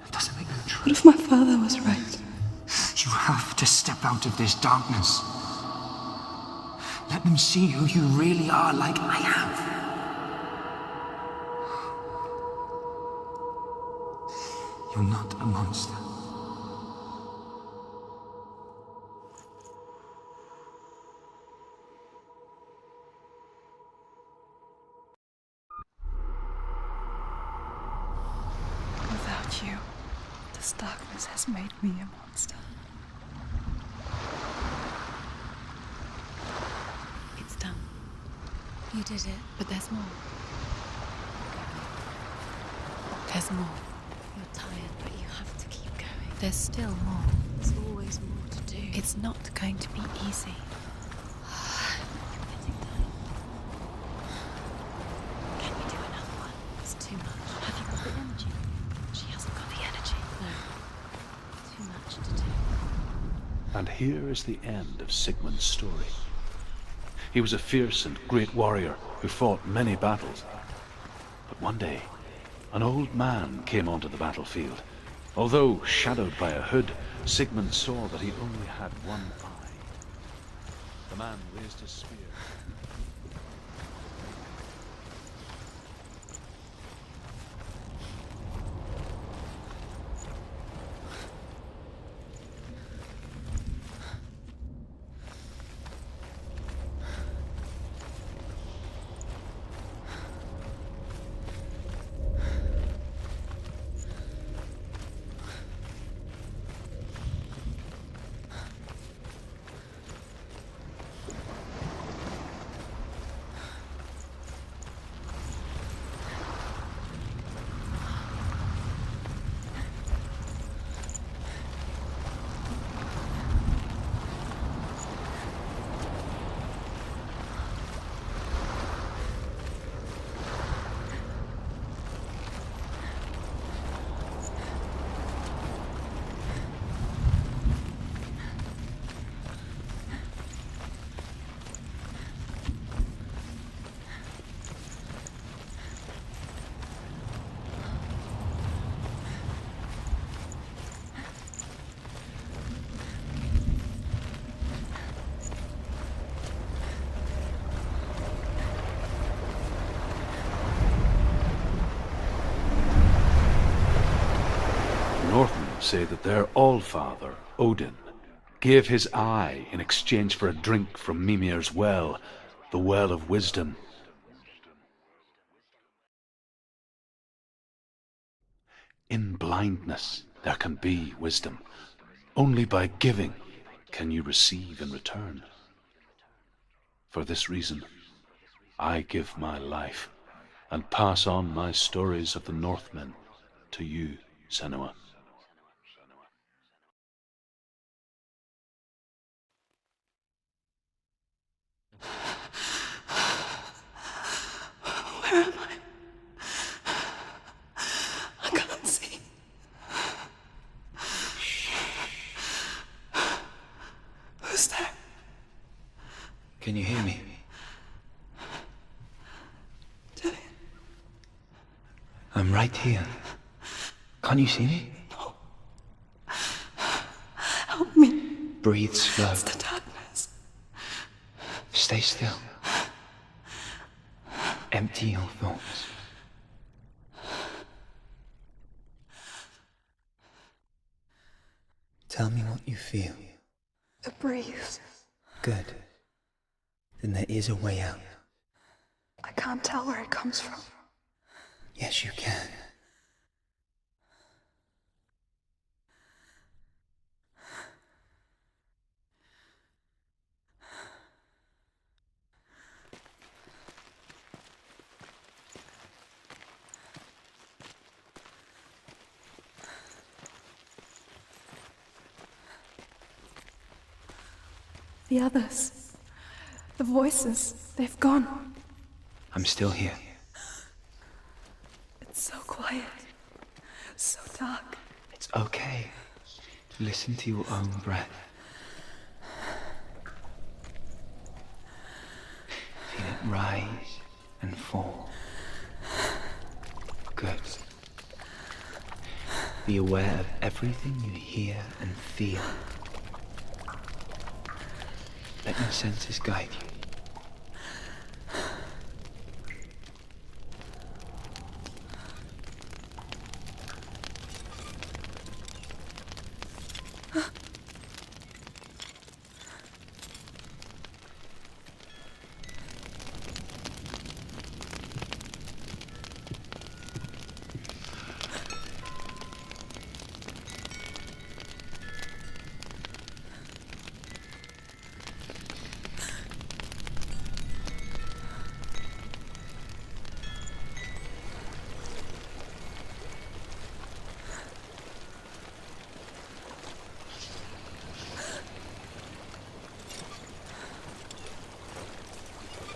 It doesn't make them true. What if my father was right? You have to step out of this darkness. Let them see who you really are, like I have. You're not a monster. Without you, this darkness has made me a monster. It's done. You did it, but there's more. There's more. You're tired, but you have to keep going. There's still more. There's always more to do. It's not going to be easy. You're getting tired. Can we do another one? And here is the end of Sigmund's story. He was a fierce and great warrior who fought many battles. But one day, an old man came onto the battlefield. Although shadowed by a hood, Sigmund saw that he only had one eye. The man raised his spear. Say that their Allfather, Odin, gave his eye in exchange for a drink from Mimir's well, the well of wisdom. In blindness there can be wisdom. Only by giving can you receive in return. For this reason, I give my life and pass on my stories of the Northmen to you, Senua. Where am I? I can't see. Who's there? Can you hear me? I'm right here. Can't you see me? No. Help me. Breathe slow. It's the darkness. Stay still. Empty your thoughts. Tell me what you feel. The breeze. Good. Then there is a way out. I can't tell where it comes from. Yes, you can. The others. The voices. They've gone. I'm still here. It's so quiet. So dark. It's okay. Listen to your own breath. Feel it rise and fall. Good. Be aware of everything you hear and feel. Let your senses guide you.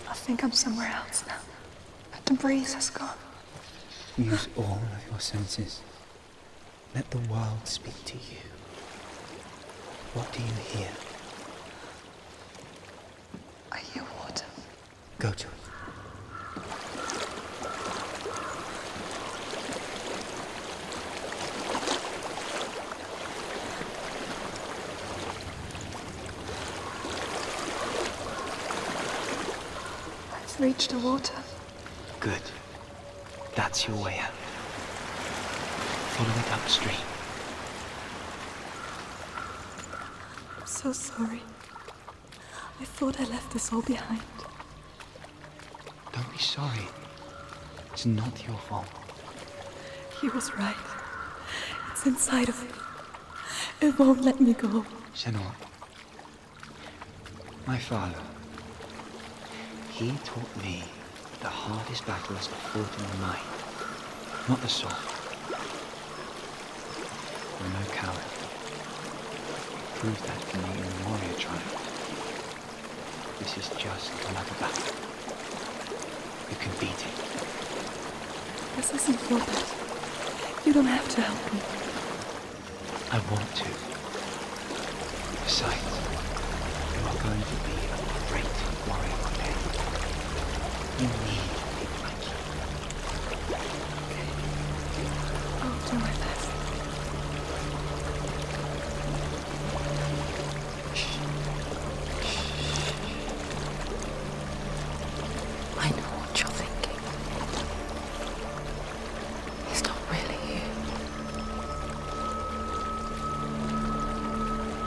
I think I'm somewhere else now. But the breeze has gone. Use all of your senses. Let the world speak to you. What do you hear? I hear water. Go to it. I've reached the water. Good. That's your way out. Follow it upstream. I'm so sorry. I thought I left this all behind. Don't be sorry. It's not your fault. He was right. It's inside of me. It won't let me go. Senua. My father. He taught me the hardest battles are fought in the mind, not the sword. You're no coward. Prove that to me in the warrior tribe. This is just another battle. You can beat it. This isn't your bed. You don't have to help me. I want to. Besides, you are going to be a great warrior one day. You need people like you. I'll do my best. I know what you're thinking. He's not really here.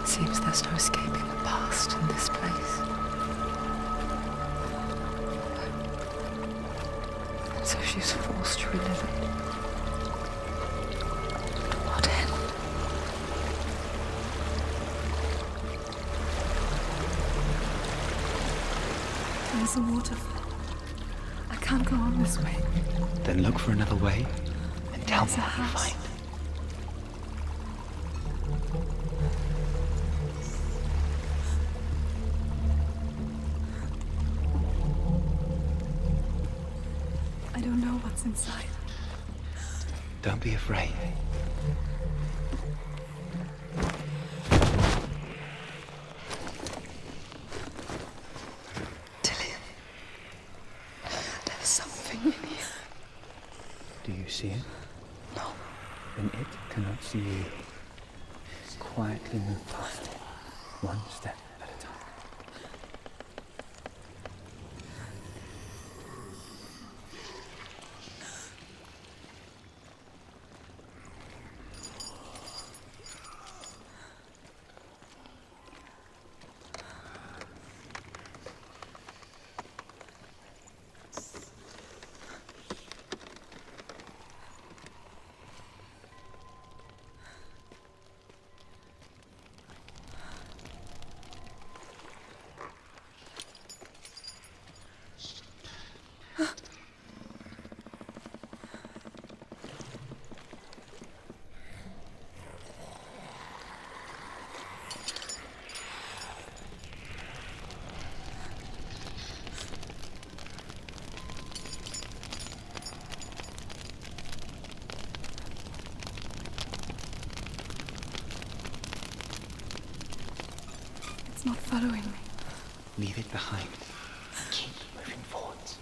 It seems there's no escaping the past in this place. And so she's forced to relive it. To what end? There's a waterfall. I can't go on this way. Then look for another way and tell me There's a what you house. find. I don't know what's inside. Don't be afraid. Tillian. There's something in here. Do you see it? No. Then it cannot see you. Quietly move past it, one step at a time. It's not following me. Leave it behind. Keep moving forwards.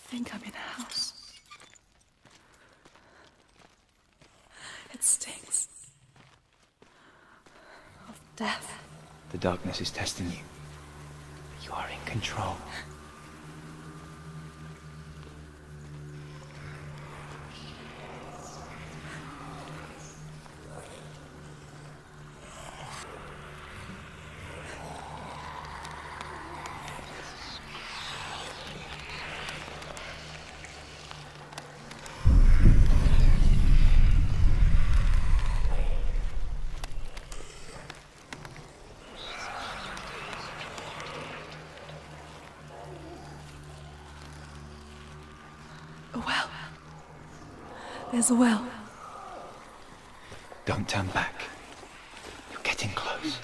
think I'm in a house. It stinks of death. The darkness is testing you. You are in control. A well. There's a well. Don't turn back. You're getting close.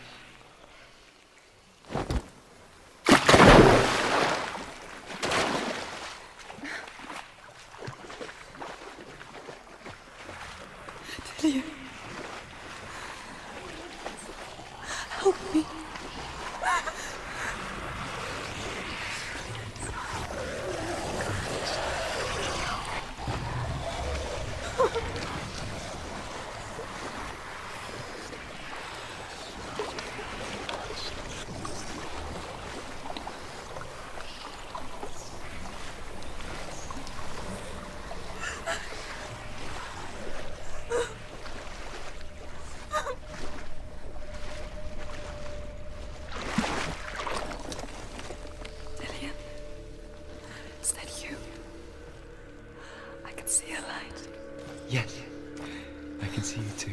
Delia. Help me. Delia, is that you? I can see a light. Yes, I can see you too.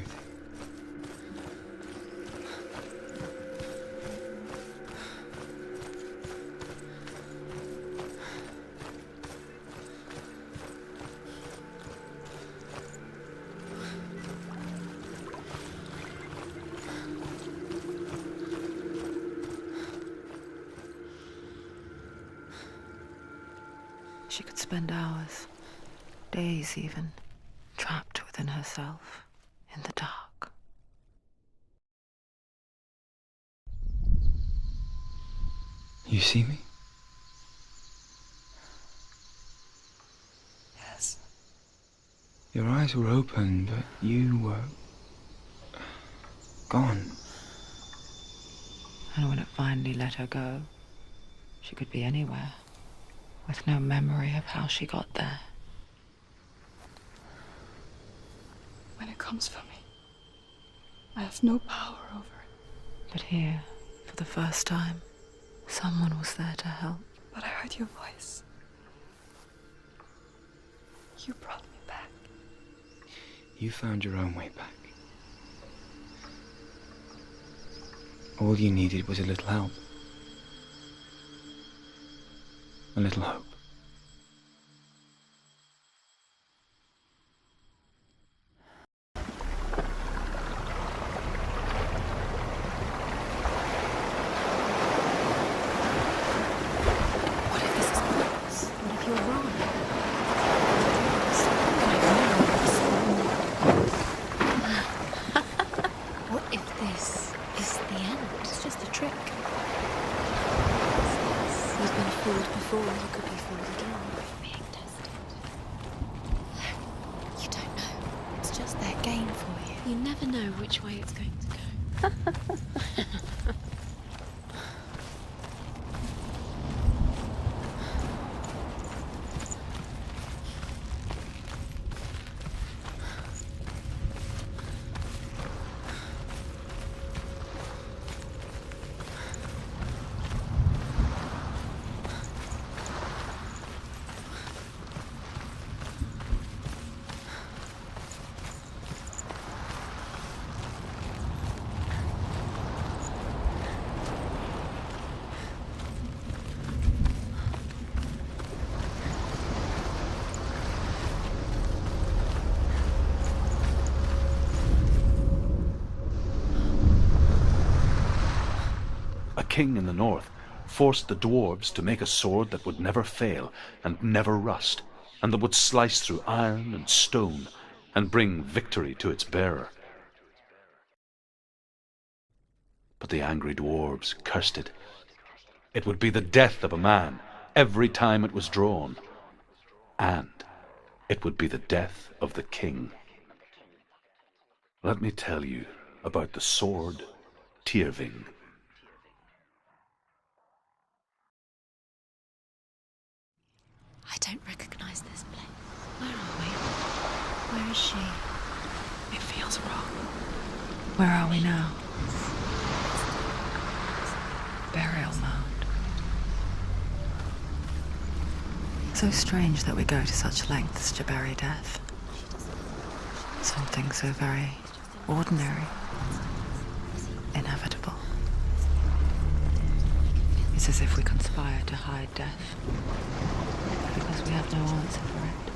She could spend hours, days even, trapped within herself, in the dark. You see me? Yes. Your eyes were open, but you were gone. And when it finally let her go, she could be anywhere, with no memory of how she got there. When it comes for me, I have no power over it. But here, for the first time, someone was there to help. But I heard your voice. You brought me back. You found your own way back. All you needed was a little help. A little hope. What if this is false? What if you're wrong? What if this is the end? It's just a trick. You've been fooled before, you could be fooled again. Being tested. You don't know. It's just their game for you. You never know which way it's going to go. A king in the north forced the dwarves to make a sword that would never fail and never rust, and that would slice through iron and stone and bring victory to its bearer. But the angry dwarves cursed it. It would be the death of a man every time it was drawn. and it would be the death of the king. Let me tell you about the sword Tyrving. I don't recognize this place. Where are we? Where is she? It feels wrong. Where are we now? Burial mound. So strange that we go to such lengths to bury death. Something so very ordinary, inevitable. It's as if we conspire to hide death, because we have no answer for it.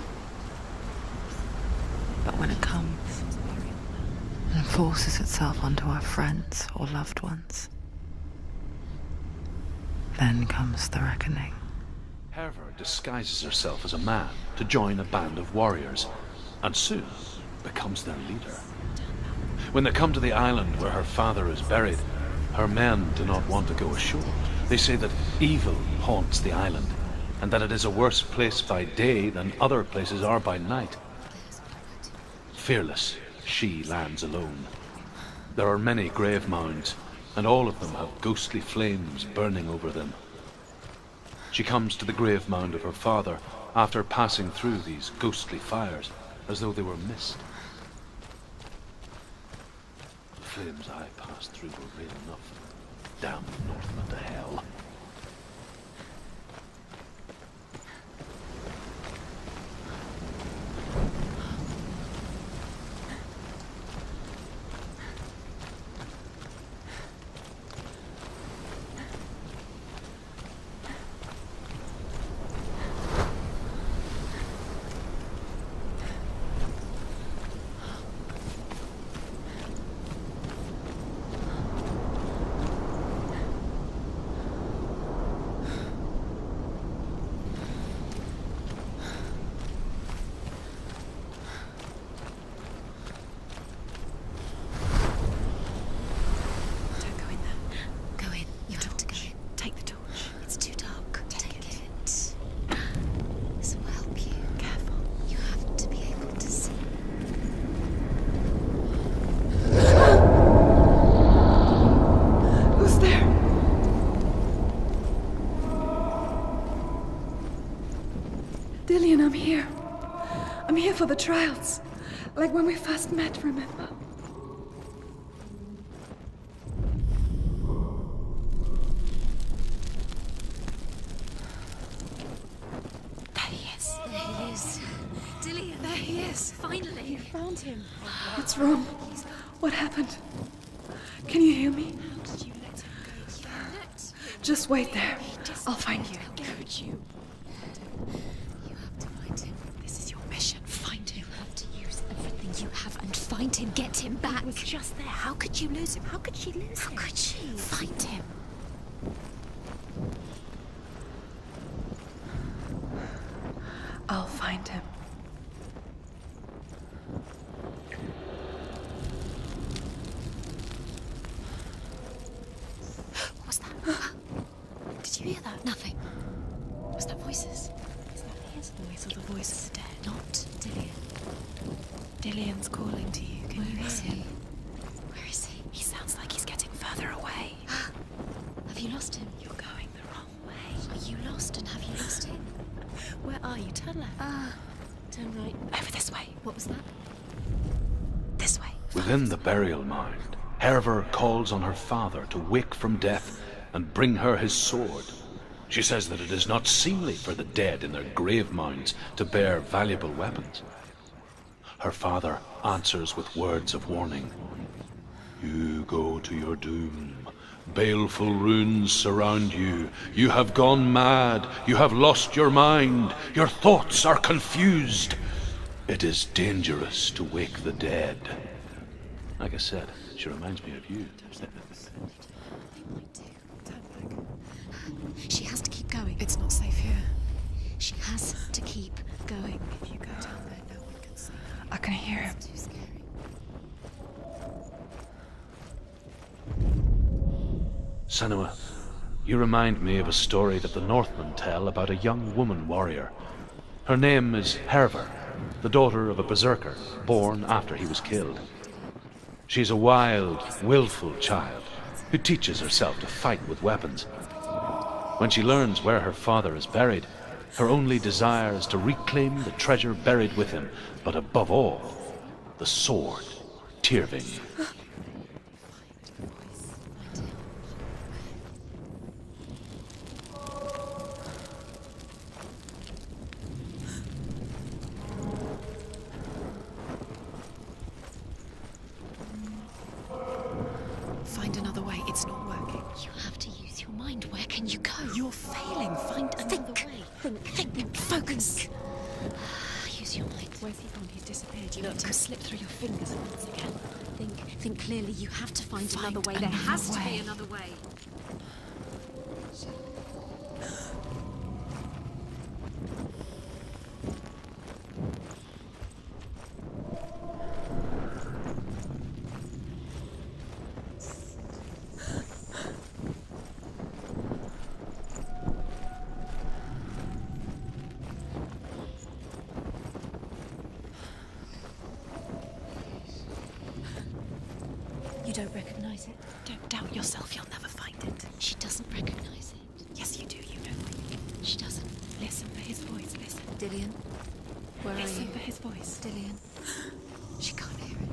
But when it comes and forces itself onto our friends or loved ones, then comes the reckoning. Herver disguises herself as a man to join a band of warriors, and soon becomes their leader. When they come to the island where her father is buried, her men do not want to go ashore. They say that evil haunts the island, and that it is a worse place by day than other places are by night. Fearless, she lands alone. There are many grave mounds, and all of them have ghostly flames burning over them. She comes to the grave mound of her father after passing through these ghostly fires, as though they were mist. The flames I passed through were real enough. Damn the Northmen to hell. Dillian, I'm here. I'm here for the trials. Like when we first met, remember? There he is. There he is. Dillian, there he is. Finally. You found him. What's wrong? What happened? Can you hear me? How did you let him go? Just wait there. I'll find you. Could you? You have to find him. This is your mission. Find him. You have to use everything you have and find him. Get him back. He was just there. How could you lose him? How could she lose him? How could she? Find him. I'll find him. What was that? Did you hear that? Nothing. Was that voices? Is that his voice or the voice of the dead? Not Dillian. Dillian's calling to you. Can you hear him? Where is he? He sounds like he's getting further away. Have you lost him? You're going the wrong way. Are you lost and have you lost him? Where are you? Turn left. Turn right. Over this way. What was that? This way. Within the burial mound, Herver calls on her father to wake from death and bring her his sword. She says that it is not seemly for the dead in their grave mounds to bear valuable weapons. Her father answers with words of warning. You go to your doom. Baleful runes surround you. You have gone mad. You have lost your mind. Your thoughts are confused. It is dangerous to wake the dead. Like I said, she reminds me of you. She has to keep going. It's not safe here. She has to keep going. If you go down there, no one can see. I can hear him. It's too scary. Senua, you remind me of a story that the Northmen tell about a young woman warrior. Her name is Herver, the daughter of a berserker born after he was killed. She's a wild, willful child who teaches herself to fight with weapons. When she learns where her father is buried, her only desire is to reclaim the treasure buried with him, but above all, the sword, Tyrving. Find another way. It's not working. You have to use your mind. Where can you go? You're failing. Find another way. Think. Focus. Use your mind. Where's he gone? He's disappeared. You let him slip through your fingers once again. Think clearly. You have to find another way. There has to be another way. You don't recognize it? Don't doubt yourself, you'll never find it. She doesn't recognize it. Yes, you do, you know. She doesn't. Listen for his voice, listen. Dillian, where are you? Listen for his voice. Dillian. She can't hear it.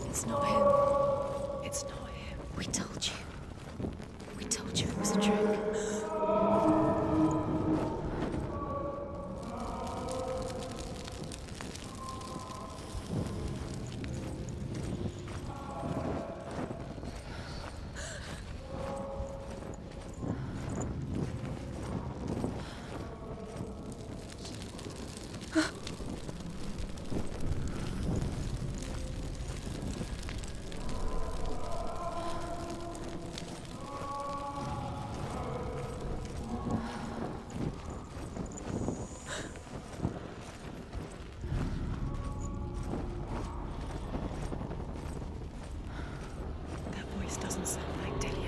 It's not him. It's not him. We told you. We told you it was a trick.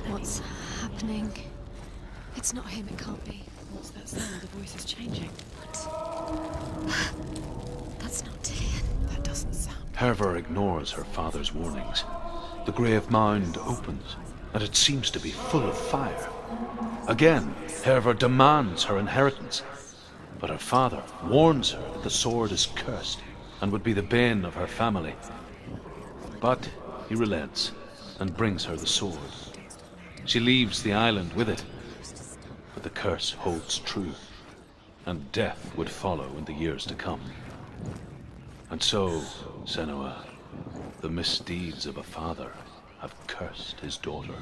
What's happening? It's not him, it can't be. What's that sound? The voice is changing. What? That's not Dillian. That doesn't sound... Herver ignores her father's warnings. The grave mound opens, and it seems to be full of fire. Again, Herver demands her inheritance. But her father warns her that the sword is cursed and would be the bane of her family. But he relents and brings her the sword. She leaves the island with it, but the curse holds true, and death would follow in the years to come. And so, Senua, the misdeeds of a father have cursed his daughter.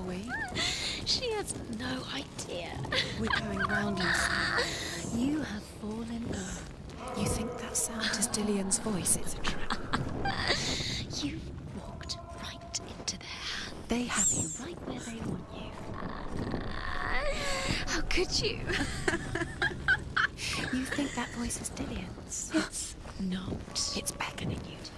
are we? She has no idea. We're going round in circles. You have fallen ill. You think that sound is Dillian's voice? It's a trap. You've walked right into their hands. They have you right where they want you. How could you? You think that voice is Dillian's? It's not. It's beckoning you to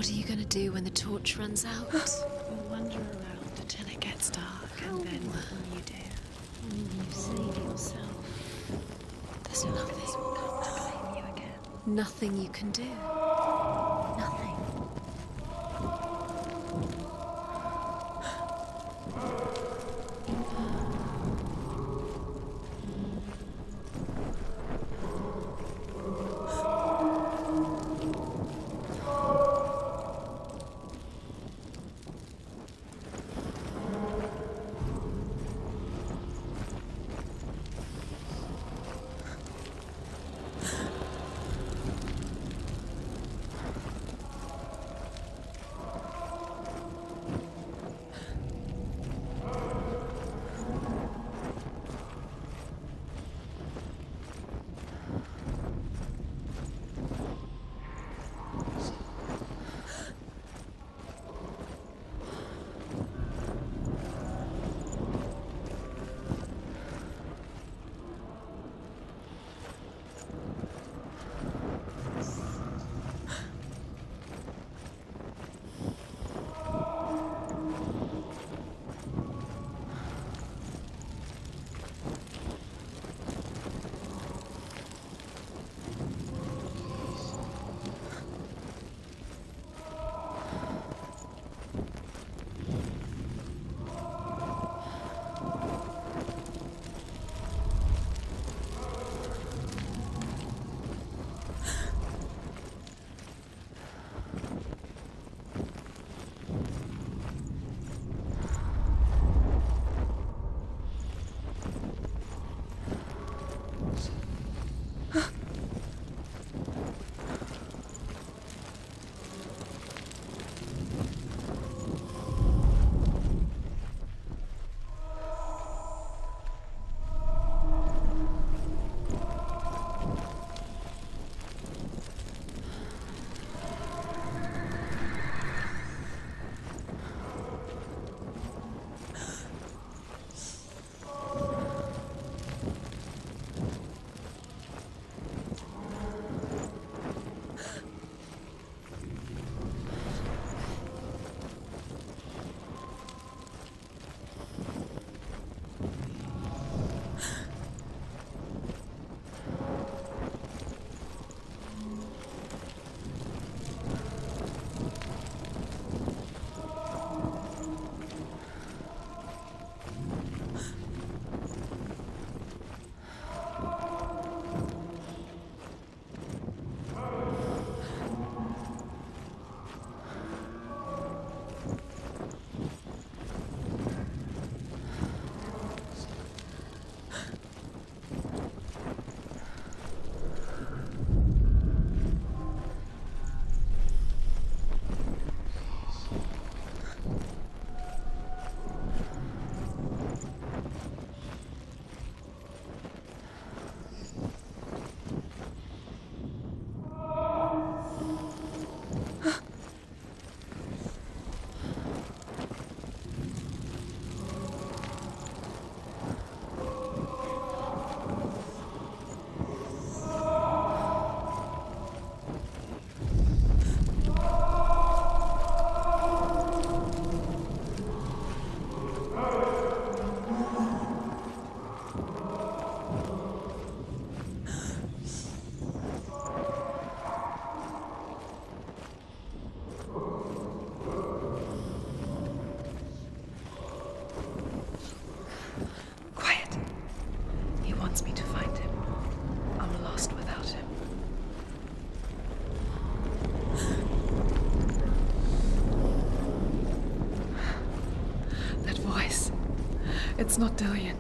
What are you going to do when the torch runs out? We'll wander around until it gets dark, and then what will you do? You save yourself. There's nothing will come to claim you again. Nothing you can do. Nothing. It's not Dillian.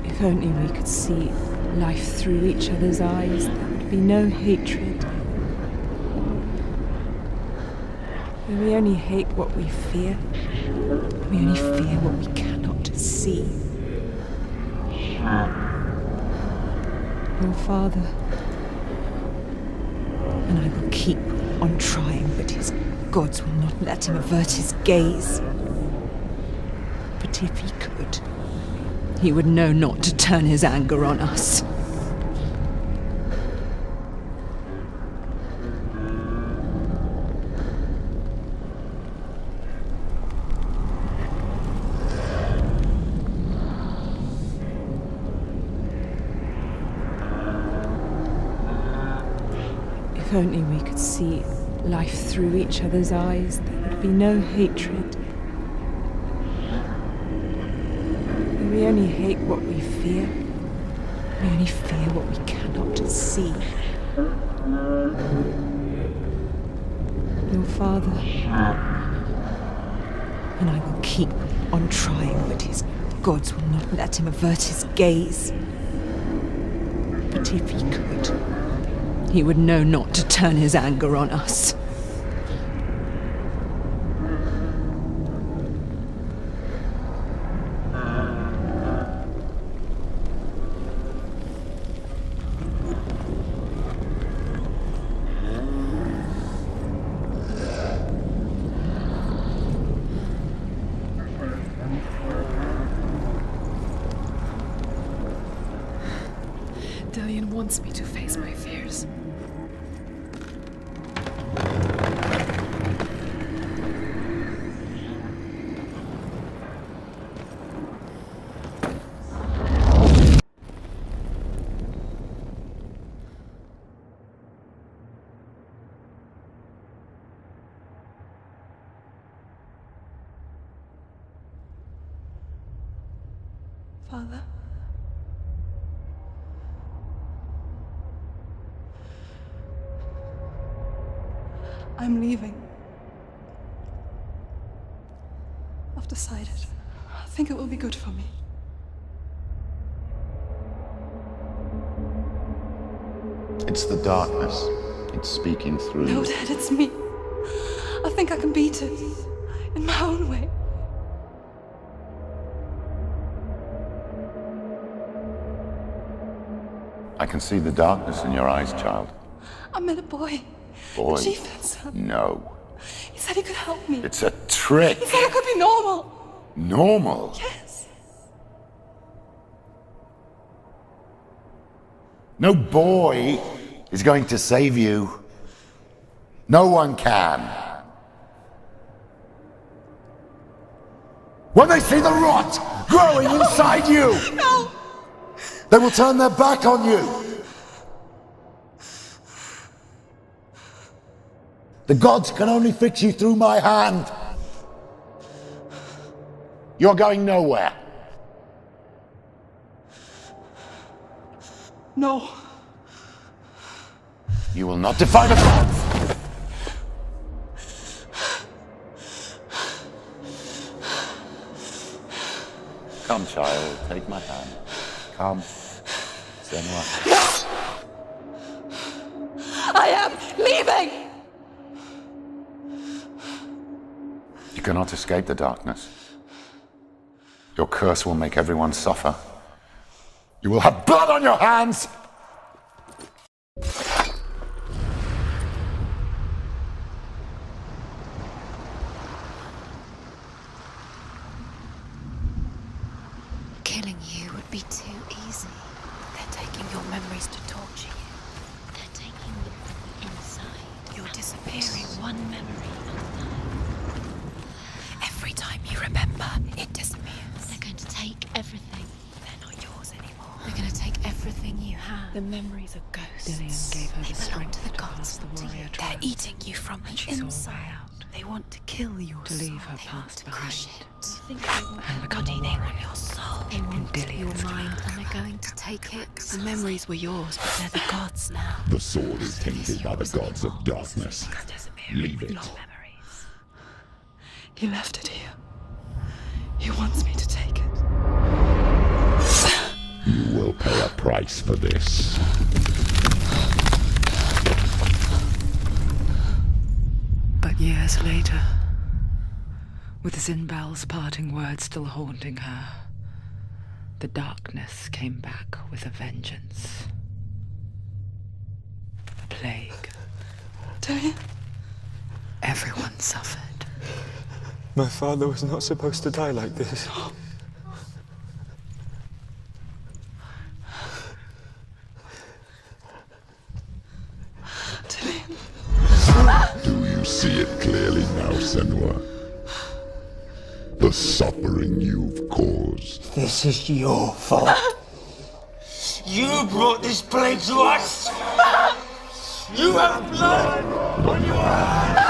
If only we could see life through each other's eyes, there would be no hatred. When we only hate what we fear, we only fear what we cannot see. Your father, and I will keep on trying, but his gods will not let him avert his gaze. But if he could, he would know not to turn his anger on us. If only we could see life through each other's eyes, there would be no hatred. We only hate what we fear. We only fear what we cannot see. Your father, and I will keep on trying, but his gods will not let him avert his gaze. But if he could, he would know not to turn his anger on us. Dillian wants me to face my fears. Father? I'm leaving. I've decided. I think it will be good for me. It's the darkness. It's speaking through No, you. Dad, it's me. I think I can beat it. In my own way. I can see the darkness in your eyes, child. I met a boy. Boy. The chief son. No. He said he could help me. It's a trick. He said I could be normal. Normal? Yes. No boy is going to save you. No one can. When they see the rot growing inside you, No! they will turn their back on you. The gods can only fix you through my hand. You're going nowhere. No. You will not defy the gods. Come, child, take my hand. Come. Senua. No! I am leaving! You cannot escape the darkness. Your curse will make everyone suffer. You will have blood on your hands! you would be too easy. They're taking your memories to torture you. They're taking you from the inside. You're disappearing. One memory at a time. Every time you remember, it disappears. They're going to take everything. They're not yours anymore. They're going to take everything you have. The memories are ghosts. Dillian gave her They the belong strength to the to gods, pass the not to warrior you. They're trial. eating you from the She saw a way inside. out. They want to kill your To soul. leave her They past want to crush behind. it. You think they want And your become body, a they warrior. want your soul. They want your Dillian's mind, track. and they're going to take it. The memories were yours, but they're the gods now. The sword is tainted by the gods of darkness. Leave it. Memories. He left it here. He wants me to take it. You will pay a price for this. But years later, with Zinbal's parting words still haunting her, the darkness came back with a vengeance. A plague. Dillian? Everyone suffered. My father was not supposed to die like this. Do you see it clearly now, Senua? The suffering you've caused. This is your fault. You brought this plague to us! You have blood on your hands!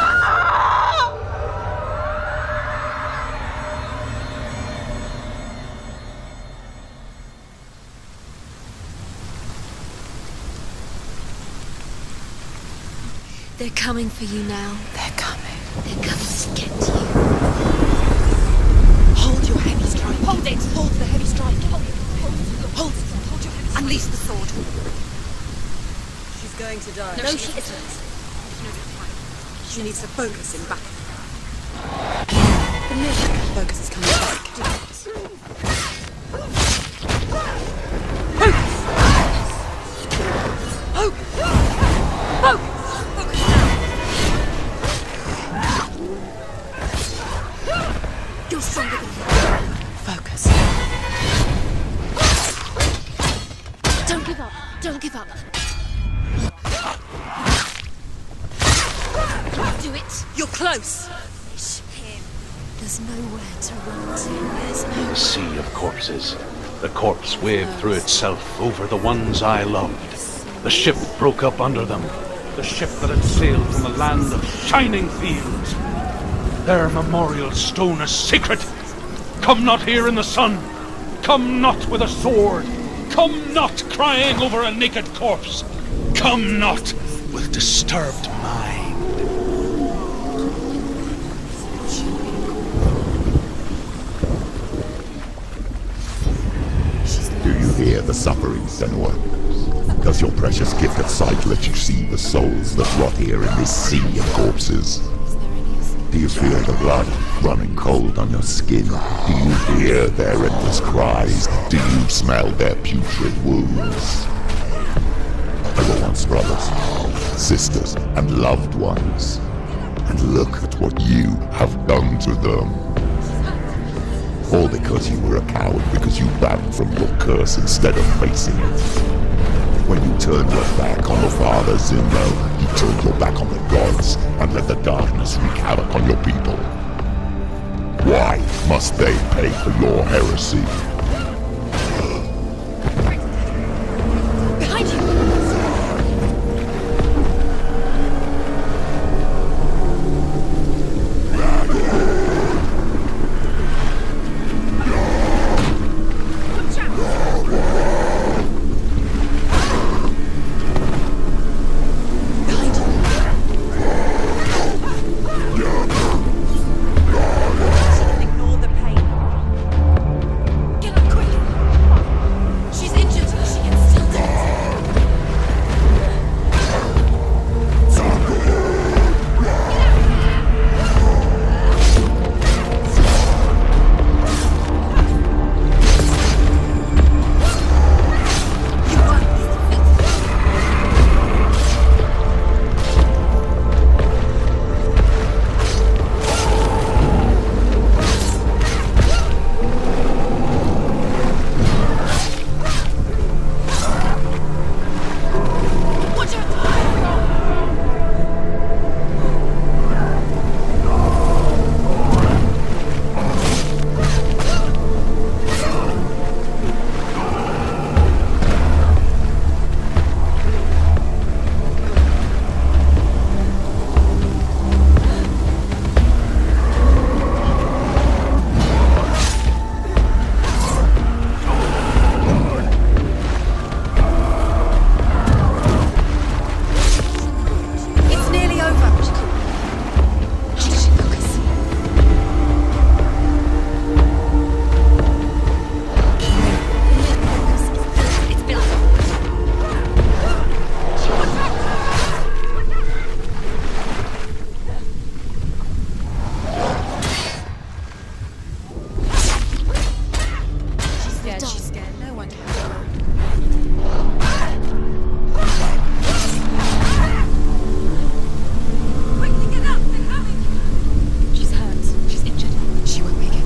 They're coming for you now. They're coming. They're coming to get you. Hold your heavy strike. Hold it. Hold the heavy strike. Hold it. Hold your heavy strike. Unleash the sword. She's going to die. No, she isn't. She needs to focus in back. The focus is coming back. You're stronger than me. Focus. Don't give up. Don't give up. Do it. You're close. Finish him. There's nowhere to run to. There's no. A sea of corpses. The corpse waved through itself over the ones I loved. The ship broke up under them. The ship that had sailed from the land of shining fields. Their memorial stone is sacred. Come not here in the sun. Come not with a sword. Come not crying over a naked corpse. Come not with disturbed mind. Do you hear the suffering, Senua? Does your precious gift of sight let you see the souls that rot here in this sea of corpses? Do you feel the blood running cold on your skin? Do you hear their endless cries? Do you smell their putrid wounds? They were once brothers, sisters, and loved ones. And look at what you have done to them. All because you were a coward, because you ran from your curse instead of facing it. When you turned your back on the father Zinbo, you turned your back on the gods and let the darkness wreak havoc on your people. Why must they pay for your heresy? Behind you. Ignore the pain. Get up. one. Quickly get up! They're coming! She's hurt. She's injured. She won't make it.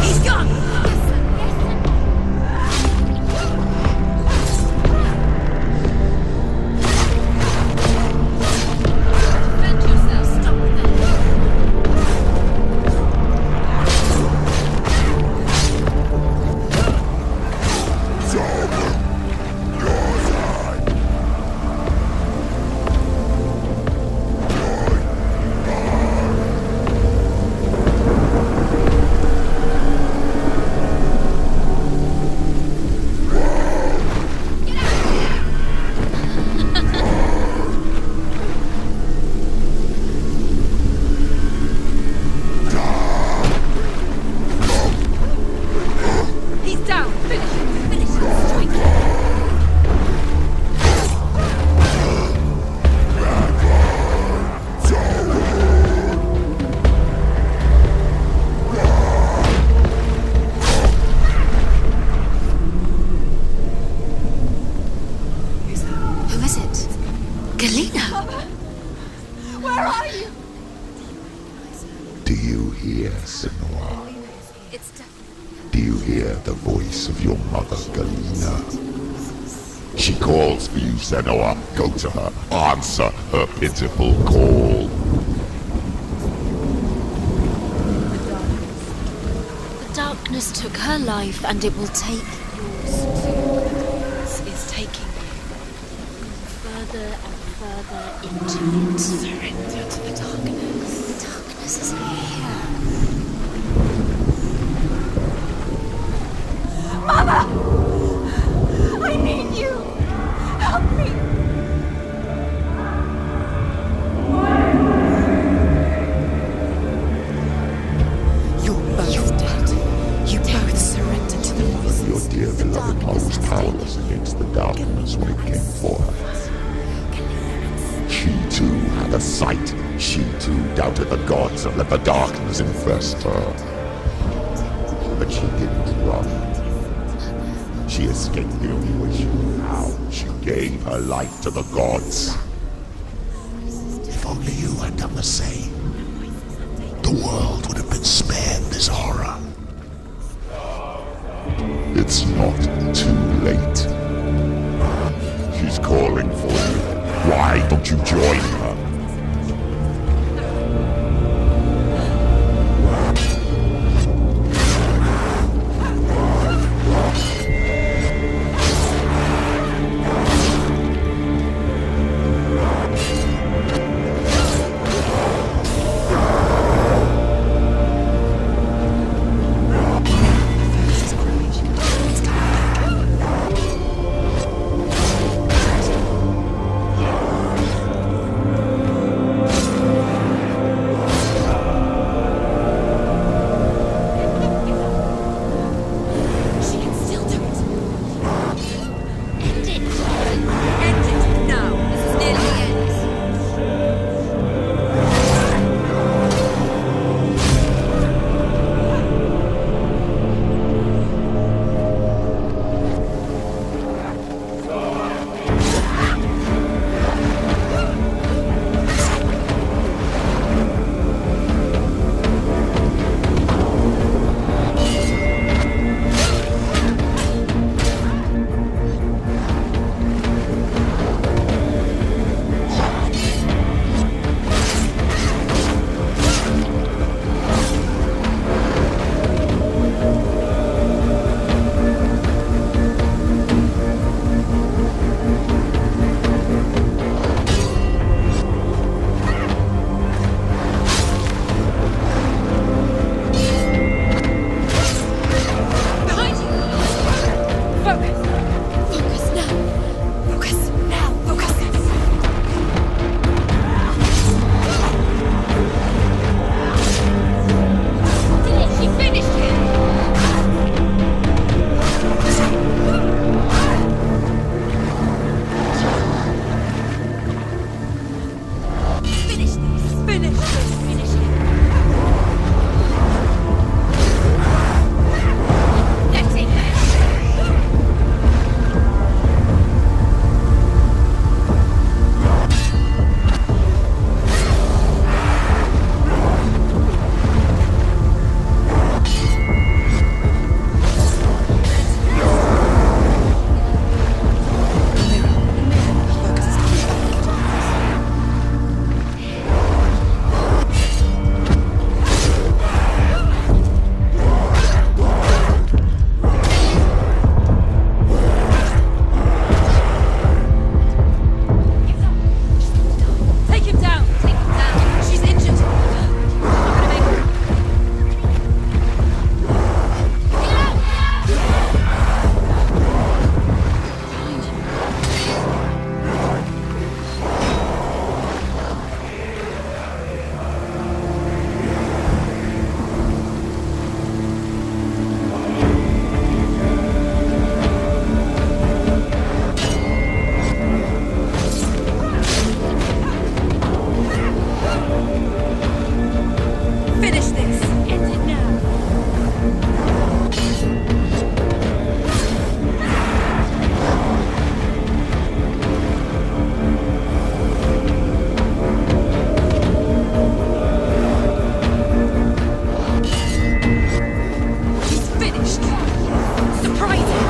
He's gone! Defend yourself! Stop them! He's down! Finish him! Finish him! Strike him! Who is it? Galena! Where are you? Do you hear, Senua? It's definitely. Do you hear the voice of your mother, Galena? She calls for you, Senua. Go to her. Answer her pitiful call. The darkness took her life, and it will take yours too. It's taking you further and further into it. Surrender to the darkness. The darkness is here. Mama! I need you! Help me! You're both dead. You both surrender to the voices. Your dear beloved mother was powerless against the darkness when it came for her. She too had a sight. She too doubted the gods and let the darkness infest her. But she didn't run. She escaped the only way she knew how. She gave her life to the gods. If only you had done the same, the world would have been spared this horror. It's not too late. She's calling for you. Why don't you join her? Finish this! End it now! He's finished! Surprise him!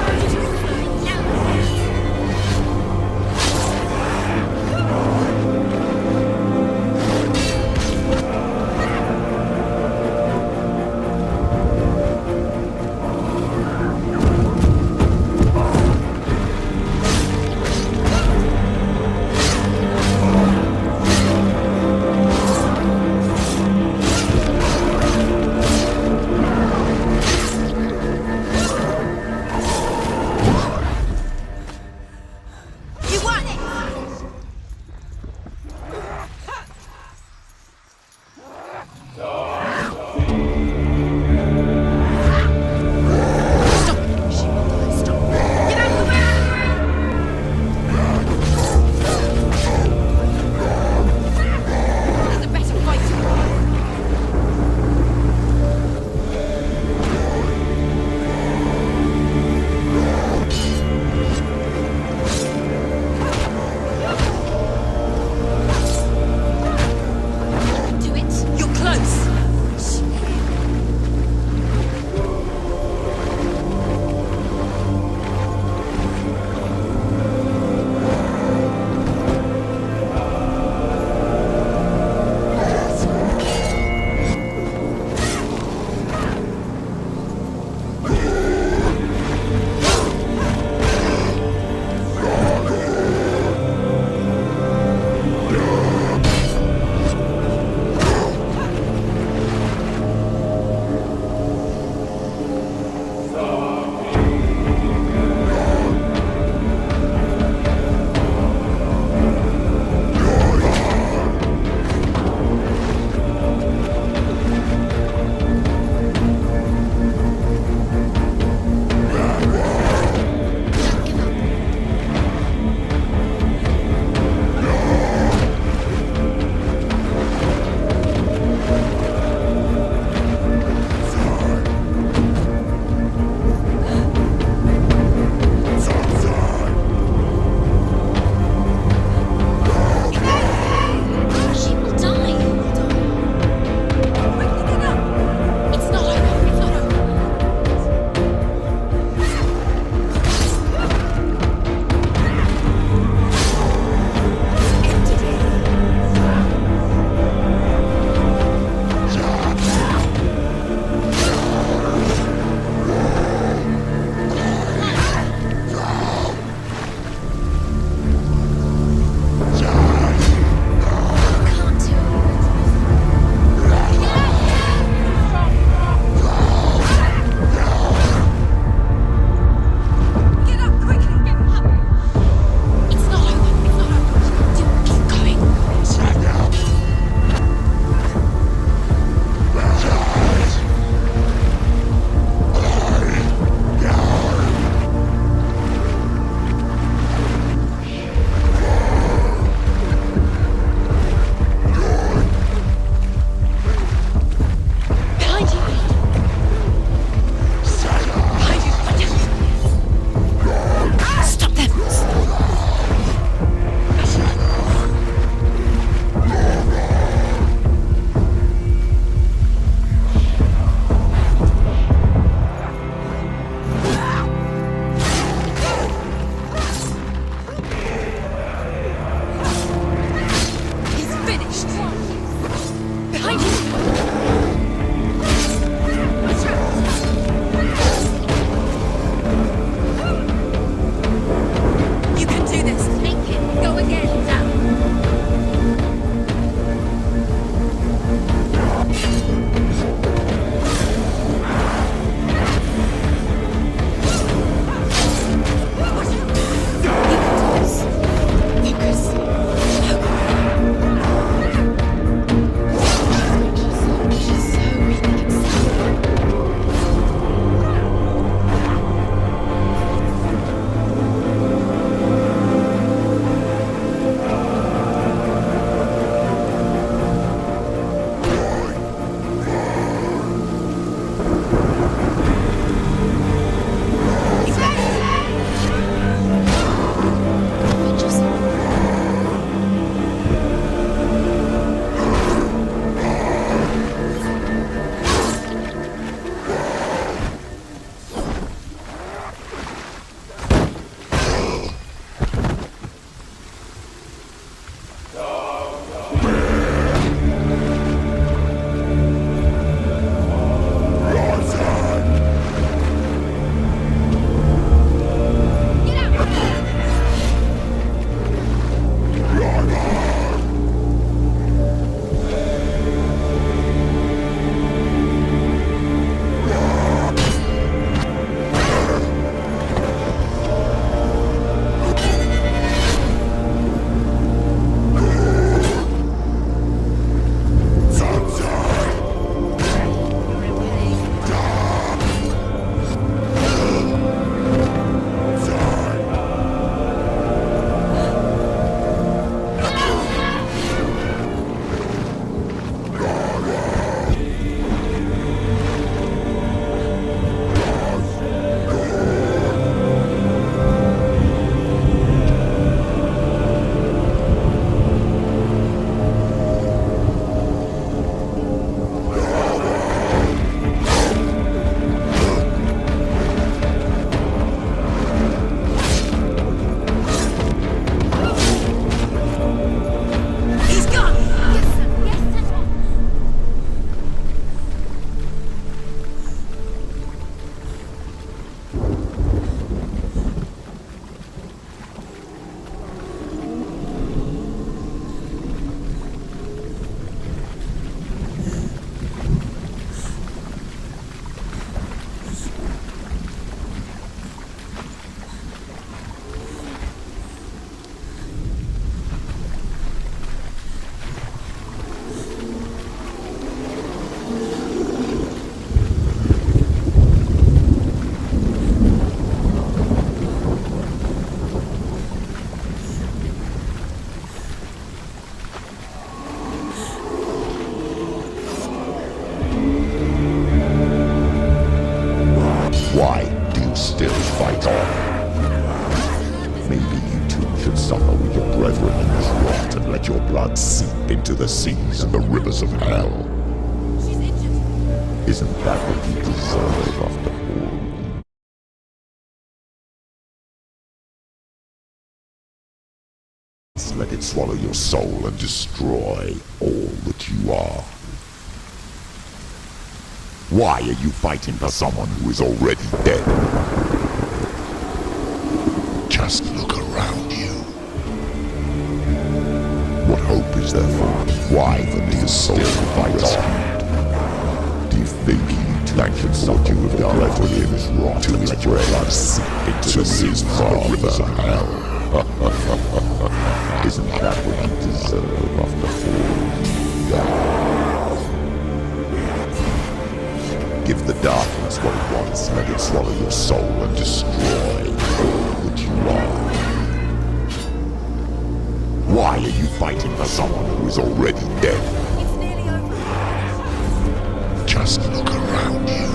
you still fight on? Maybe you too should suffer with your brethren in this rot and let your blood seep into the seas and the rivers of hell. Isn't that what you deserve after all? Let it swallow your soul and destroy all that you are. Why are you fighting for someone who is already dead? Just look around you. What hope is there for me? Why the nigger's soul will be rescued? Do you think you thank him for what you have done for him rot and let your blood seep into the seas and rivers of hell? Isn't that what you deserve after all? Give the darkness what it wants, let it swallow your soul and destroy all that you are. Why are you fighting for someone who is already dead? It's nearly over. Just look around you.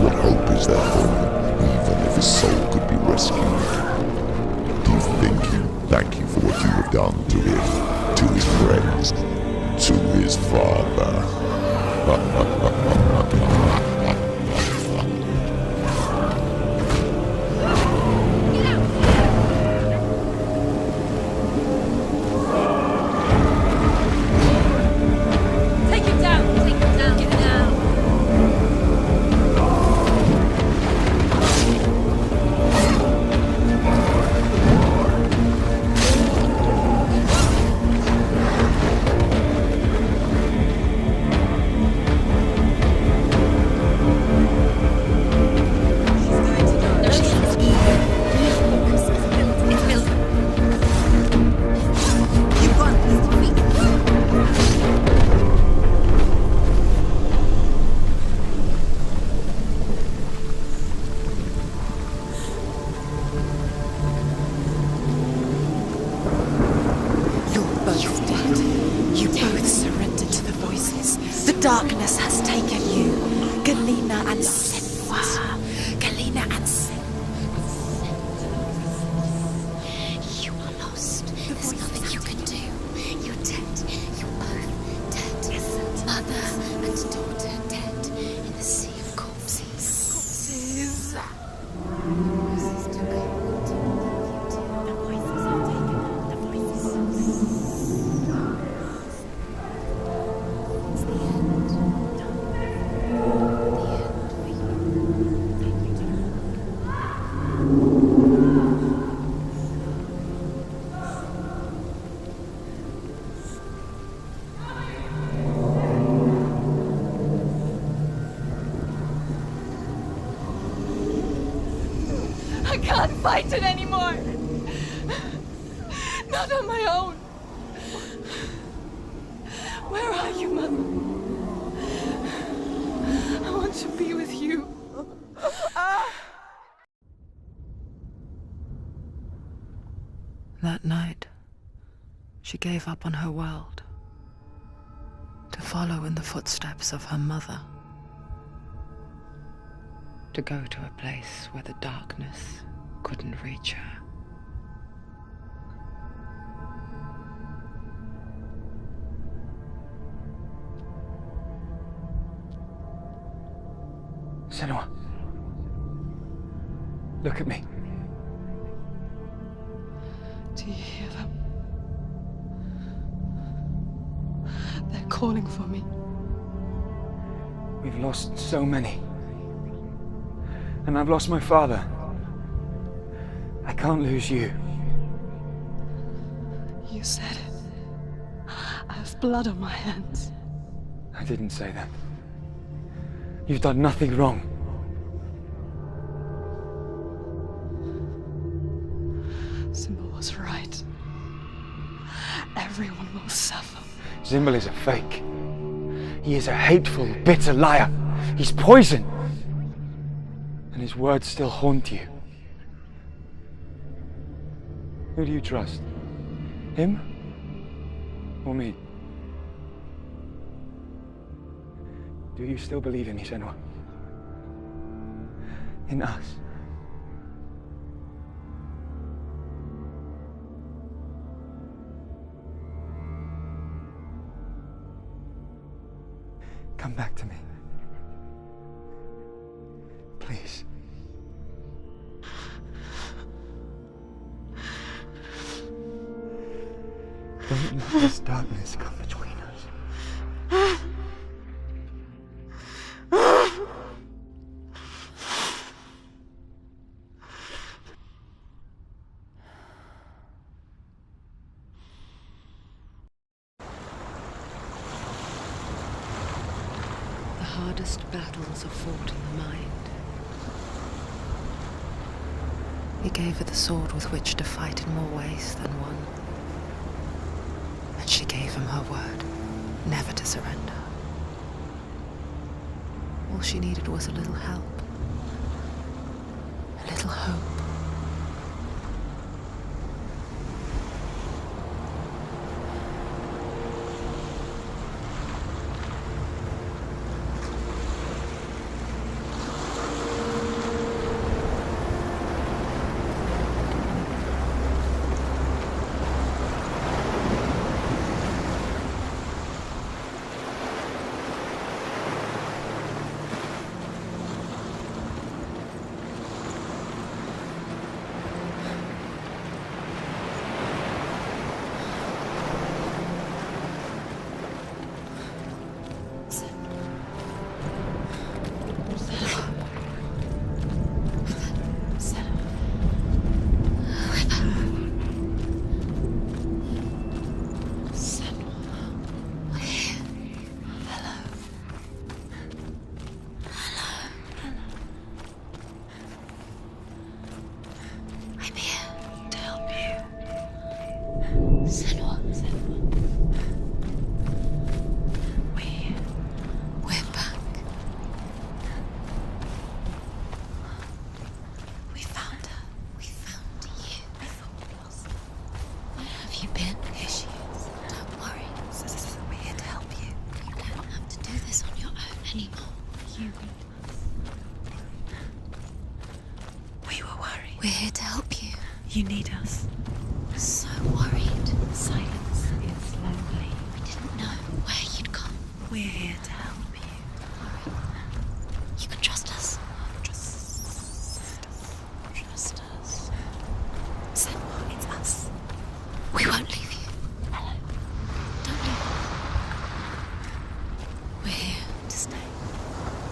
What hope is there for him, even if his soul could be rescued? Do you think he'll thank you for what you have done to him, to his friends, to his father? Take him down! Take him down! Get down! Darkness has taken you, Melina and Senua. Melina and Senua. You are lost. There's nothing you can do. You're dead. You're both dead. Mother and daughter dead in the sea of corpses. I can't fight it anymore! Not on my own! Where are you, Mother? I want to be with you. That night, she gave up on her world to follow in the footsteps of her mother, to go to a place where the darkness couldn't reach her. Senua, look at me. Do you hear them? They're calling for me. We've lost so many. And I've lost my father. I can't lose you. You said it. I have blood on my hands. I didn't say that. You've done nothing wrong. Symbol was right. Everyone will suffer. Symbol is a fake. He is a hateful, bitter liar. He's poison. And his words still haunt you. Who do you trust? Him? Or me? Do you still believe in me, Senua? in us. Come back to me. Please. Don't let this darkness come between us. The hardest battles are fought in the mind. He gave her the sword with which to fight in more ways than one. And she gave him her word, never to surrender. All she needed was a little help, a little hope. We're here to help you. You need us. So worried. Silence is lonely. We didn't know where you'd gone. We're here to help you. You can trust us. Trust us. Senua, it's us. We won't leave you. Hello. Don't leave us. We're here to stay.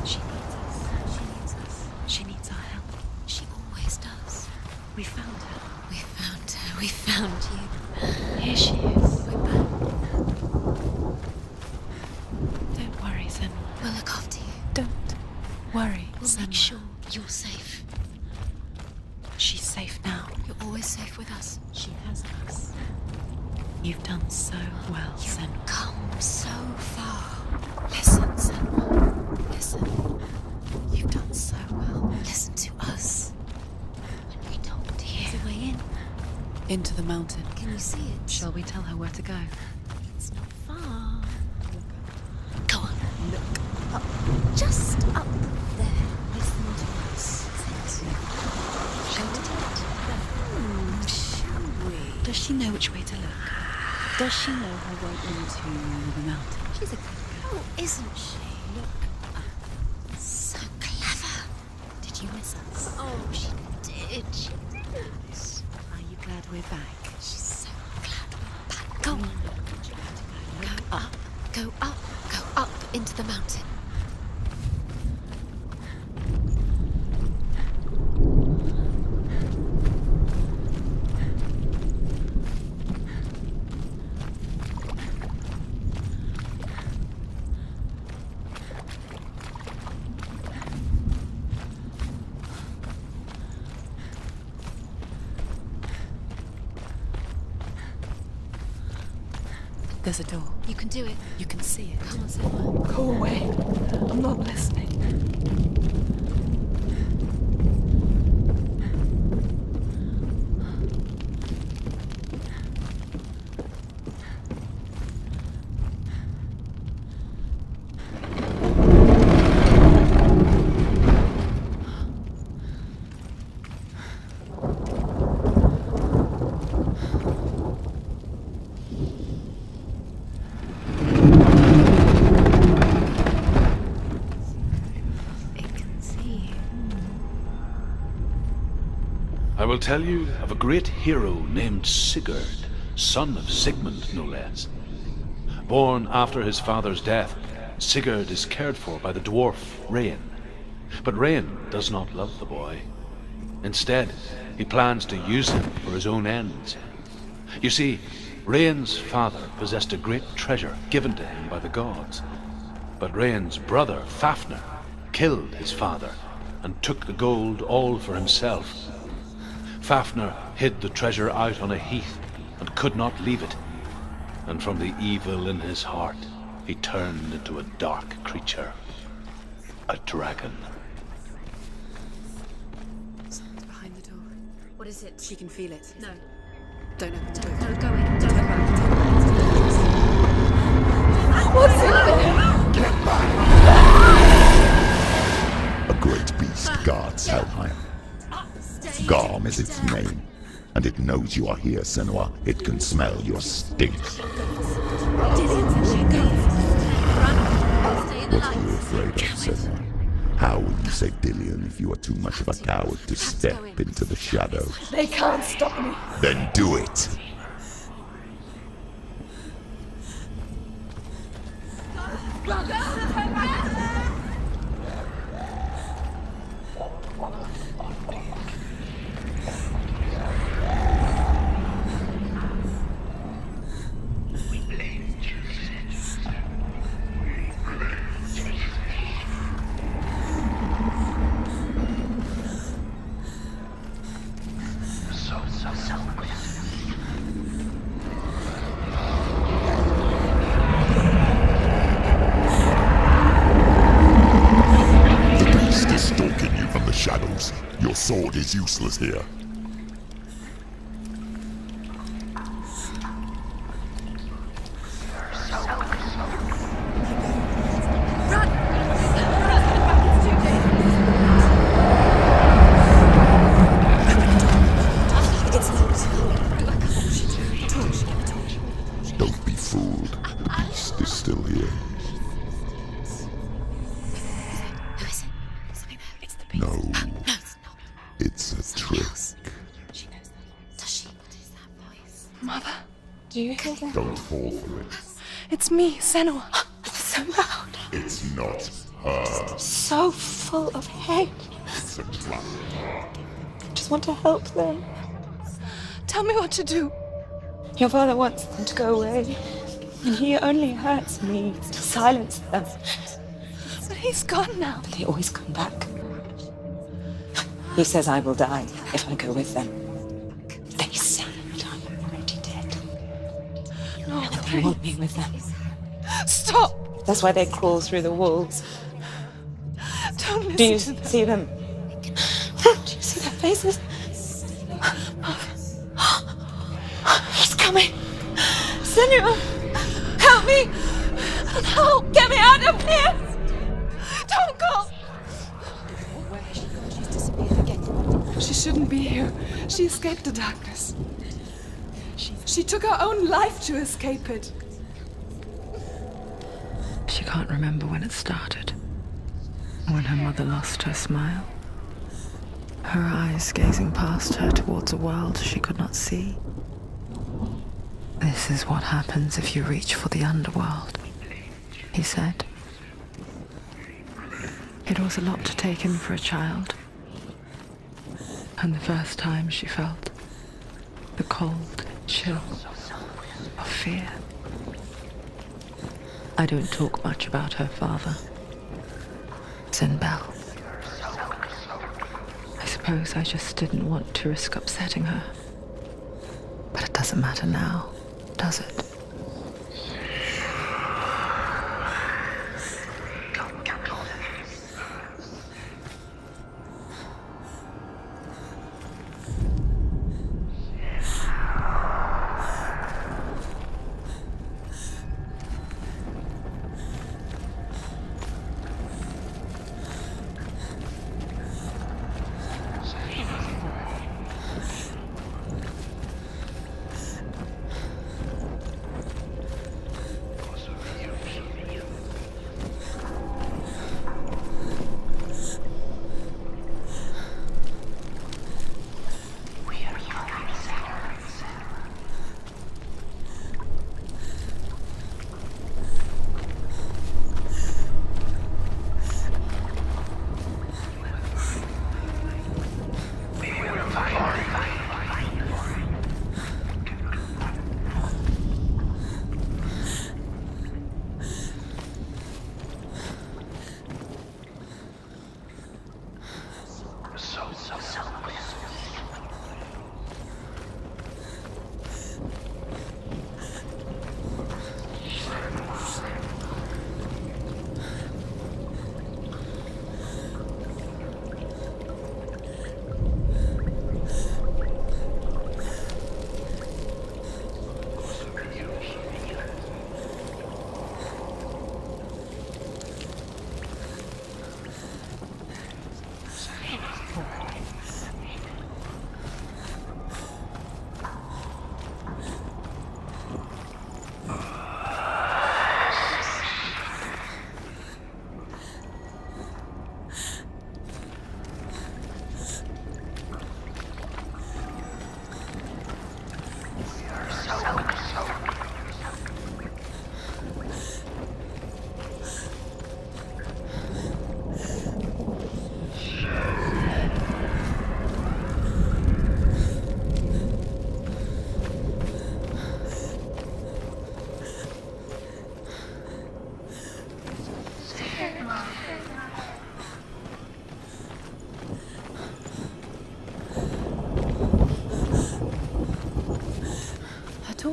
She needs us. She needs us. She needs our help. She always does. We found her. We found her. We found you. Here she is. We're back. Don't worry, Senua. We'll look after you. Don't worry, We'll Senua. make sure you're safe. She's safe now. You're always safe with us. She has us. You've done so well, Senua. Come so far. Listen, Senua. Listen. You've done so well. Listen to us. When we talk to you. There's a way in. Into the mountain. Can you see it? Shall we tell her where to go? It's not far. Go on. Look up. Just up there. Listen to us. Shall we tell her? Shall we? Does she know which way to look? Does she know her way into the mountain? She's a good girl, isn't she? Look up. So clever. Did you miss us? Oh, she did. She did. Are you glad we're back? She's so glad we're back. Go on. Go up. Go up. Go up into the mountain. There's a door. You can do it. You can see it. Come on, Senua. Go away. I'm not listening. will tell you of a great hero named Sigurd, son of Sigmund, no less. Born after his father's death, Sigurd is cared for by the dwarf Rain. But Rain does not love the boy. Instead, he plans to use him for his own ends. You see, Rain's father possessed a great treasure given to him by the gods. But Rain's brother, Fafnir, killed his father and took the gold all for himself. Fafnir hid the treasure out on a heath and could not leave it. And from the evil in his heart, he turned into a dark creature. A dragon. Someone's behind the door. What is it? She can feel it. No. Don't open the door. No, go in. Don't Turn go back. What's in there? Get back! A great beast guards Helheim. Garm is its name, and it knows you are here, Senua. It can smell your stink. What are you afraid of, Senua? How will you save Dillion if you are too much of a coward to step into the shadows? They can't stop me. Then do it! Shadows. Your sword is useless here. Don't be fooled. The beast is still here. No. It's a trick. She knows that. Does she? What is that voice? Mother, do you hear that? Don't fall for it. It's me, Senua. It's so loud. It's not her. So full of hate. It's a trap. I just want to help them. Tell me what to do. Your father wants them to go away. And he only hurts me to silence them. But he's gone now. But they always come back. He says I will die if I go with them. They say that I'm already dead. No, they want me with them. Stop! That's why they crawl through the walls. Don't listen. Do you see them? Do you see their faces? He's coming. Senua, help me! Help! Get me out of here! Don't go! She shouldn't be here. She escaped the darkness. She took her own life to escape it. She can't remember when it started. When her mother lost her smile. Her eyes gazing past her towards a world she could not see. This is what happens if you reach for the underworld, he said. It was a lot to take in for a child. And the first time she felt the cold chill of fear. I don't talk much about her father, Zinbel. I suppose I just didn't want to risk upsetting her. But it doesn't matter now, does it?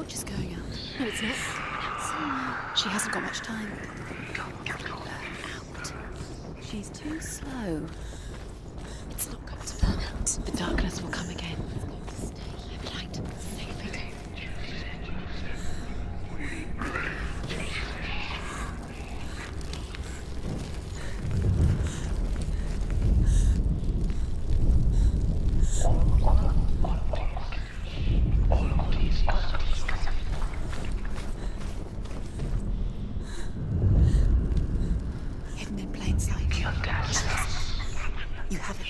torch is going out. No, it's not. She hasn't got much time. Out. She's too slow. It's not going to burn out. The darkness will come again. It's going to stay behind. Safely. Hidden in plain sight. You have it.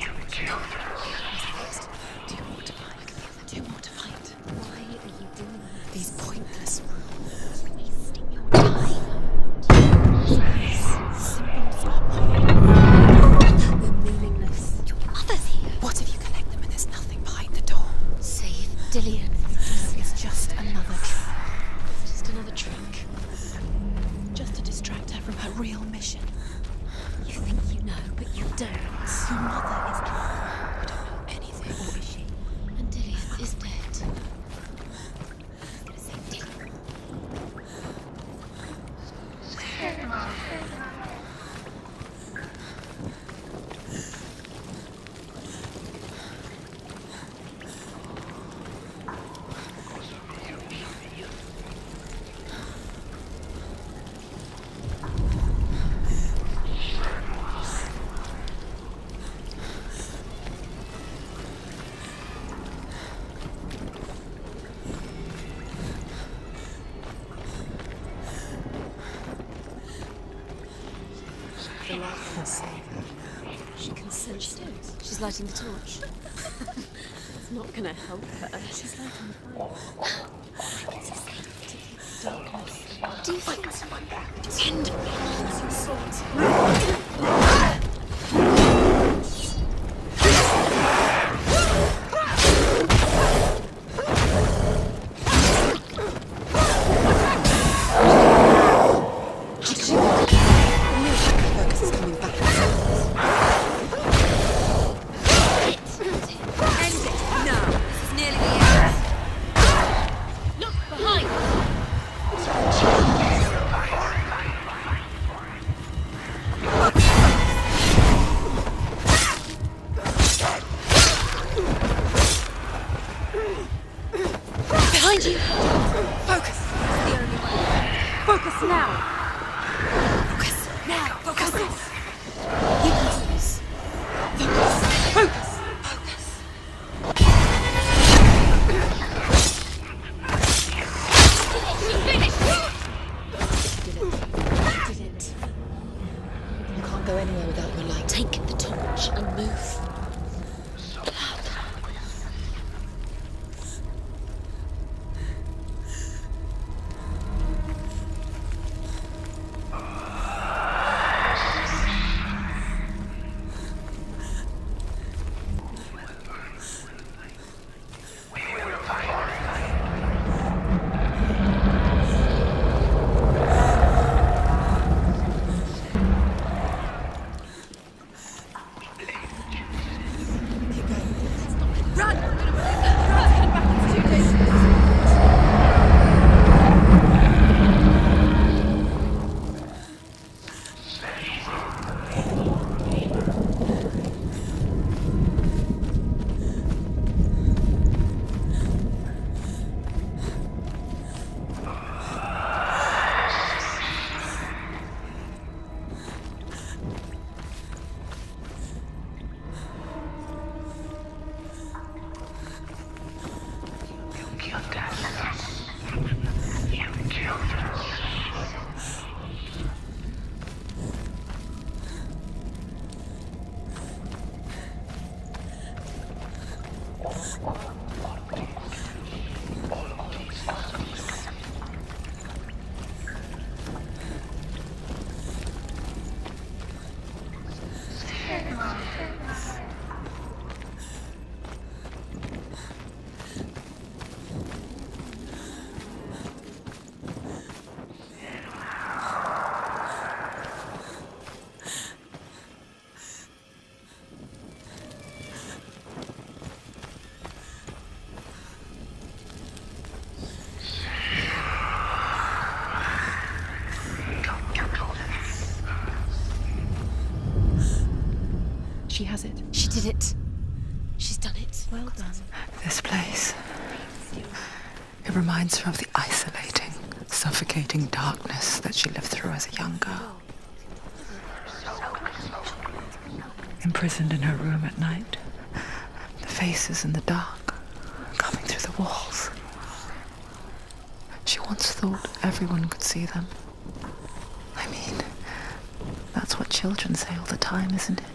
Two more to find. Two more to find. Why are you doing this? These pointless Wasting your time. Symbols they're meaningless. Your mother's here. What if you collect them and there's nothing behind the door? Save Dillian. It's just another trick. It's just another trick. Just to distract her from her real mission. You think you know, but you don't. Your mother is dead. You don't know anything, or is she? And Dillian is dead. I'm gonna say Dillian. The light will save her. She can sense it. She's lighting the torch. It's not gonna help her. She's lighting the fire. It's safe to keep the darkness. Do you think pretend some sort? Behind you! Focus! It's the only way. Focus now! Focus now! Focus! You can do this. Focus! Focus! Focus! Did it. You can't go anywhere without your light. Take the torch and move. She has it. She did it. She's done it. Well done. This place. It reminds her of the isolating, suffocating darkness that she lived through as a young girl. Imprisoned in her room at night, the faces in the dark, coming through the walls. She once thought everyone could see them. I mean, that's what children say all the time, isn't it?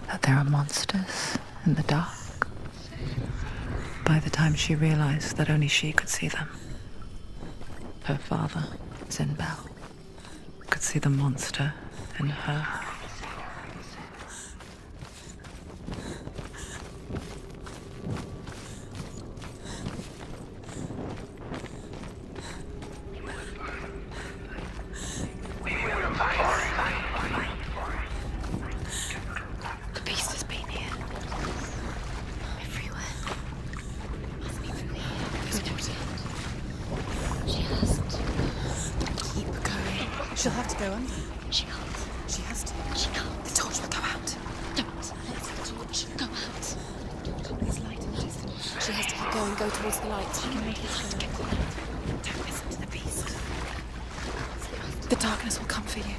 That there are monsters in the dark. By the time she realized that only she could see them, her father, Zinbel, could see the monster in her. The beast has been here. Everywhere. Must be through here. There's water. She has to keep going. She'll have to go under. She can't. She has to. She can't. The torch will go out. Don't let the torch go out. There's light in the distance. She has to keep going. Go towards the light. She can make it slow. Don't listen to the beast. The darkness will come for you.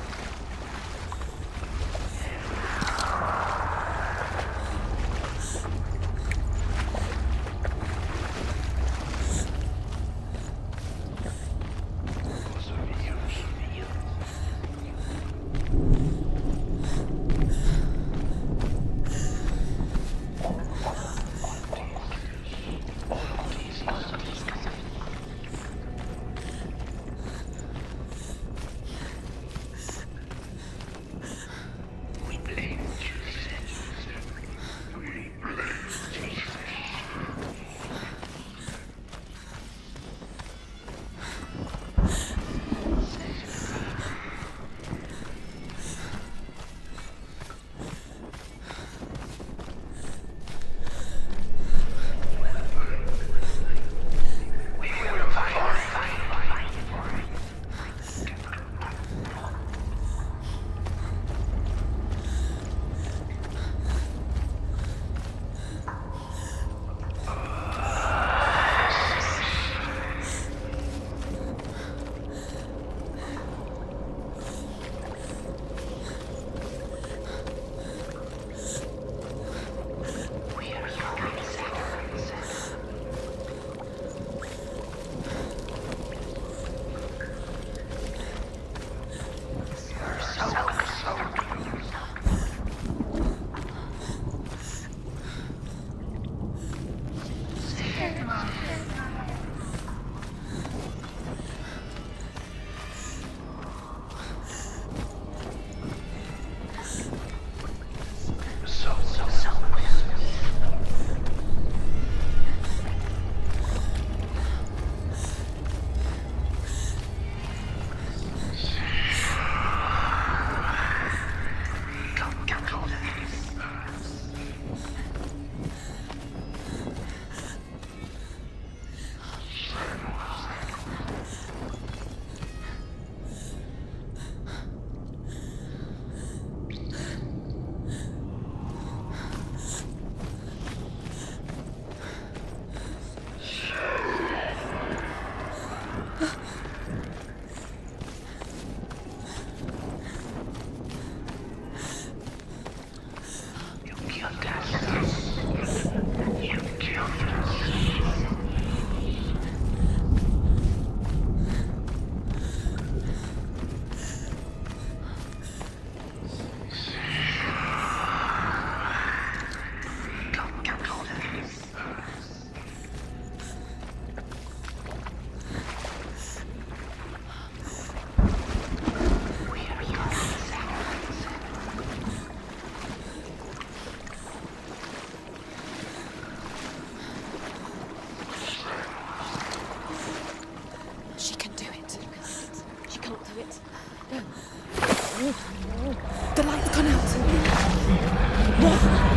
The light's gone out.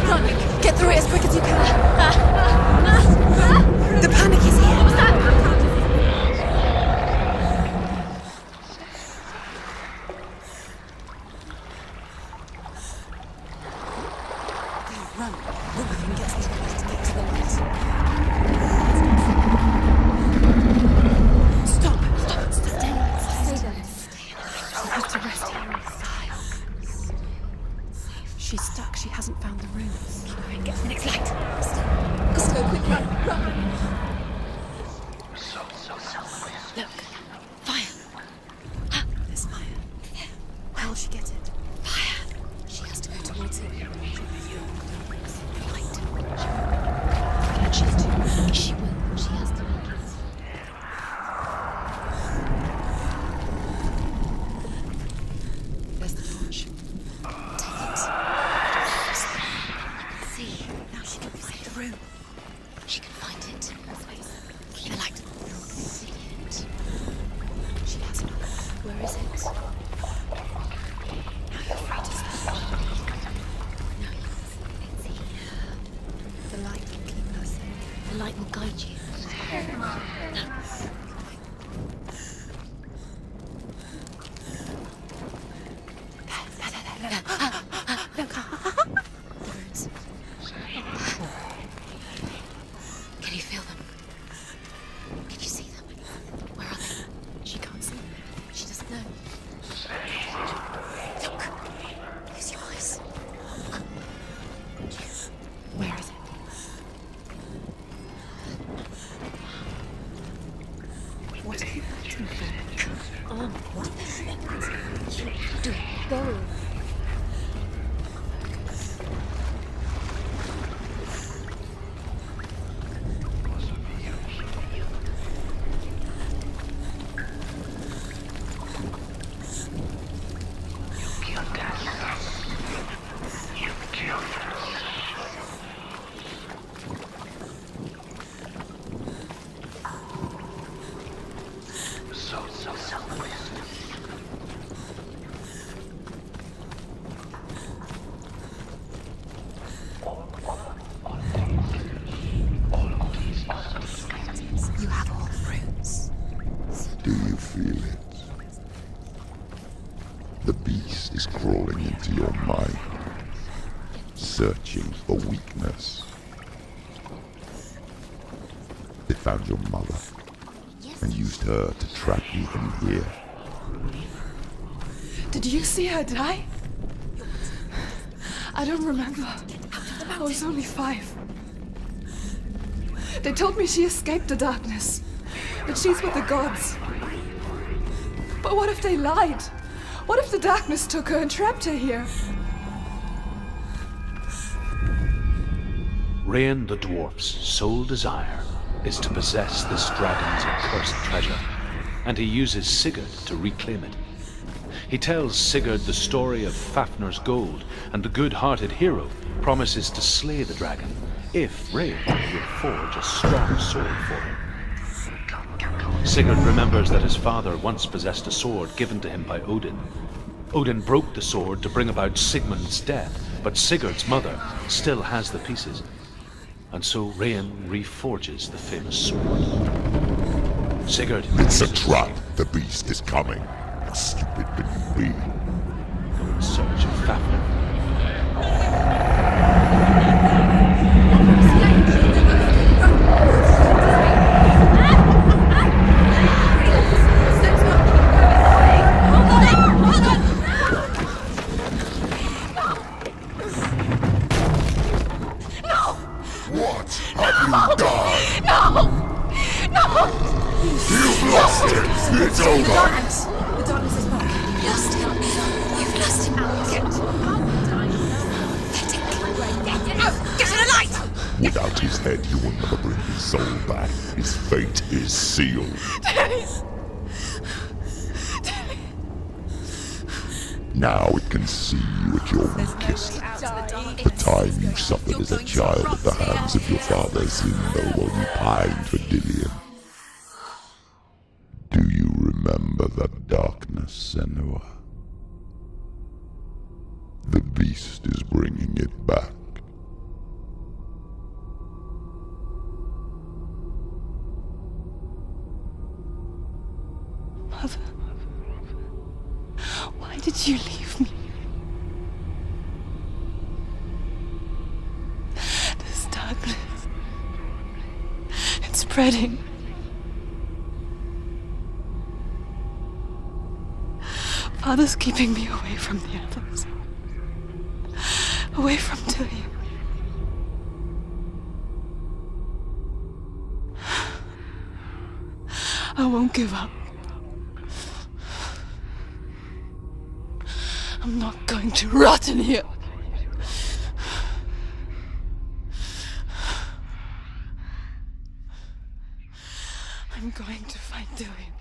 Run! Get through it as quick as you can. The panic is here. What's that? She's stuck. She hasn't found the runes. Get to the next light. Gusto, quick, run. Look. Fire. Ah, there's fire. How will she get it? Fire. She has to go towards it. Light. And she's too weak. She will. She has to make it. There's the torch. Take it. See, now she can find the room. She can find it. The light. See it. She has it. Where is it? Now you're free to stop. Now it's here. The light will keep her safe. The light will guide you. No. Can you feel them? Can you see them? Where are they? She can't see them. She doesn't know. Look. Use your eyes. Where is it? What are you waiting for? What the heck? Do it. Go. You have all the runes. Do you feel it? The beast is crawling into your mind, searching for weakness. They found your mother and used her to trap you in here. Did you see her die? I don't remember. I was only 5. They told me she escaped the darkness, that she's with the gods. But what if they lied? What if the darkness took her and trapped her here? Rain the dwarf's sole desire is to possess this dragon's accursed treasure, and he uses Sigurd to reclaim it. He tells Sigurd the story of Fafnir's gold, and the good-hearted hero promises to slay the dragon if Rain will forge a strong sword for him. Sigurd remembers that his father once possessed a sword given to him by Odin. Odin broke the sword to bring about Sigmund's death, but Sigurd's mother still has the pieces. And so Rain reforges the famous sword. Sigurd... It's a trap. The beast is coming. How stupid can you be? Go in search of Fafnir. What have you done? No! You've lost it! It's over! The darkness is back. You've lost him. You've lost him. Get to the light! Without his head, you will never bring his soul back. His fate is sealed. Now it can see you at your weakest. The time you suffered as a child at the hands of your father Zindo while you pined for Dillion. Do you remember that darkness, Senua? The beast is bringing it back. Mother, why did you leave me? This darkness, it's spreading. Father's keeping me away from the others. away from Dillian. I won't give up. I'm not going to rot in here. I'm going to find Dillian.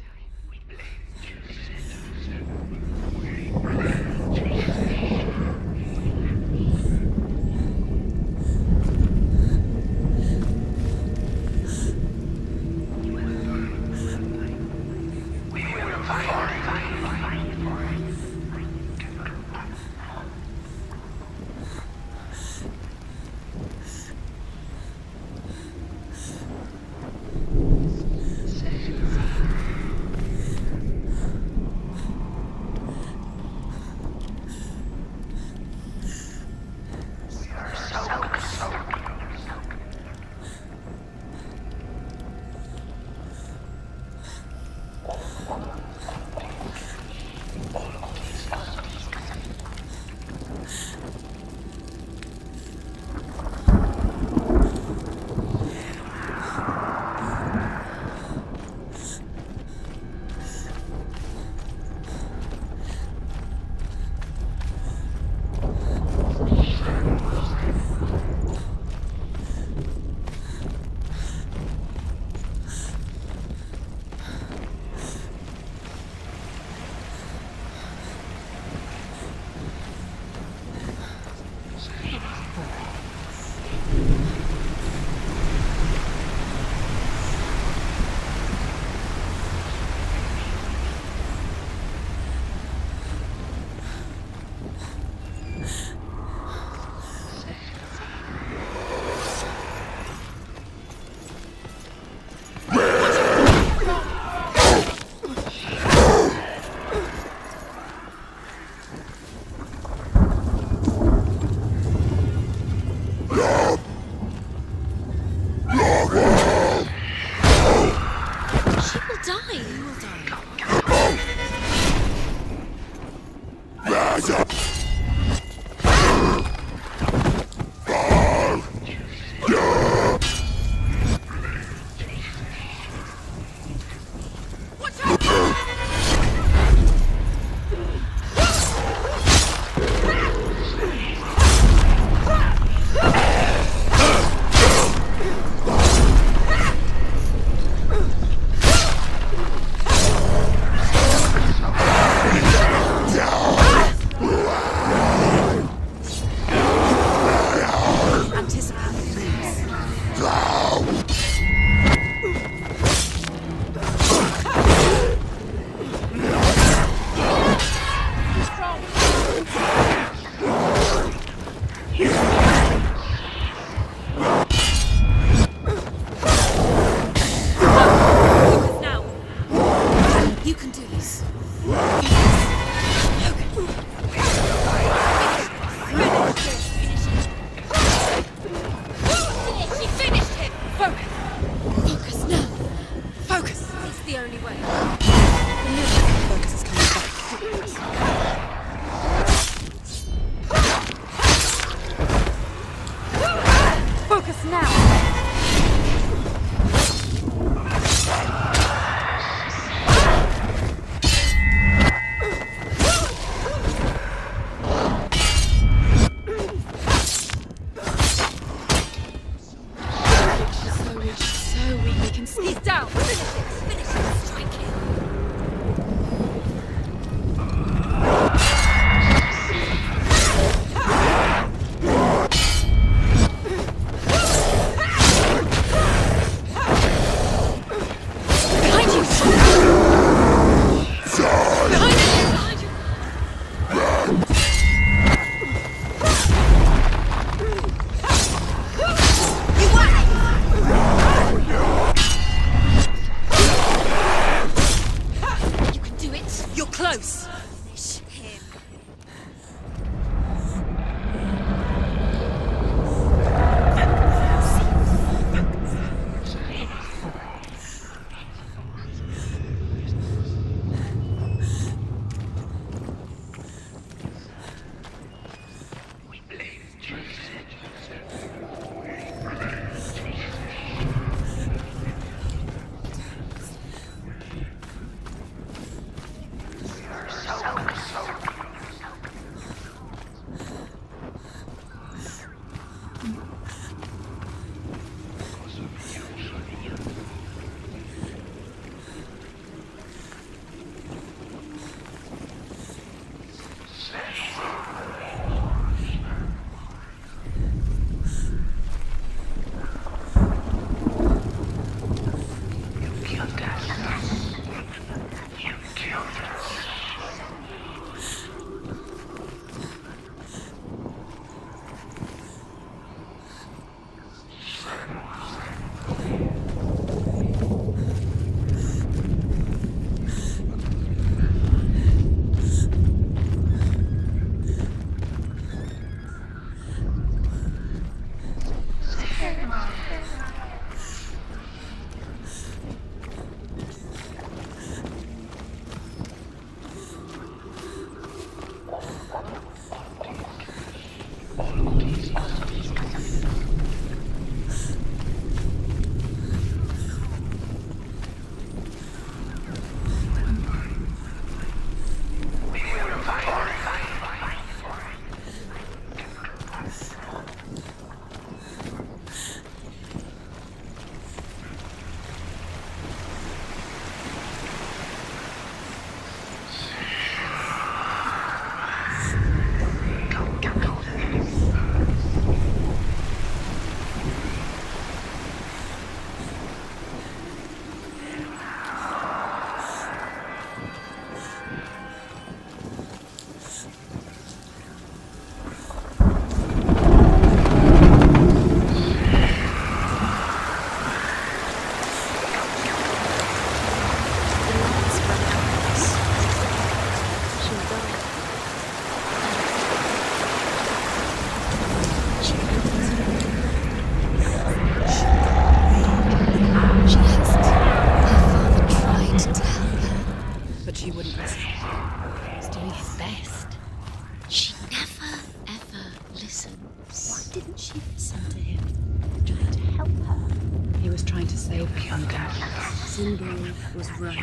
Zinbo was right.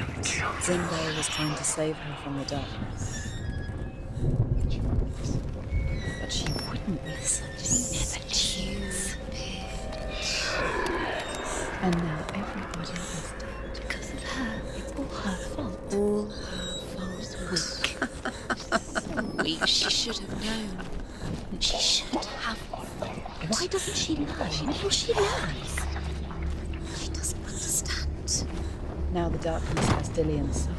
Zinbo was trying to save her from the darkness. But she wouldn't listen. She never choose. And now everybody is dead. Because of her. It's all her fault. All her fault. Weak. Weak. She should have known. She should have. Why doesn't she learn? What will she learn? She doesn't understand. Now the darkness has Dillian's soul.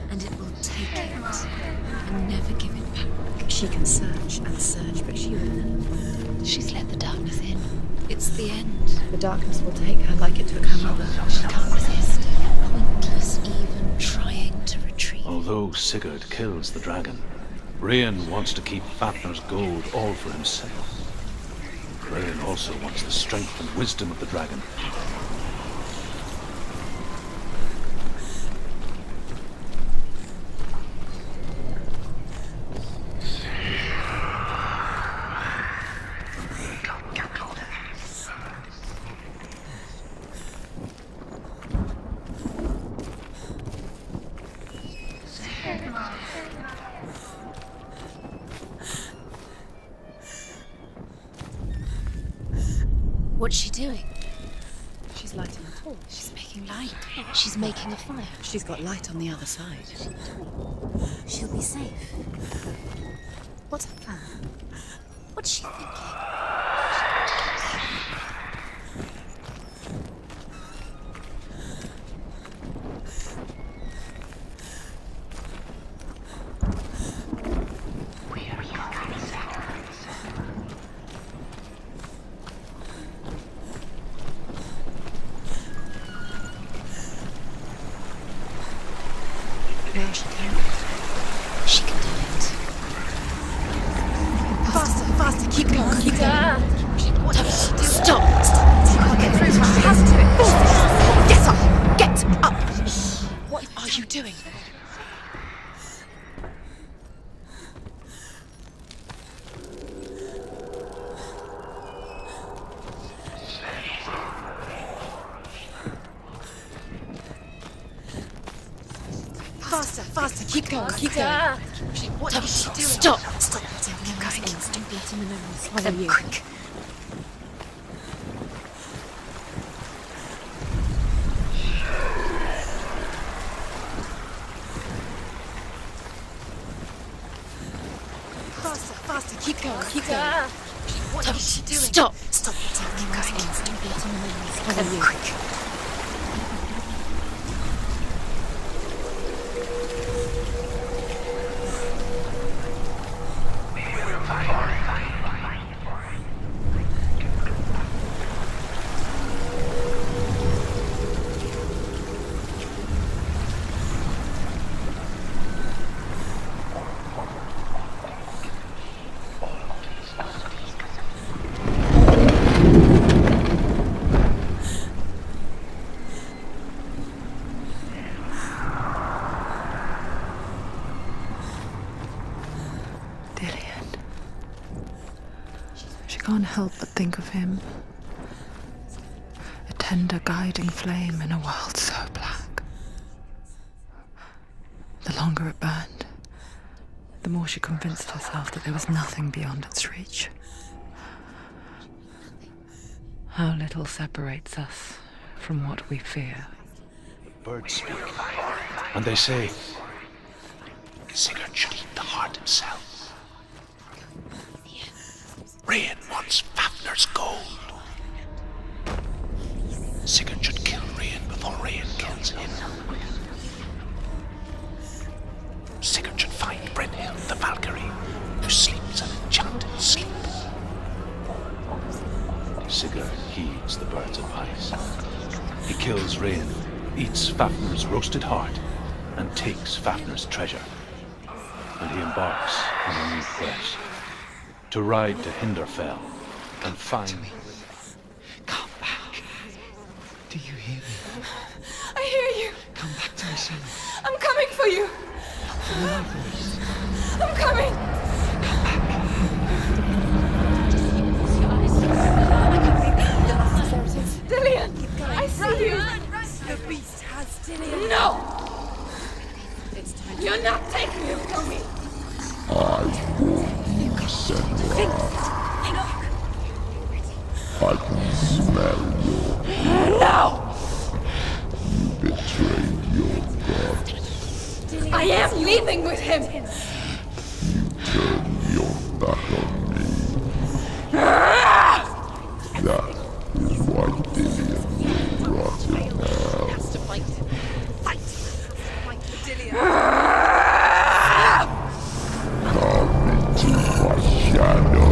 And it will take it and never give it back. She can search and search, but she will never find it. She's let the darkness in. It's the end. The darkness will take her like it took her mother. She can't resist. Pointless even trying to retreat. Although Sigurd kills the dragon, Rain wants to keep Fafnir's gold all for himself. Rain also wants the strength and wisdom of the dragon. What's she doing? She's lighting a torch. She's making light. She's making a fire. She's got light on the other side. She'll be safe. What's her plan? What's she thinking? She can do it. Faster, faster, keep going, keep going. What is she doing? Stop! She can't get through. She has to do it. Get up! Get up! What are you doing? Faster, faster, keep going, keep going. What are you doing? Stop! Stop! Keep going. Don't let him alone. Swallow you. Quick. Faster, faster, keep going, keep going. What are you doing? Stop! Stop! Keep going. Don't let him alone. Swallow you. Quick. Can't help but think of him. A tender guiding flame in a world so black. The longer it burned, the more she convinced herself that there was nothing beyond its reach. How little separates us from what we fear. Birds speak, and they say, Sigurd should eat the heart himself. Rain wants Fafnir's gold. Sigurd should kill Rain before Rain kills him. Sigurd should find Brynhild the Valkyrie, who sleeps an enchanted sleep. Sigurd heeds the bird's advice. He kills Rain, eats Fafnir's roasted heart, and takes Fafnir's treasure. And he embarks on a new quest. To ride to Hinderfell and find... Come back. Do you hear me? I hear you. Come back to me, Senua. I'm coming for you. My voice. I'm coming. Dillian, I see you. The beast has I warn you, Senua. I can smell your No! You betrayed your god. I am leaving with him! Turn your back on me. That is why Dillion will rot in hell. Come into my shadow.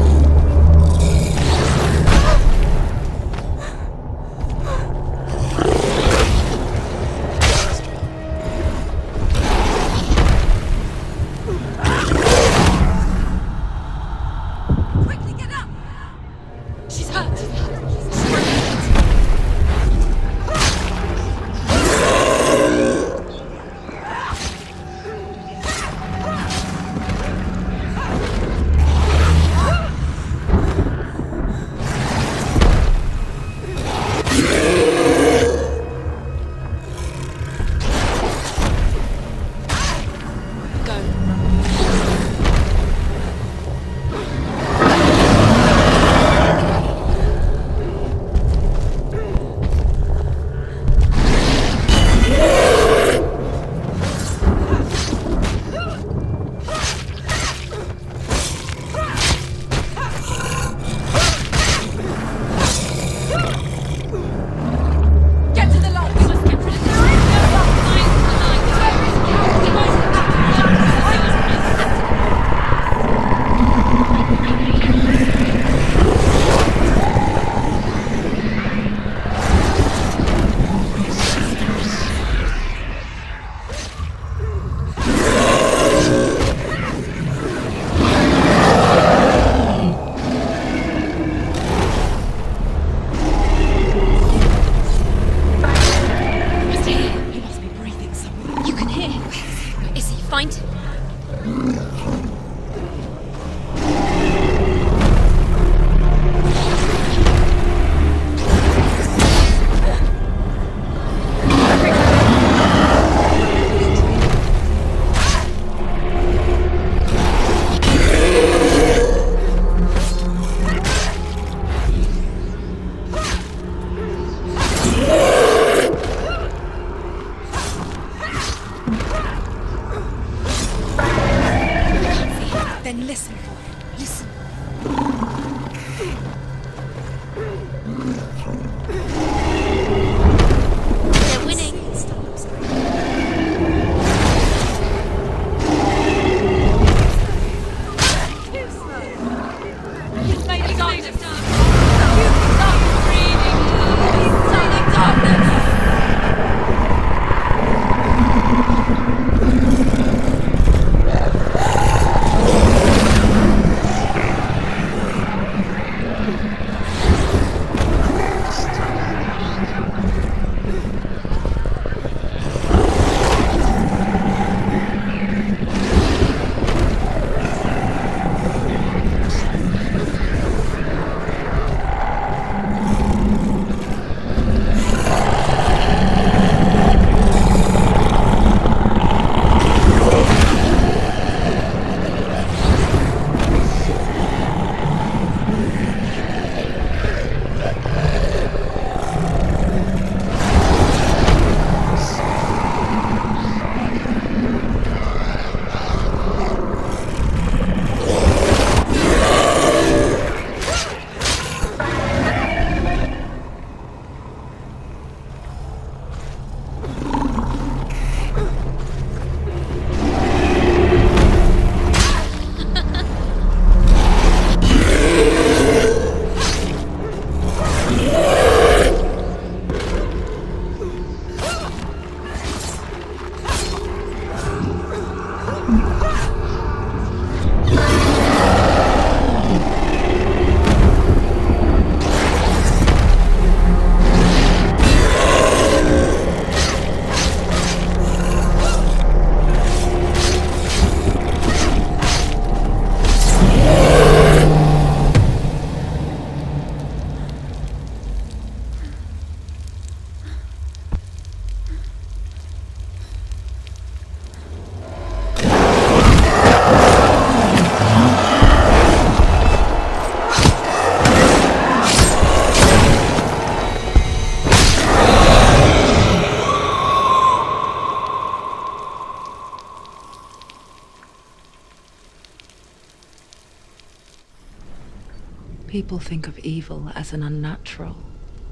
People think of evil as an unnatural,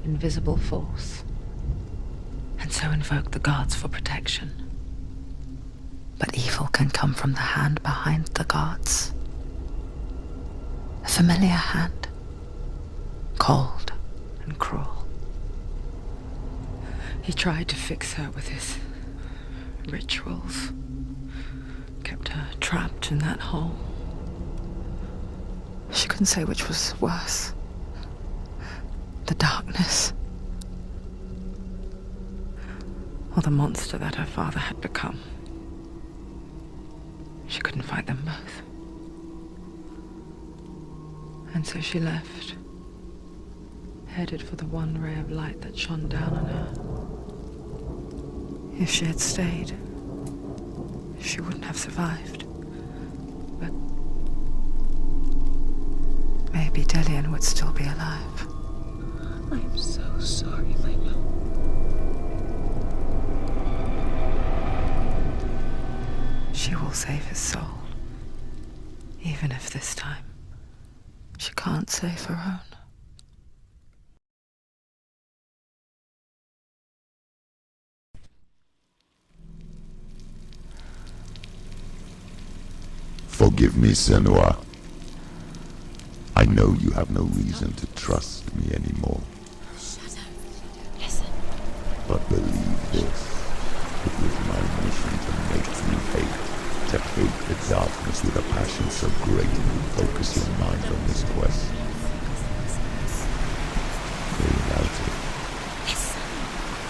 invisible force, and so invoke the gods for protection. But evil can come from the hand behind the gods. A familiar hand, cold and cruel. He tried to fix her with his rituals, kept her trapped in that hole. She couldn't say which was worse. The darkness, or the monster that her father had become. She couldn't fight them both. And so she left, headed for the one ray of light that shone down on her. If she had stayed, she wouldn't have survived. But maybe Delian would still be alive. I'm so sorry, my love. She will save his soul, even if this time she can't save her own. Forgive me, Senua. I know you have no reason to trust me anymore. Listen. But believe this. It was my mission to make you hate. To hate the darkness with a passion so great you focus your mind on this quest. Without it,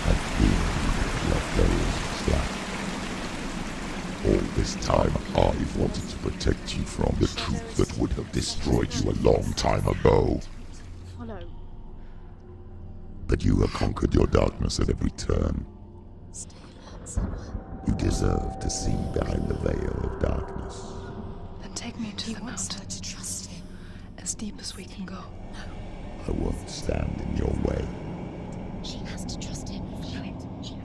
I've been left there slack. All this time, I've wanted to protect you from the truth that would have destroyed you a long time ago. Follow. But you have conquered your darkness at every turn. You deserve to see behind the veil of darkness. Then take me to the mountain. To trust him. As deep as we can go. I won't stand in your way. She has to trust him.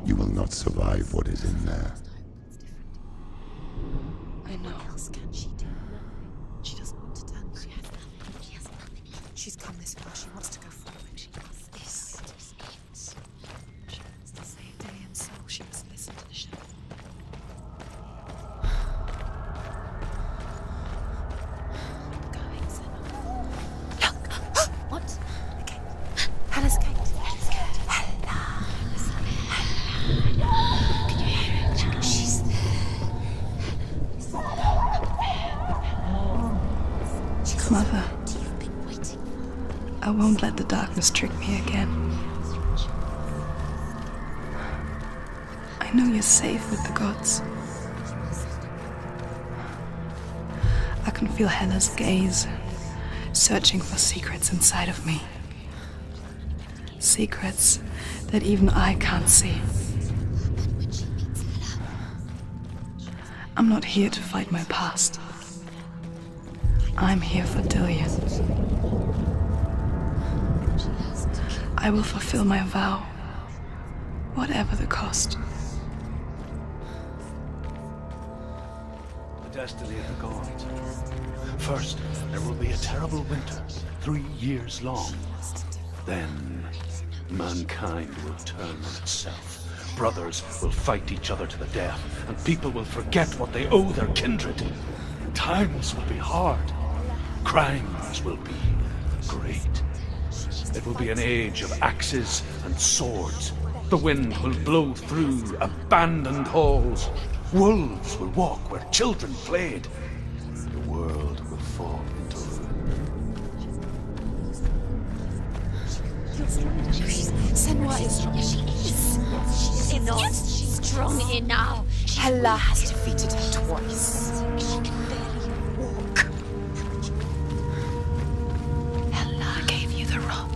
You will not survive what is in there. I know. What else can she do? She doesn't want to turn back. She has nothing. She's come this far. She wants to go forward. She wants this. She wants to save Delian's soul. She must listen to the shadow. Going, Senua. What? Okay. Hela's gate. Hela's gate. Hela. Can you hear it? She's there. Mother, I won't let the darkness trick me again. I know you're safe with the gods. I can feel Hela's gaze, searching for secrets inside of me. Secrets that even I can't see. I'm not here to fight my past. I'm here for Delian. I will fulfill my vow, whatever the cost. The destiny of the gods. First, there will be a terrible winter, 3 years long. Then, mankind will turn on itself. Brothers will fight each other to the death, and people will forget what they owe their kindred. Times will be hard. Crimes will be great. It will be an age of axes and swords. The wind will blow through abandoned halls. Wolves will walk where children played. The world will fall into ruin. Senua is. She is. She's not strong enough. Hela has defeated her twice. She can barely walk. Hela gave you the rod.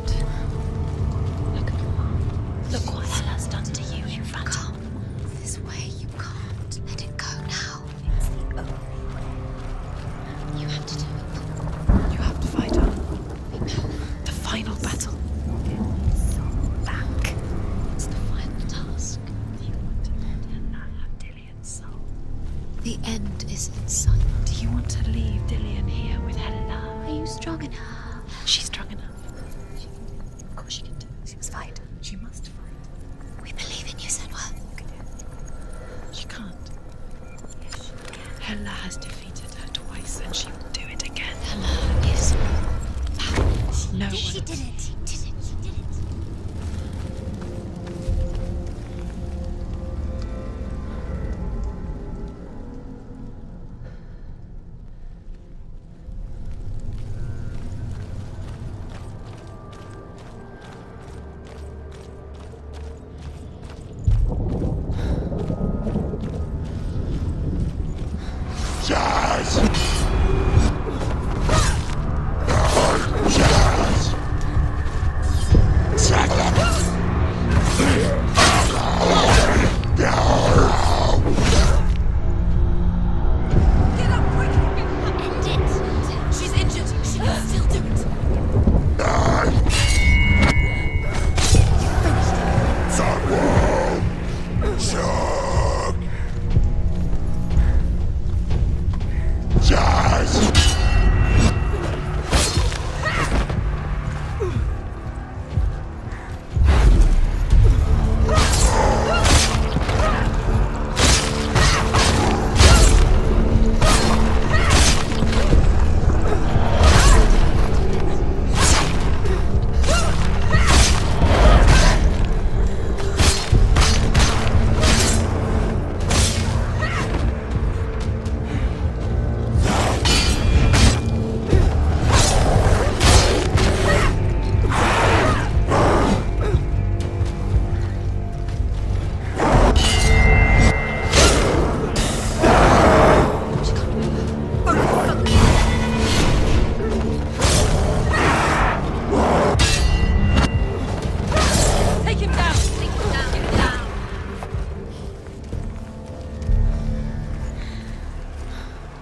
Look what Hela's done to you in front of you. This way you can't. Let it go now. It's the only way. You have to do it. You have to fight her. The final battle. Back. It's the final task. You want to let Hela have Delian's soul. The end is in sight. Do you want to leave Delian here with Hela? Are you strong enough? She's strong She did it. She did it. She did it.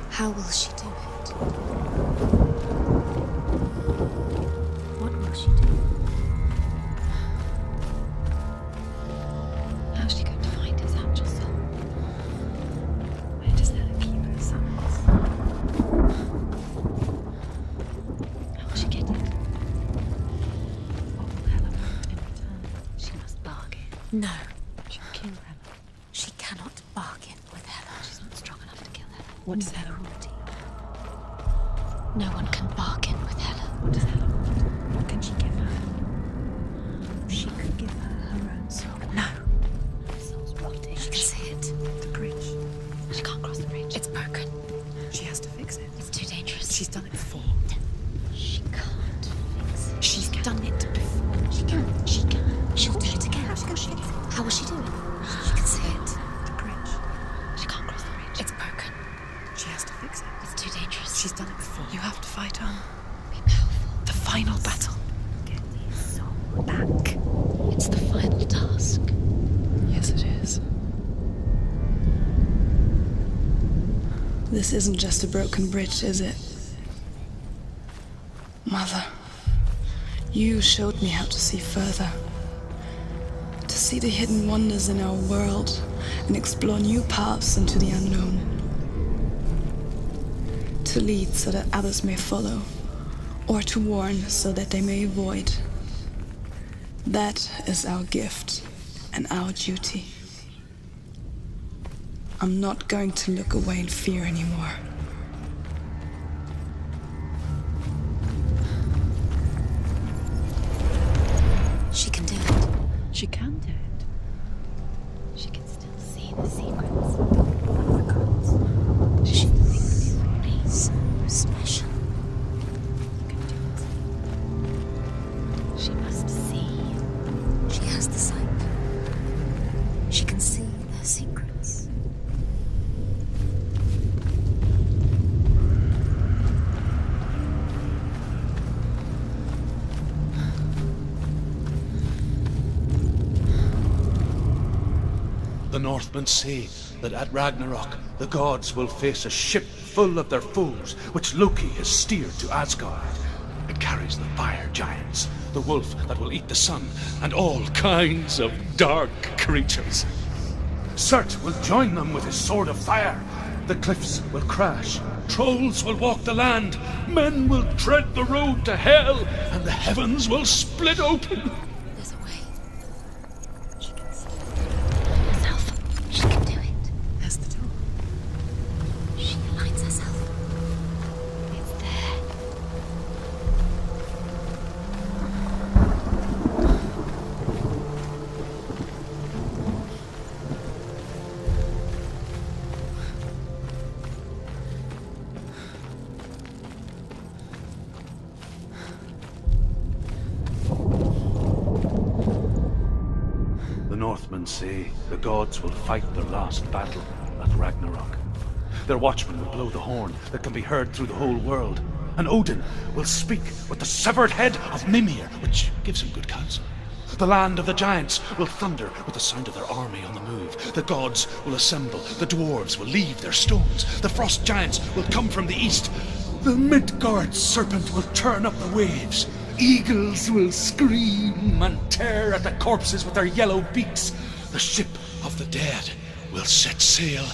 How will she do it? What will she do? How's she going to find his actual soul? Where does Hela keep her souls? How will she get it? What will Hela want in return? She must bargain. No. She'll kill Hela. She cannot bargain with Hela. She's not strong enough to kill Hela. What does Hela want? No one can bargain with Hela. What does Hela want? What can she give her? She could give her her own soul. No. Her soul's rotting. She can see it. The bridge. She can't cross the bridge. It's broken. She has to fix it. It's too dangerous. She's done it before. She can't fix it. She's done it before. She can. She can. She'll do it again. How's she going to fix it? How will she do it? She can see it. The bridge. She can't cross the bridge. It's broken. She has to fix it. It's too dangerous. She's done it before. You have to fight on. Be powerful. The final battle. Get his soul back. It's the final task. Yes, it is. This isn't just a broken bridge, is it? Mother, you showed me how to see further. To see the hidden wonders in our world and explore new paths into the unknown. To lead so that others may follow, or to warn so that they may avoid. That is our gift and our duty. I'm not going to look away in fear anymore. She can do it. She can do it. She can still see the secrets of the gods. She thinks she's so special. You can do it. She must see. She has the sight. She can see their secrets. The Northmen say that at Ragnarok, the gods will face a ship full of their foes, which Loki has steered to Asgard. It carries the fire giants, the wolf that will eat the sun, and all kinds of dark creatures. Surt will join them with his sword of fire. The cliffs will crash, trolls will walk the land, men will tread the road to hell, and the heavens will split open. There's a way. She can see herself. She can do it. There's the door. She aligns herself. It's there. Northmen say the gods will fight their last battle at Ragnarok. Their watchmen will blow the horn that can be heard through the whole world, and Odin will speak with the severed head of Mimir, which gives him good counsel. The land of the giants will thunder with the sound of their army on the move. The gods will assemble, the dwarves will leave their stones, the frost giants will come from the east, the Midgard serpent will turn up the waves, eagles will scream and tear at the corpses with their yellow beaks, the ship of the dead will set sail.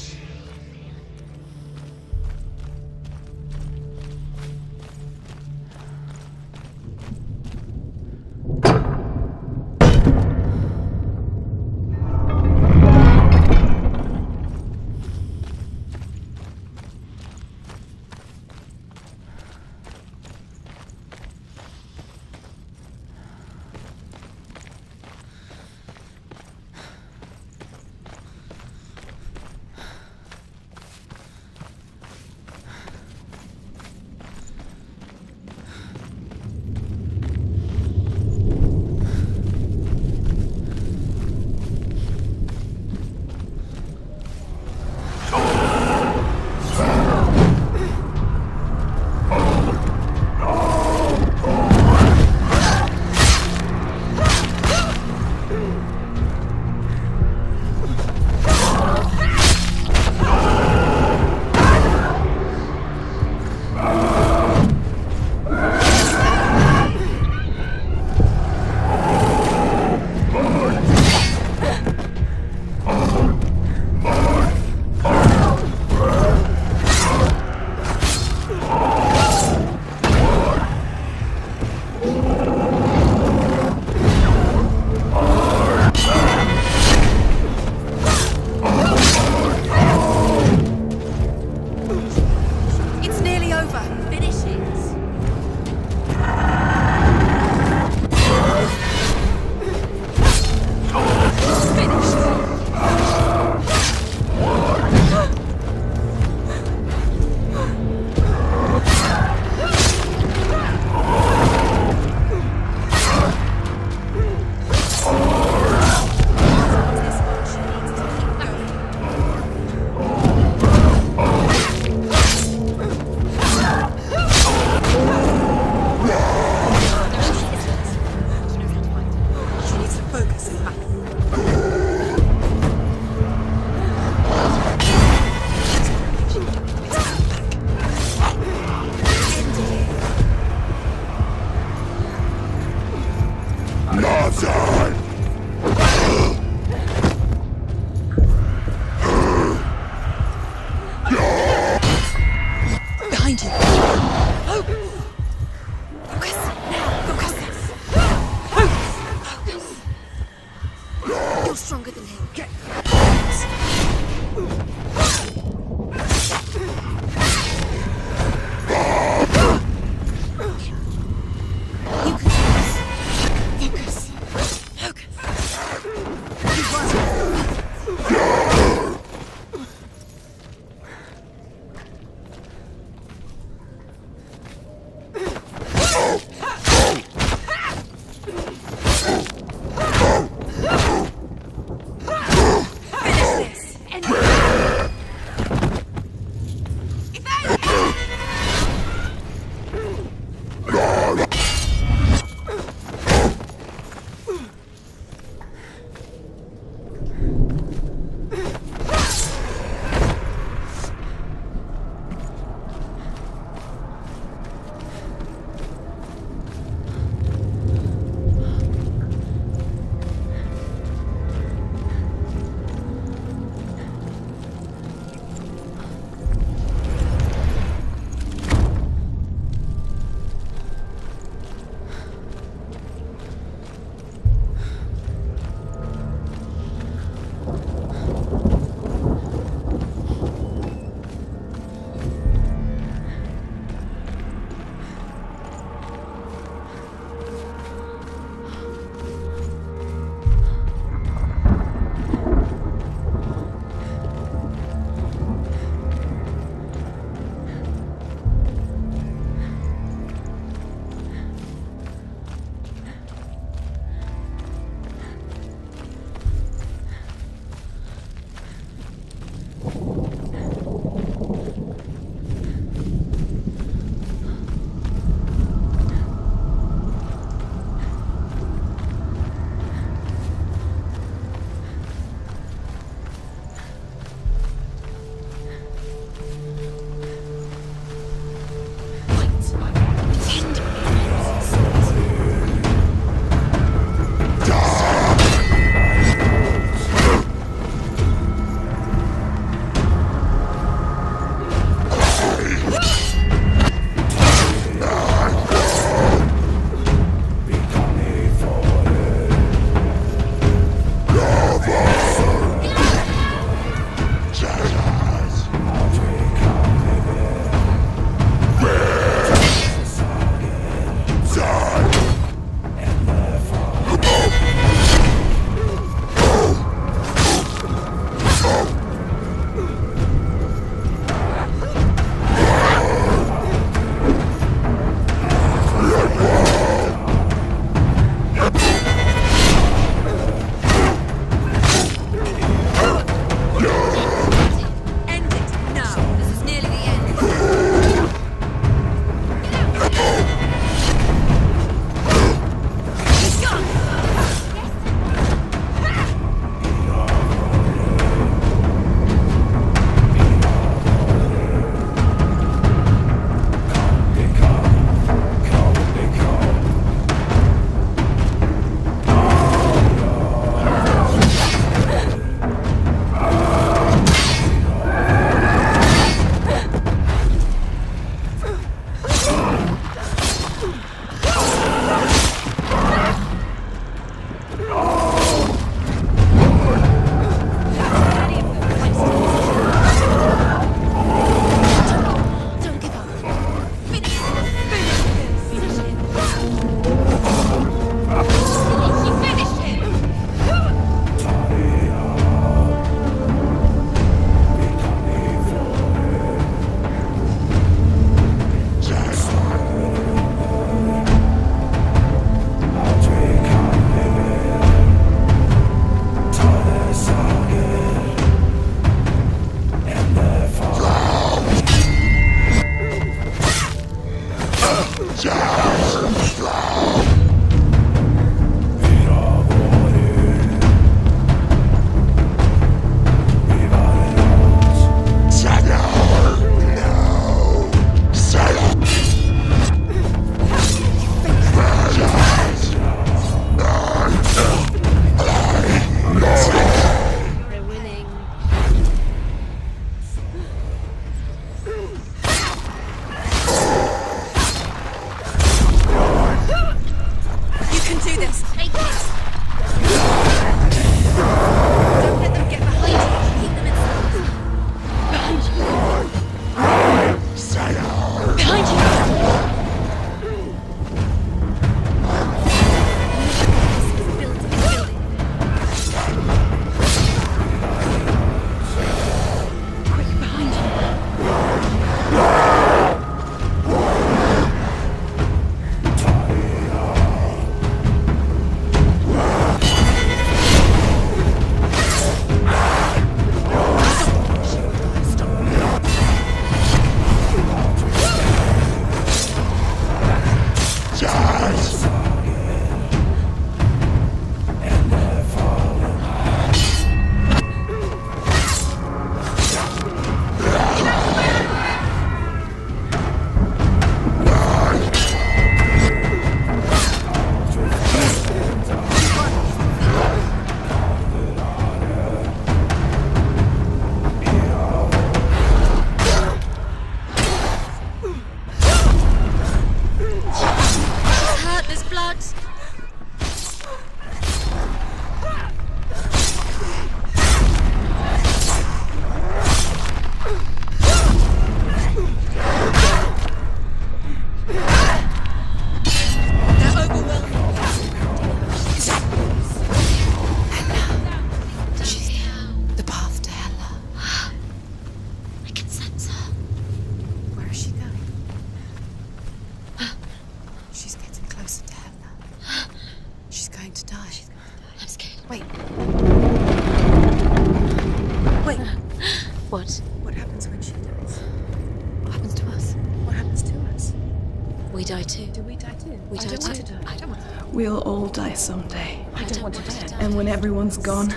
We'll all die someday. I don't want to die. And when everyone's gone,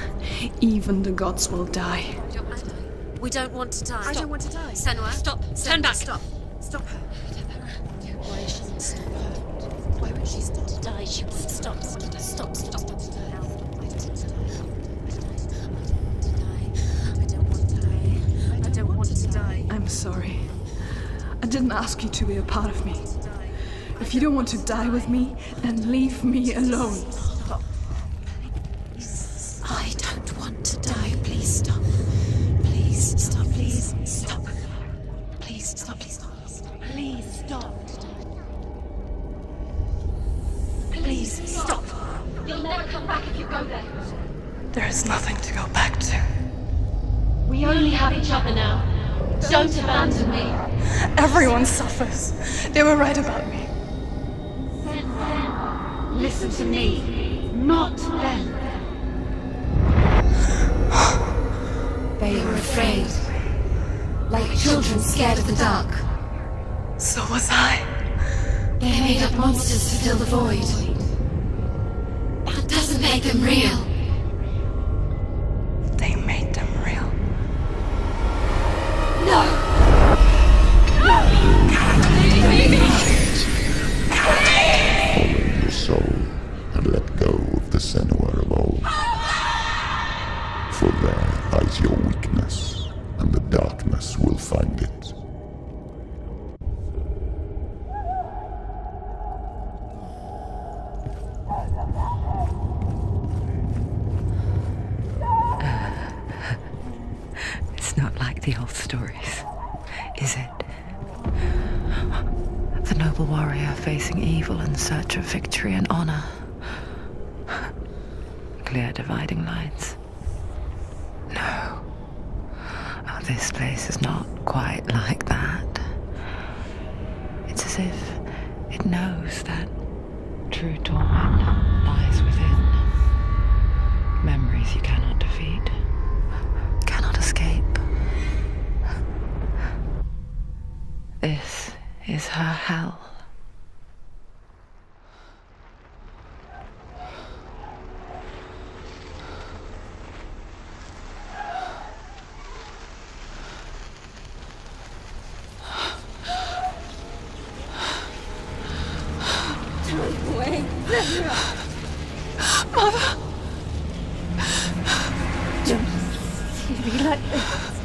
even the gods will die. We don't want to die. I don't want to die. Senua, stop. Turn back. Stop. Stop her. Why is she not stop her? Why would she stop to die? She won't stop. Stop. I don't want to die. I'm sorry. I didn't ask you to be a part of me. If you don't want to die with me, then leave me alone. Stop. I don't want to die. Please stop. Please stop. Please stop. Please stop. Please stop. Please stop. Please stop. You'll never come back if you go there. There is nothing to go back to. We only have each other now. Don't abandon me. Everyone suffers. They were right about me. Listen to me, not them. They were afraid, like children scared of the dark. So was I. They made up monsters to fill the void. That doesn't make them real. They made them real. No! Your soul and let go of the Senua of old. For there lies your weakness, and the darkness will find it. It's not like the old stories, is it? The noble warrior facing evil in search of victory and honor. Clear dividing lines. No. Oh, this place is not quite like that. It's as if it knows that true torment lies within. Memories you cannot defeat, cannot escape. This is her hell. away, Senua! Mother! Don't see me like this.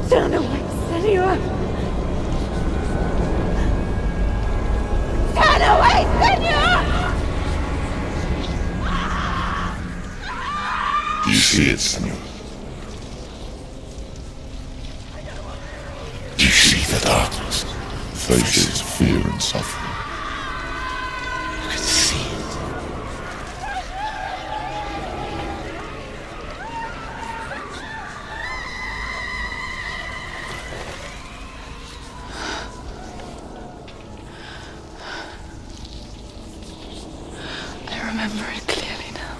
Turn away, Senua! Turn away, Senua! Do you see it, Senua? Do you see the darkness? Faces fear and suffering. You can see it. I remember it clearly now.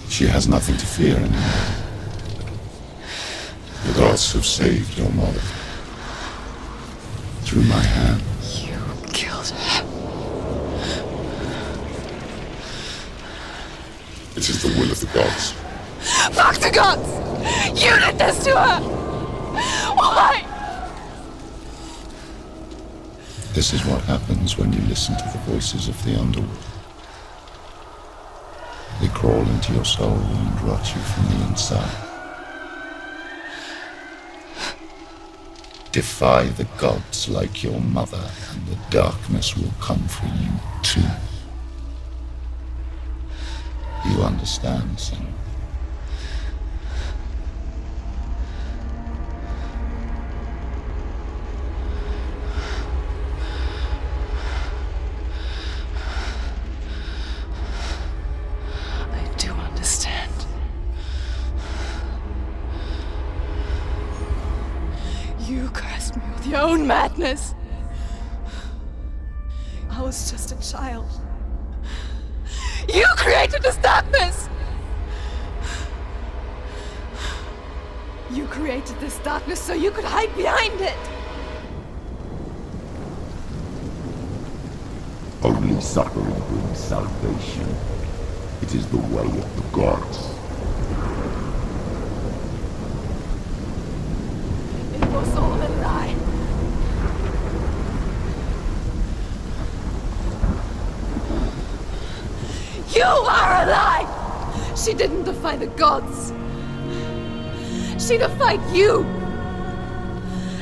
She has nothing to fear anymore. The gods have saved your mother. Through my hand. You killed her. It is the will of the gods. Fuck the gods! You did this to her! Why? This is what happens when you listen to the voices of the underworld. They crawl into your soul and rot you from the inside. Defy the gods like your mother, and the darkness will come for you too. You understand, son? I do understand. You cursed me with your own madness. I was just a child. You created this darkness! You created this darkness so you could hide behind it! Only suffering brings salvation. It is the way of the gods. It was all a lie. You are a lie! She didn't defy the gods. She defied you!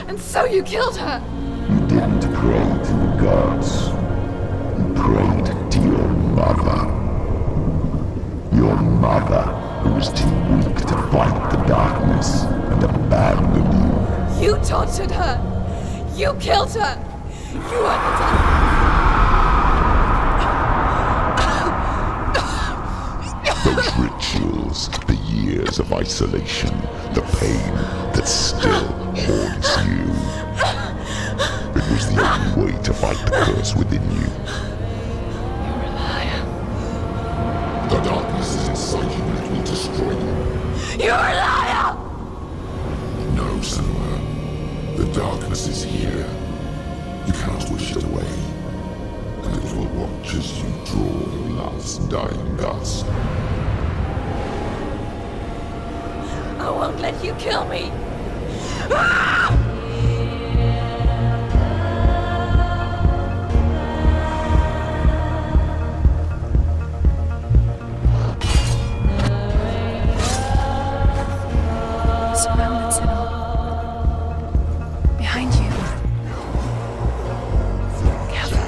And so you killed her! You didn't pray to the gods. You prayed to your mother. Your mother, who was too weak to fight the darkness and abandoned you. You tortured her! You killed her! You are Those rituals, the years of isolation, the pain that still haunts you. It was the only way to fight the curse within you. You're a liar. The darkness is inside you and it will destroy you. You're a liar! No, Senua. The darkness is here. You cannot wish it away. And it will watch as you draw your last dying gasp. I won't let you kill me! Ah! Surrounded, Senua. Behind you. Careful.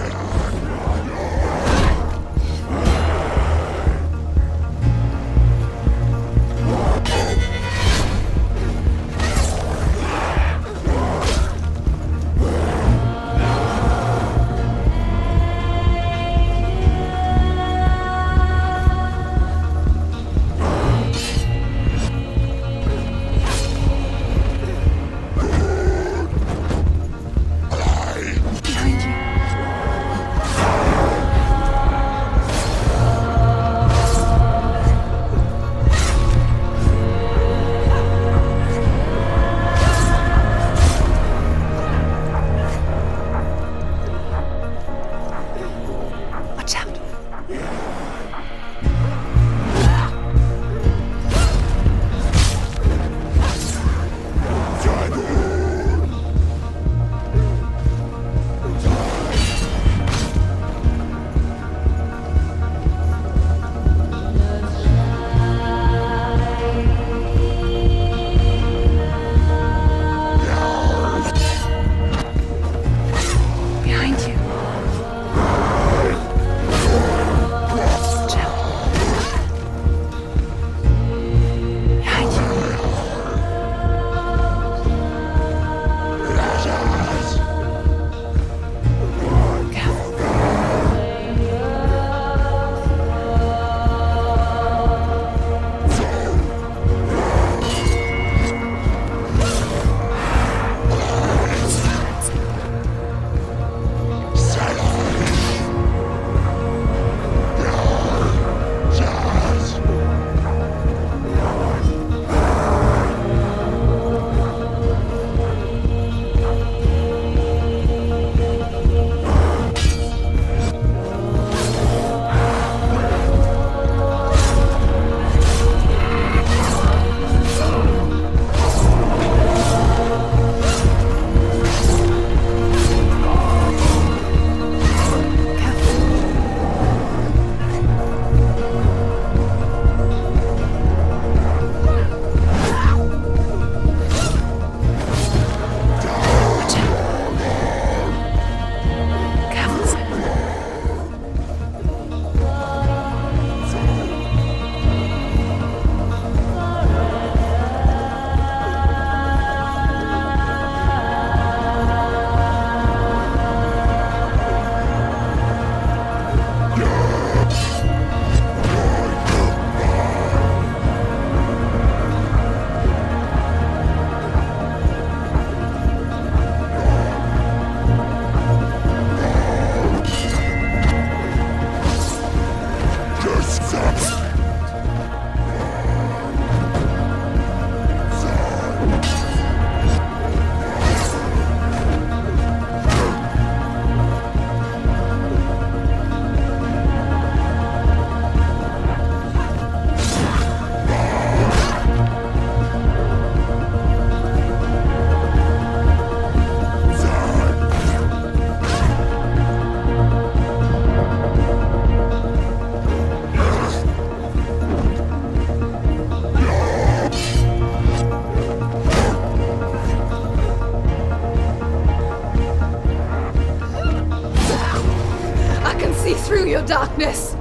darkness.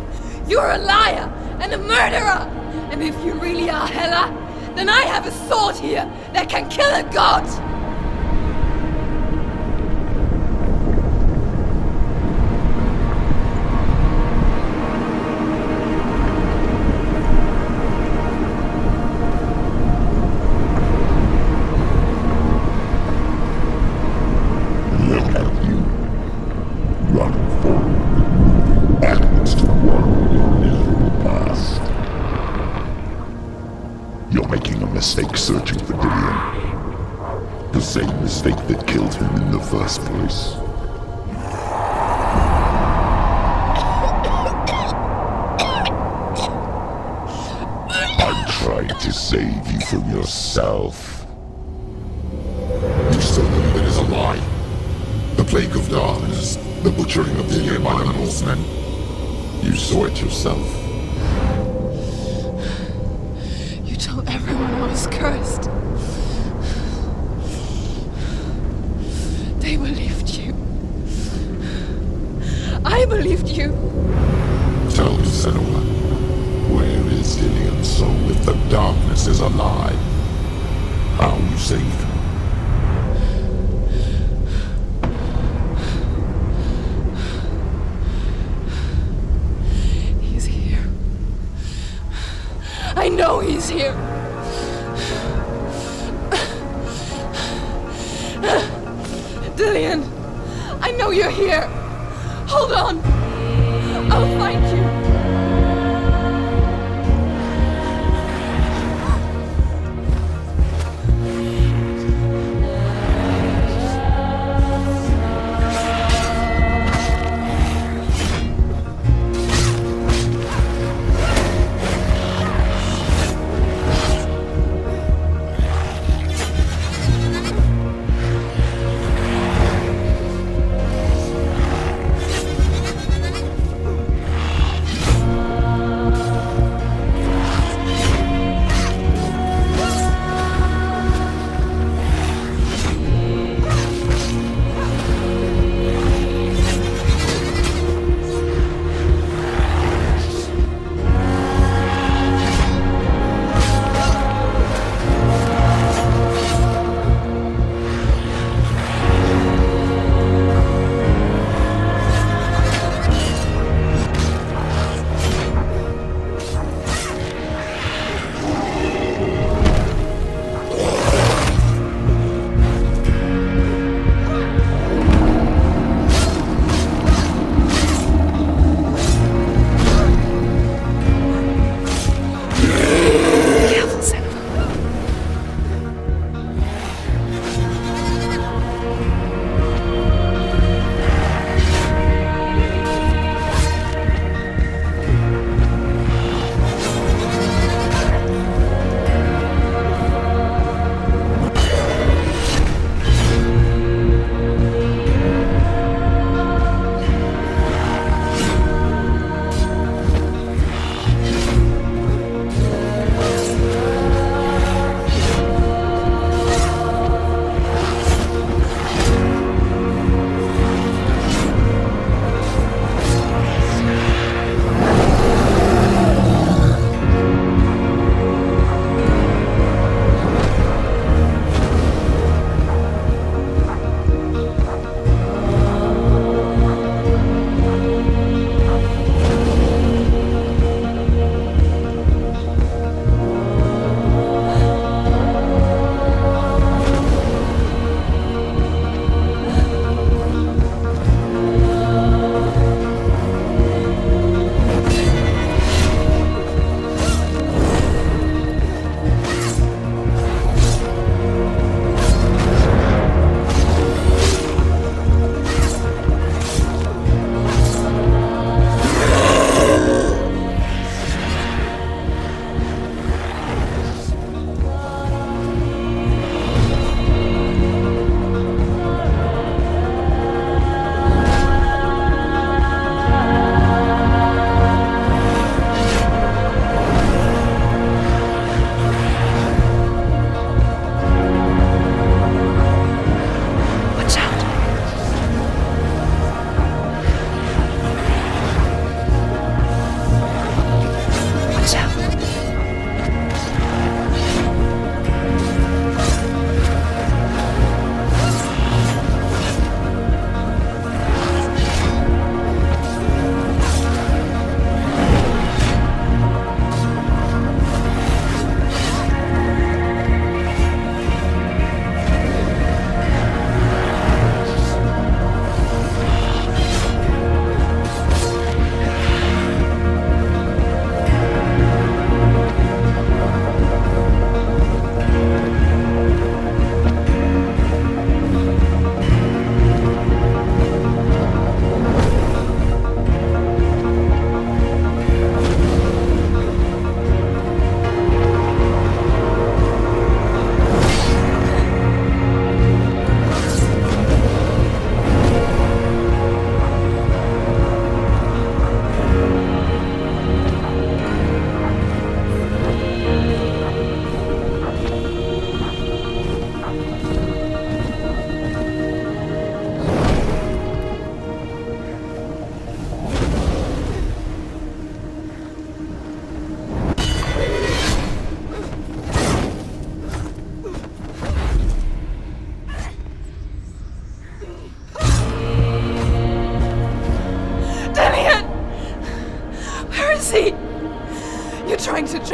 You're a liar and a murderer. And if you really are Hela, then I have a sword here that can kill a god. Mistake searching for Dillion. The same mistake that killed him in the first place. I'm trying to save you from yourself. You still believe it is a lie. The plague of darkness, the butchering of Dillion by the Northmen. You saw it yourself. Everyone I was cursed. They believed you. I believed you. Tell me, Senua, where is Dillion's soul if the darkness is a lie? How you saved him? He's here. I know he's here. Dillion, I know you're here. Hold on. I'll find you.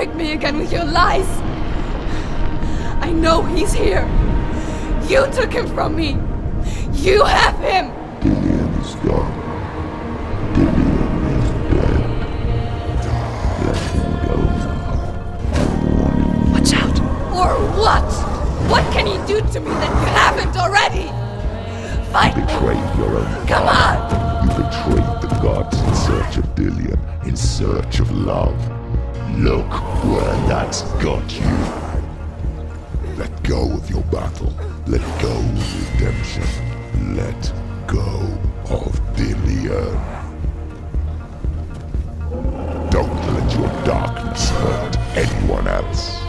trick me again with your lies. I know he's here. You took him from me. You have him. Dillion is gone. Dillion is dead. Let him go now. Watch out. Or what? What can he do to me that you haven't already? Fight You betrayed your own Come God. You betrayed the gods in search of Dillion, in search of love. Look where that's got you. Let go of your battle. Let go of redemption. Let go of Dillion. Don't let your darkness hurt anyone else.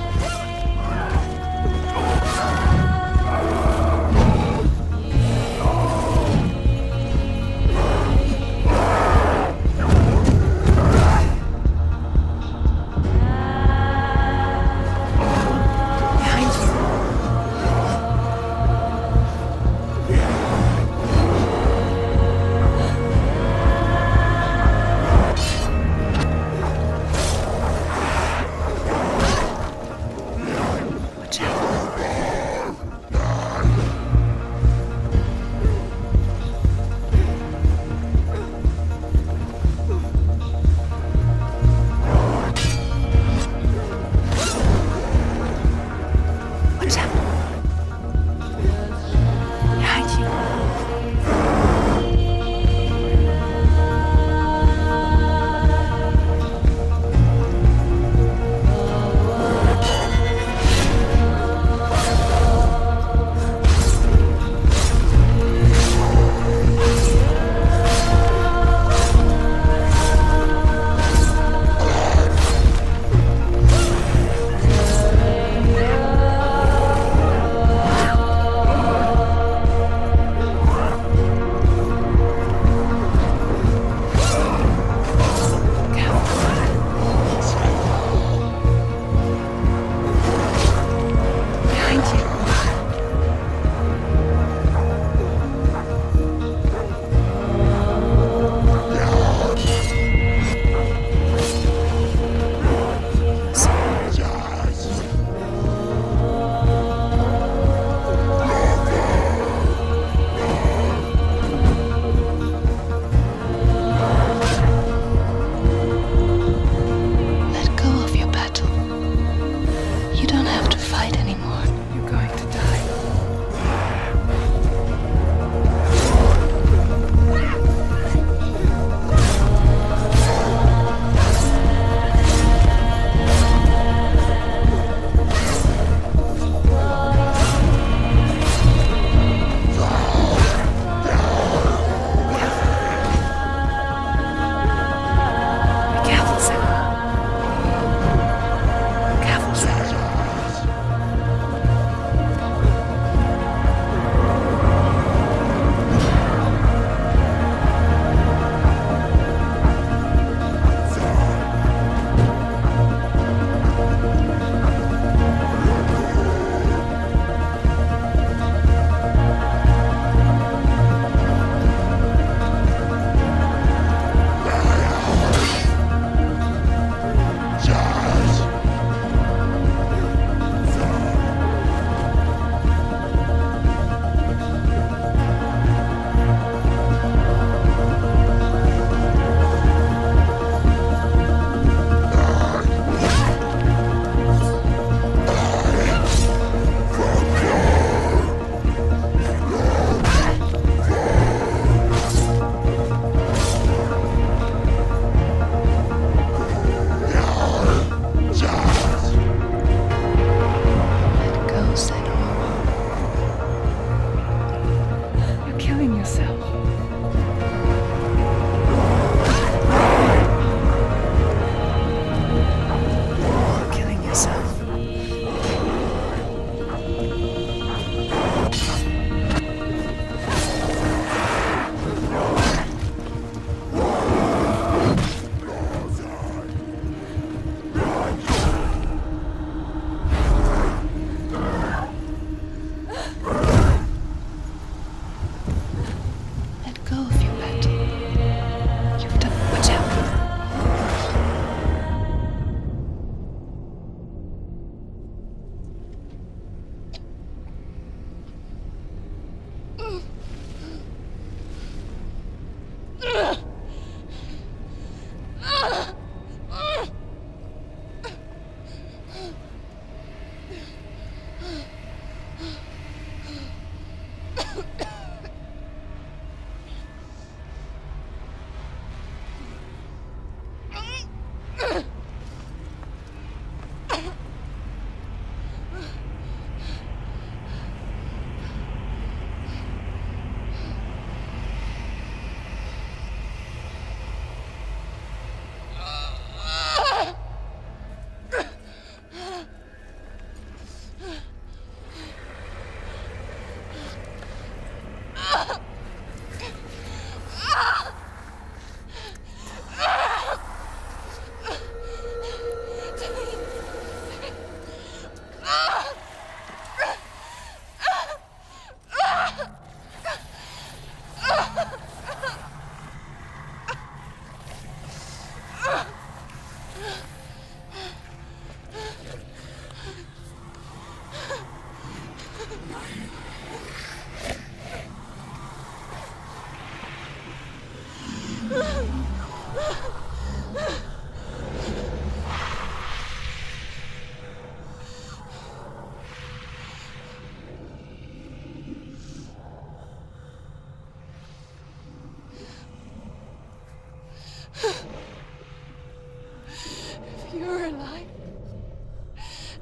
If you're alive,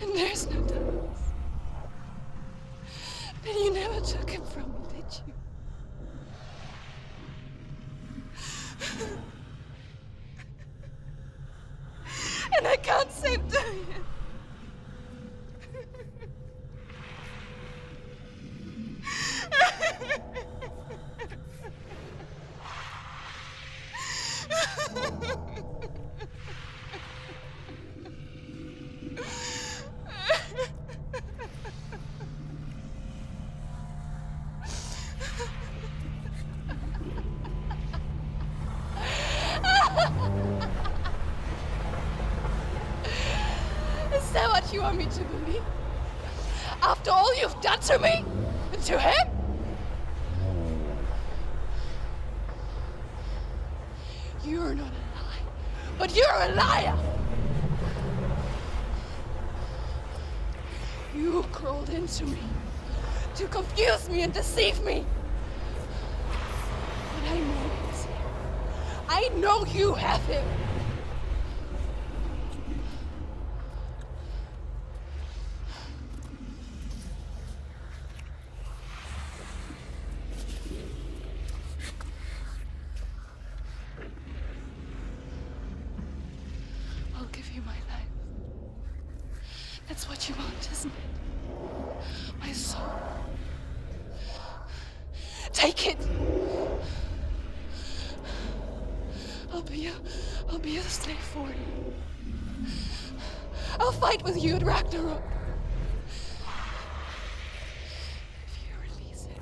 and there's no doubts, then you never took him from me, did you? And I can't seem to him. Is that what you want me to believe? After all you've done to me? And to him? You're not a lie, but you're a liar! You crawled into me to confuse me and deceive me. But I know he's here. I know you have him. I'll give you my life. That's what you want, isn't it? My soul. Take it. I'll be a slave for you. I'll fight with you at Ragnarok. If you release it.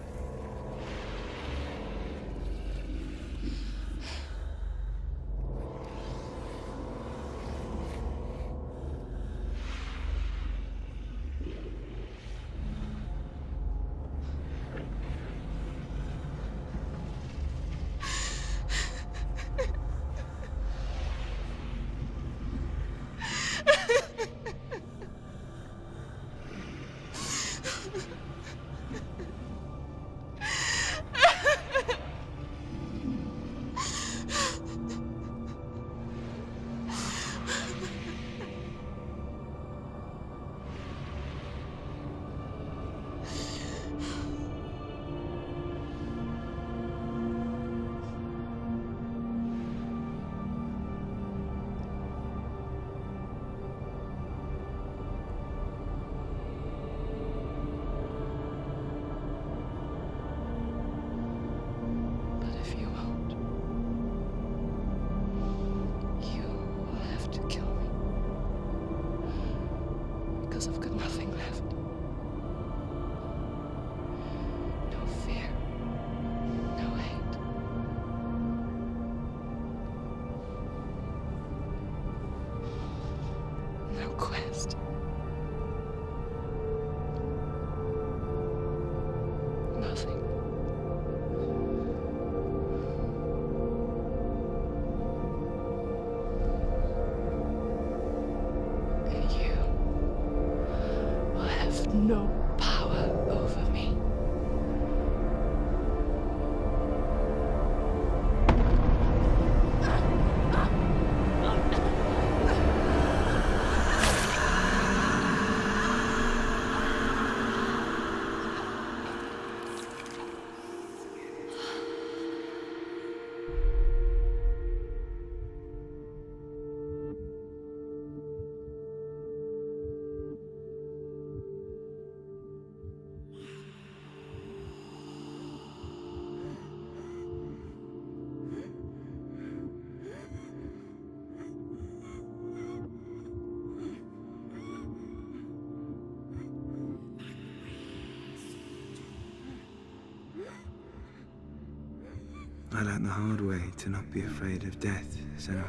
I learned the hard way to not be afraid of death, Senua.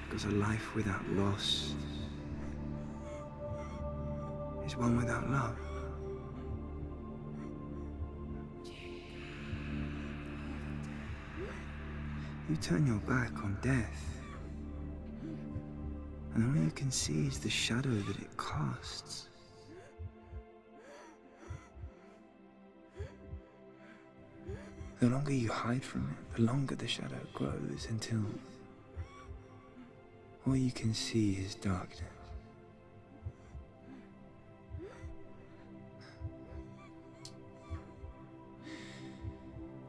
Because a life without loss is one without love. You turn your back on death, and all you can see is the shadow that it casts. The longer you hide from it, the longer the shadow grows until all you can see is darkness.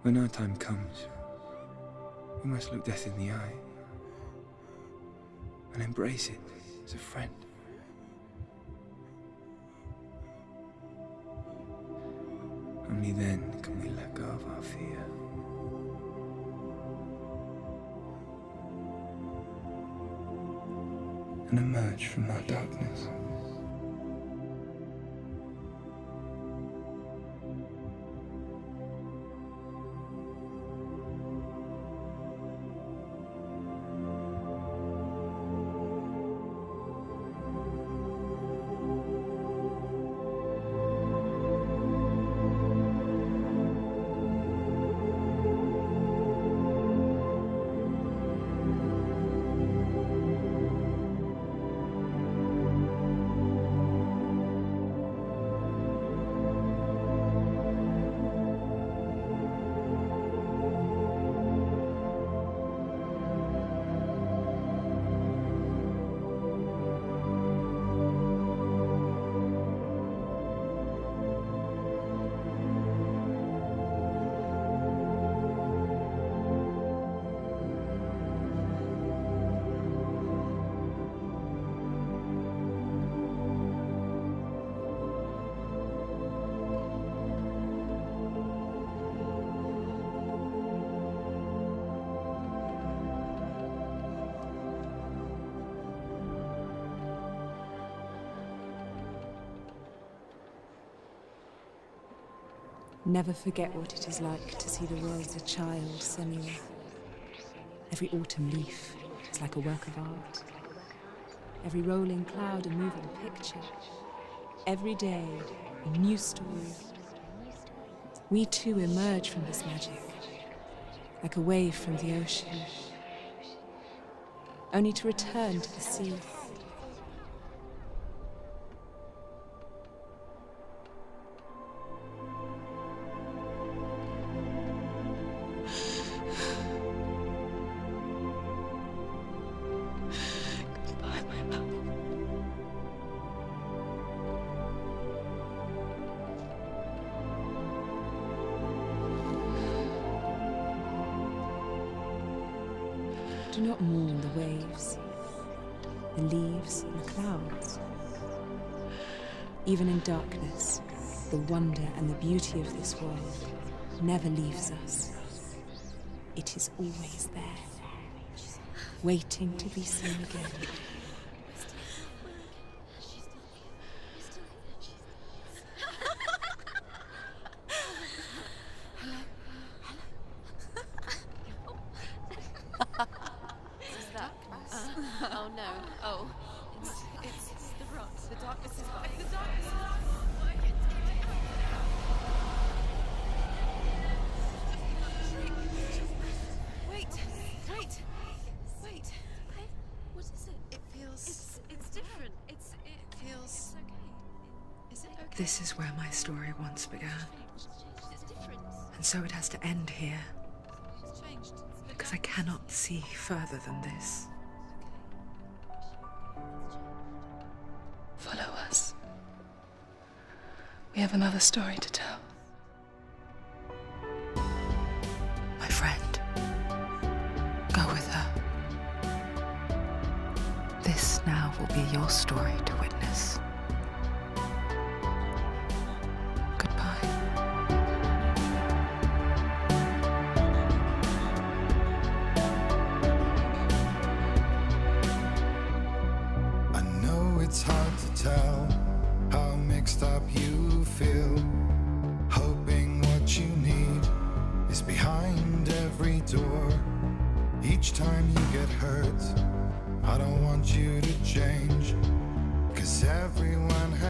When our time comes, we must look death in the eye and embrace it as a friend. Only then can we let go of our fear. And emerge from our darkness. Never forget what it is like to see the world as a child, Senua. Every autumn leaf is like a work of art. Every rolling cloud a moving picture. Every day a new story. We too emerge from this magic, like a wave from the ocean, only to return to the sea. Do not mourn the waves, the leaves and the clouds. Even in darkness, the wonder and the beauty of this world never leaves us. It is always there, waiting to be seen again. Oh no. Oh. It's the rot. The darkness is back. The darkness is working. Wait. What is it? It feels... It's different. It feels... It's okay. Is it okay? This is where my story once began. It's different. And so it has to end here. It's changed. Because I cannot see further than this. Follow us. We have another story to tell. My friend, go with her. This now will be your story to witness. Goodbye. I know it's hard to tell how mixed up you feel each time you get hurt. I don't want you to change, 'cause everyone